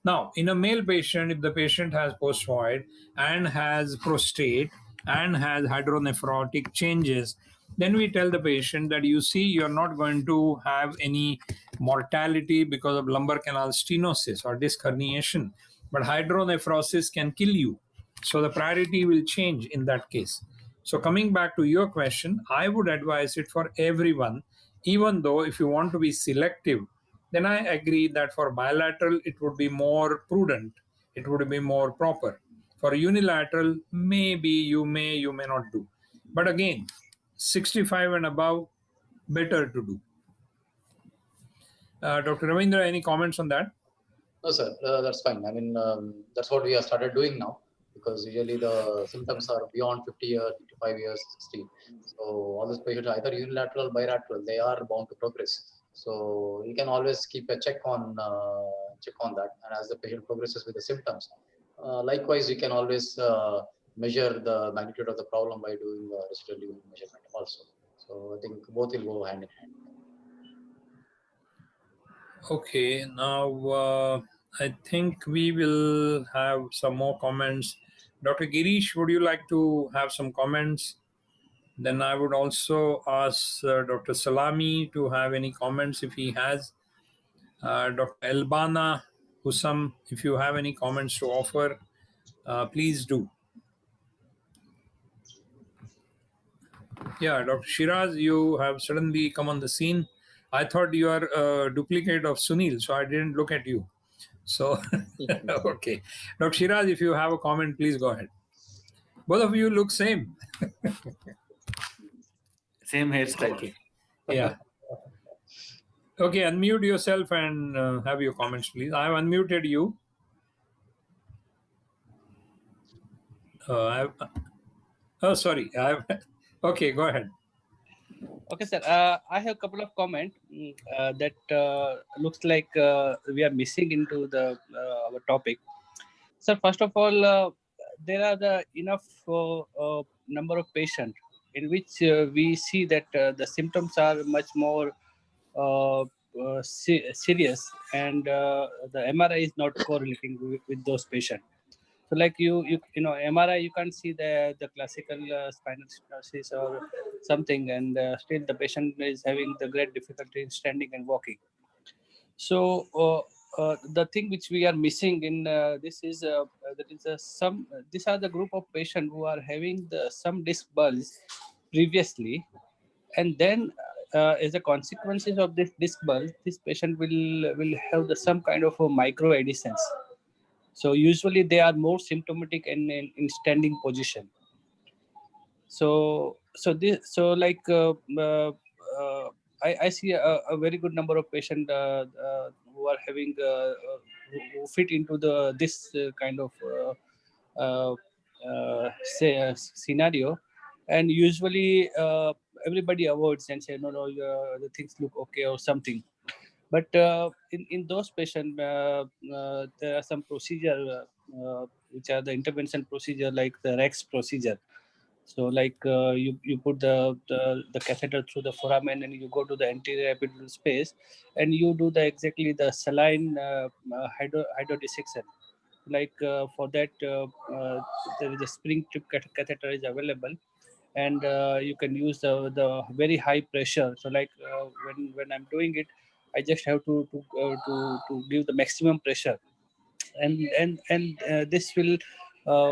Now, in a male patient, if the patient has post-void and has prostate and has hydronephrotic changes, then we tell the patient that you see, you're not going to have any mortality because of lumbar canal stenosis or disc herniation, but hydronephrosis can kill you. So the priority will change in that case. So coming back to your question, I would advise it for everyone, even though if you want to be selective, then I agree that for bilateral, it would be more prudent. It would be more proper. For unilateral, maybe you may not do. But again, 65 and above, better to do. Dr. Ravindra, any comments on that? No, sir, that's fine. I mean, that's what we have started doing now, because usually the symptoms are beyond 50 years, 55 years, 60. So all these patients, either unilateral, bilateral, they are bound to progress. So you can always keep a check on that, and as the patient progresses with the symptoms, likewise you can always measure the magnitude of the problem by doing residual urine measurement also. So I think both will go hand in hand. Okay, now I think we will have some more comments. Dr. Girish, would you like to have some comments? Then I would also ask Dr. Salami to have any comments if he has. Dr. Elbana Husam, if you have any comments to offer, please do. Yeah, Dr. Shiraz, you have suddenly come on the scene. I thought you are a duplicate of Sunil, so I didn't look at you. So, okay. Dr. Shiraz, if you have a comment, please go ahead. Both of you look same. Same hairstyle. Okay. Yeah. Okay, unmute yourself and have your comments, please. I have unmuted you. Oh, sorry. Okay, go ahead. Okay, sir. I have a couple of comments that looks like we are missing into the our topic. Sir, first of all, there are the enough number of patients in which we see that the symptoms are much more serious, and the MRI is not correlating with those patients. So, like you know, MRI, you can't see the classical spinal stenosis or something, and still the patient is having the great difficulty in standing and walking. So the thing which we are missing in this is that is some these are the group of patients who are having some disc bulge previously, and then as a consequences of this disc bulge, this patient will have some kind of a micro adhesions. So usually they are more symptomatic in standing position. So like I see a very good number of patients who are having who fit into this kind of uh, say scenario, and usually everybody avoids and say no, the things look okay or something. But in those patients, there are some procedure which are the intervention procedure, like the Rex procedure. So like you put the catheter through the foramen, and you go to the anterior epidural space, and you do the exactly the saline hydrodissection. Like for that, there is a spring tube catheter is available, and you can use the very high pressure. So like when I'm doing it, I just have to give the maximum pressure, and this will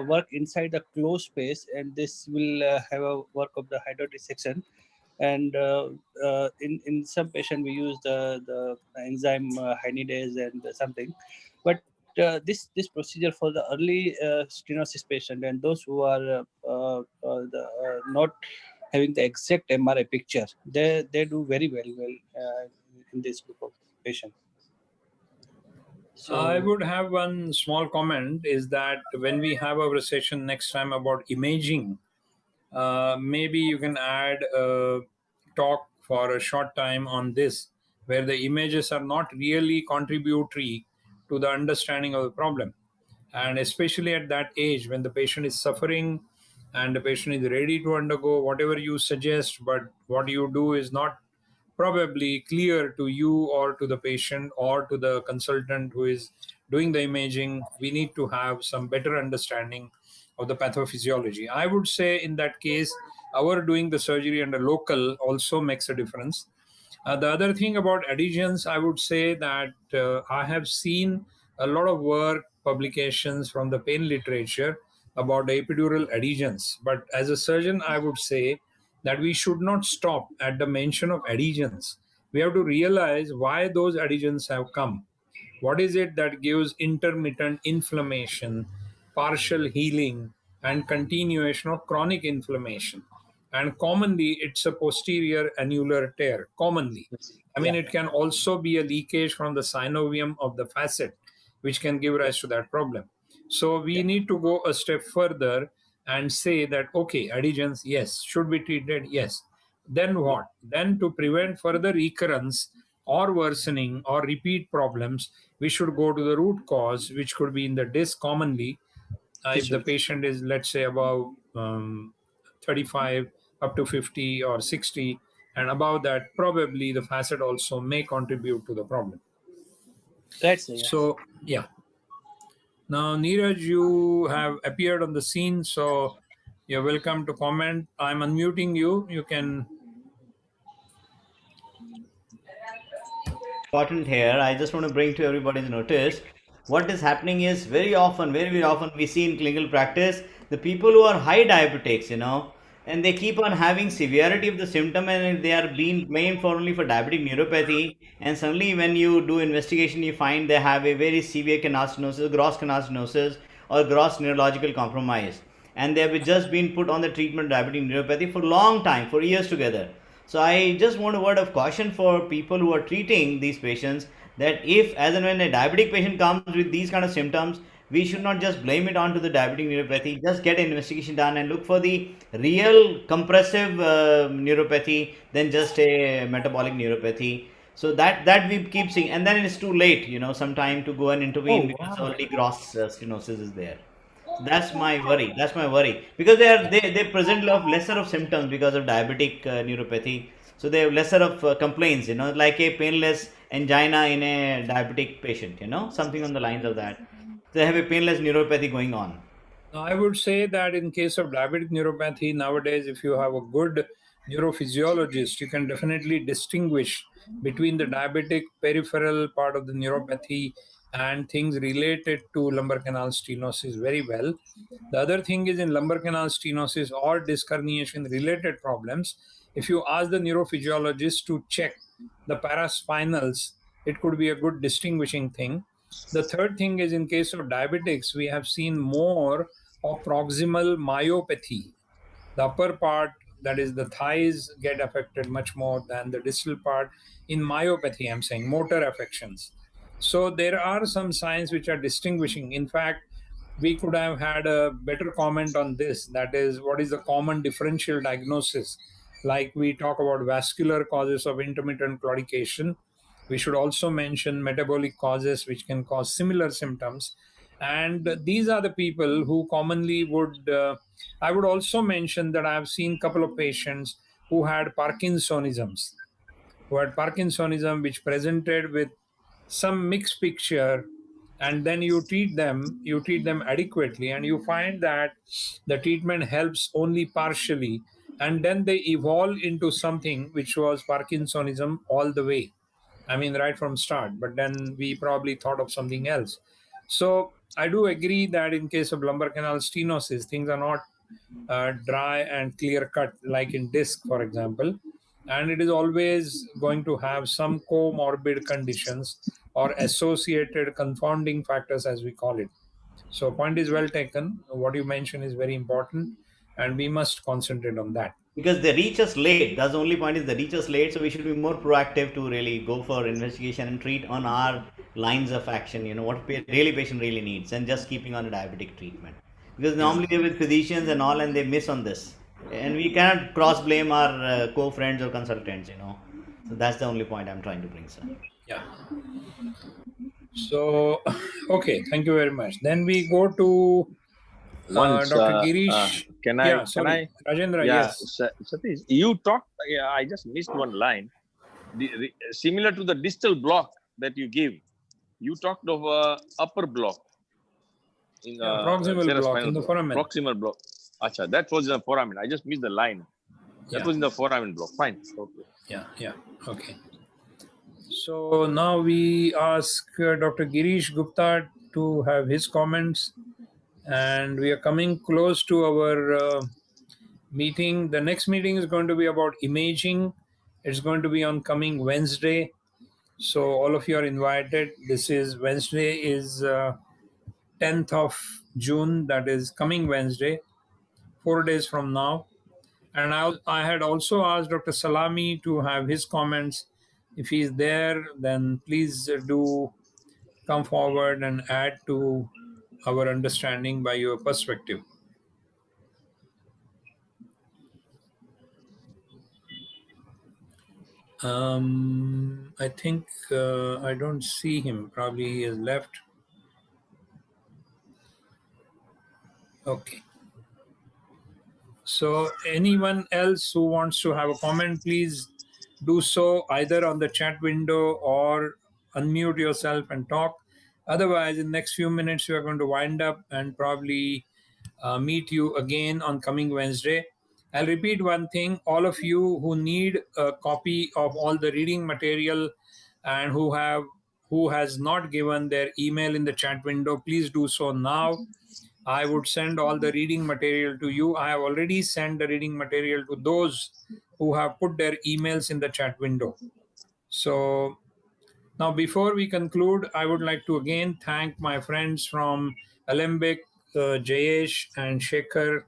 work inside the closed space, and this will have a work of the hydrodissection. And in some patient we use the enzyme hynidase and something. But this procedure for the early stenosis patient and those who are not having the exact MRI picture, they do very well in this group of patients. I So would have one small comment is that when we have our session next time about imaging, maybe you can add a talk for a short time on this, where the images are not really contributory to the understanding of the problem. And especially at that age when the patient is suffering and the patient is ready to undergo whatever you suggest, but what you do is not probably clear to you or to the patient or to the consultant who is doing the imaging, we need to have some better understanding of the pathophysiology. I would say in that case, our doing the surgery under local also makes a difference. The other thing about adhesions, I would say that I have seen a lot of work, publications from the pain literature about epidural adhesions. But as a surgeon, I would say that we should not stop at the mention of adhesions. We have to realize why those adhesions have come. What is it that gives intermittent inflammation, partial healing, and continuation of chronic inflammation? And commonly, it's a posterior annular tear. Commonly, I mean, yeah, it can also be a leakage from the synovium of the facet, which can give yeah, rise to that problem. So we yeah, need to go a step further and say that, okay, adhesions, yes, should be treated, yes. Then yeah, what? Then to prevent further recurrence or worsening or repeat problems, we should go to the root cause, which could be in the disc commonly. If the tissue. patient is, let's say, about 35 up to 50 or 60, and above that, probably the facet also may contribute to the problem. That's yeah. So, yeah. Now, Neeraj, you have appeared on the scene, so you're welcome to comment. I'm unmuting you. You can. Important here. I just want to bring to everybody's notice what is happening is very often we see in clinical practice the people who are high diabetics, and they keep on having severity of the symptom and they are being blamed for only for diabetic neuropathy. And suddenly, when you do investigation, you find they have a very severe canal stenosis, gross canal stenosis, or gross neurological compromise, and they have just been put on the treatment of diabetic neuropathy for a long time, for years together. So I just want a word of caution for people who are treating these patients that if as and when a diabetic patient comes with these kind of symptoms, we should not just blame it onto the diabetic neuropathy. Just get an investigation done and look for the real compressive neuropathy than just a metabolic neuropathy. So that we keep seeing, and then it's too late, sometime to go and intervene Oh, because wow. already gross stenosis is there. That's my worry. That's my worry because they present a lot of lesser of symptoms because of diabetic neuropathy. So they have lesser of complaints. Like a painless angina in a diabetic patient. Something on the lines of that. They have a painless neuropathy going on. I would say that in case of diabetic neuropathy, nowadays, if you have a good neurophysiologist, you can definitely distinguish between the diabetic peripheral part of the neuropathy and things related to lumbar canal stenosis very well. The other thing is in lumbar canal stenosis or disc herniation related problems, if you ask the neurophysiologist to check the paraspinals, it could be a good distinguishing thing. The third thing is in case of diabetics, we have seen more of proximal myopathy. The upper part, that is the thighs, get affected much more than the distal part in myopathy, I'm saying motor affections. So there are some signs which are distinguishing. In fact, we could have had a better comment on this, that is what is the common differential diagnosis. Like we talk about vascular causes of intermittent claudication, we should also mention metabolic causes which can cause similar symptoms, and these are the people who commonly would I would also mention that I have seen a couple of patients who had Parkinsonisms, which presented with some mixed picture, and then you treat them adequately, and you find that the treatment helps only partially, and then they evolve into something which was Parkinsonism all the way. I mean, right from start, but then we probably thought of something else. So I do agree that in case of lumbar canal stenosis, things are not dry and clear cut like in disc, for example, and it is always going to have some comorbid conditions or associated confounding factors, as we call it. So, point is well taken. What you mentioned is very important, and we must concentrate on that. Because they reach us late. That's the only point, is they reach us late, so we should be more proactive to really go for investigation and treat on our lines of action, what really patient really needs, and just keeping on a diabetic treatment. Because Yeah. normally they're with physicians and all, and they miss on this. And we cannot cross blame our co-friends or consultants. So that's the only point I'm trying to bring, sir. Yeah. So, okay, thank you very much. Then we go to Once, Dr. Girish. can Yeah, I? sorry, Rajendra. Yeah, Yes. Satish, you talked. Yeah, I just missed one line. Similar to the distal block that you give, you talked of upper block in Yeah, proximal block in cerebrospinal the block, foramen. proximal block. Acha, that was in the foramen. I just missed the line. That Yeah. was in the foramen block. Fine. Okay. Yeah. Okay. So now we ask Dr. Girish Gupta to have his comments, and we are coming close to our meeting. The next meeting is going to be about imaging. It's going to be on coming Wednesday. So all of you are invited. This is Wednesday is 10th of June. That is coming Wednesday, 4 days from now. And I had also asked Dr. Salami to have his comments. If he's there, then please do come forward and add to our understanding by your perspective. I think I don't see him. Probably he has left. Okay. So anyone else who wants to have a comment, please do so either on the chat window or unmute yourself and talk. Otherwise, in the next few minutes, we are going to wind up and probably meet you again on coming Wednesday. I'll repeat one thing. All of you who need a copy of all the reading material and who has not given their email in the chat window, please do so now. I would send all the reading material to you. I have already sent the reading material to those who have put their emails in the chat window. So now, before we conclude, I would like to again thank my friends from Alembic, Jayesh and Shekhar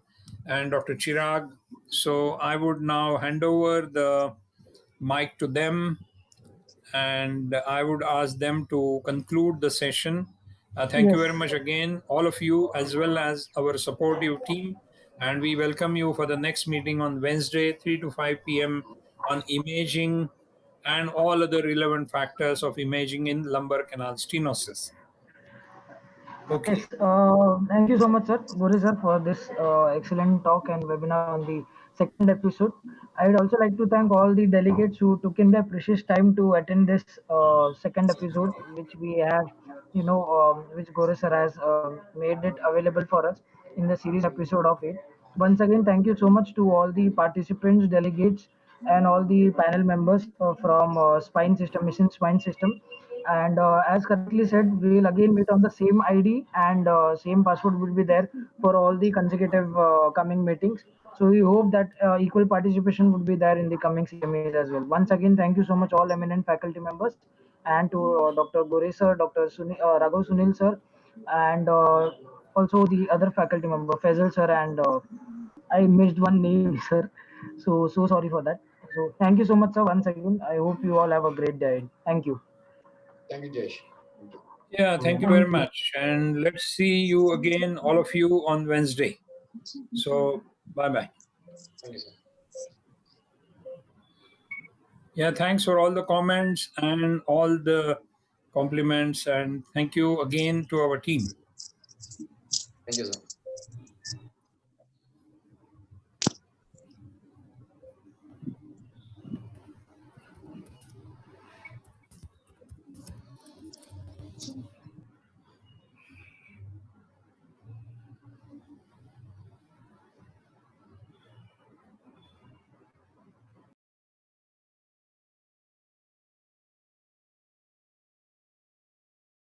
and Dr. Chirag. So I would now hand over the mic to them, and I would ask them to conclude the session. Thank you Yes. very much again, all of you, as well as our supportive team. And we welcome you for the next meeting on Wednesday, 3 to 5 p.m. on imaging and all other relevant factors of imaging in lumbar canal stenosis. Okay. Yes, thank you so much, sir, Gori sir, for this excellent talk and webinar on the second episode. I'd also like to thank all the delegates who took in their precious time to attend this second episode, which we have, which Gori sir has made it available for us in the series episode of it. Once again, thank you so much to all the participants, delegates, and all the panel members from Spine System, Mission Spine System. And as correctly said, we will again meet on the same ID, and same password will be there for all the consecutive coming meetings. So we hope that equal participation would be there in the coming CMEs as well. Once again, thank you so much all eminent faculty members, and to Dr. Gore sir, Dr. Raghav Sunil sir, and also the other faculty member Faisal sir, and I missed one name sir. So sorry for that. So thank you so much sir once again. I hope you all have a great day. Thank you. Thank you, Jayesh. Thank you. Yeah, thank you very much. And let's see you again, all of you, on Wednesday. So, bye-bye. Thank you, sir. Yeah, thanks for all the comments and all the compliments. And thank you again to our team. Thank you, sir.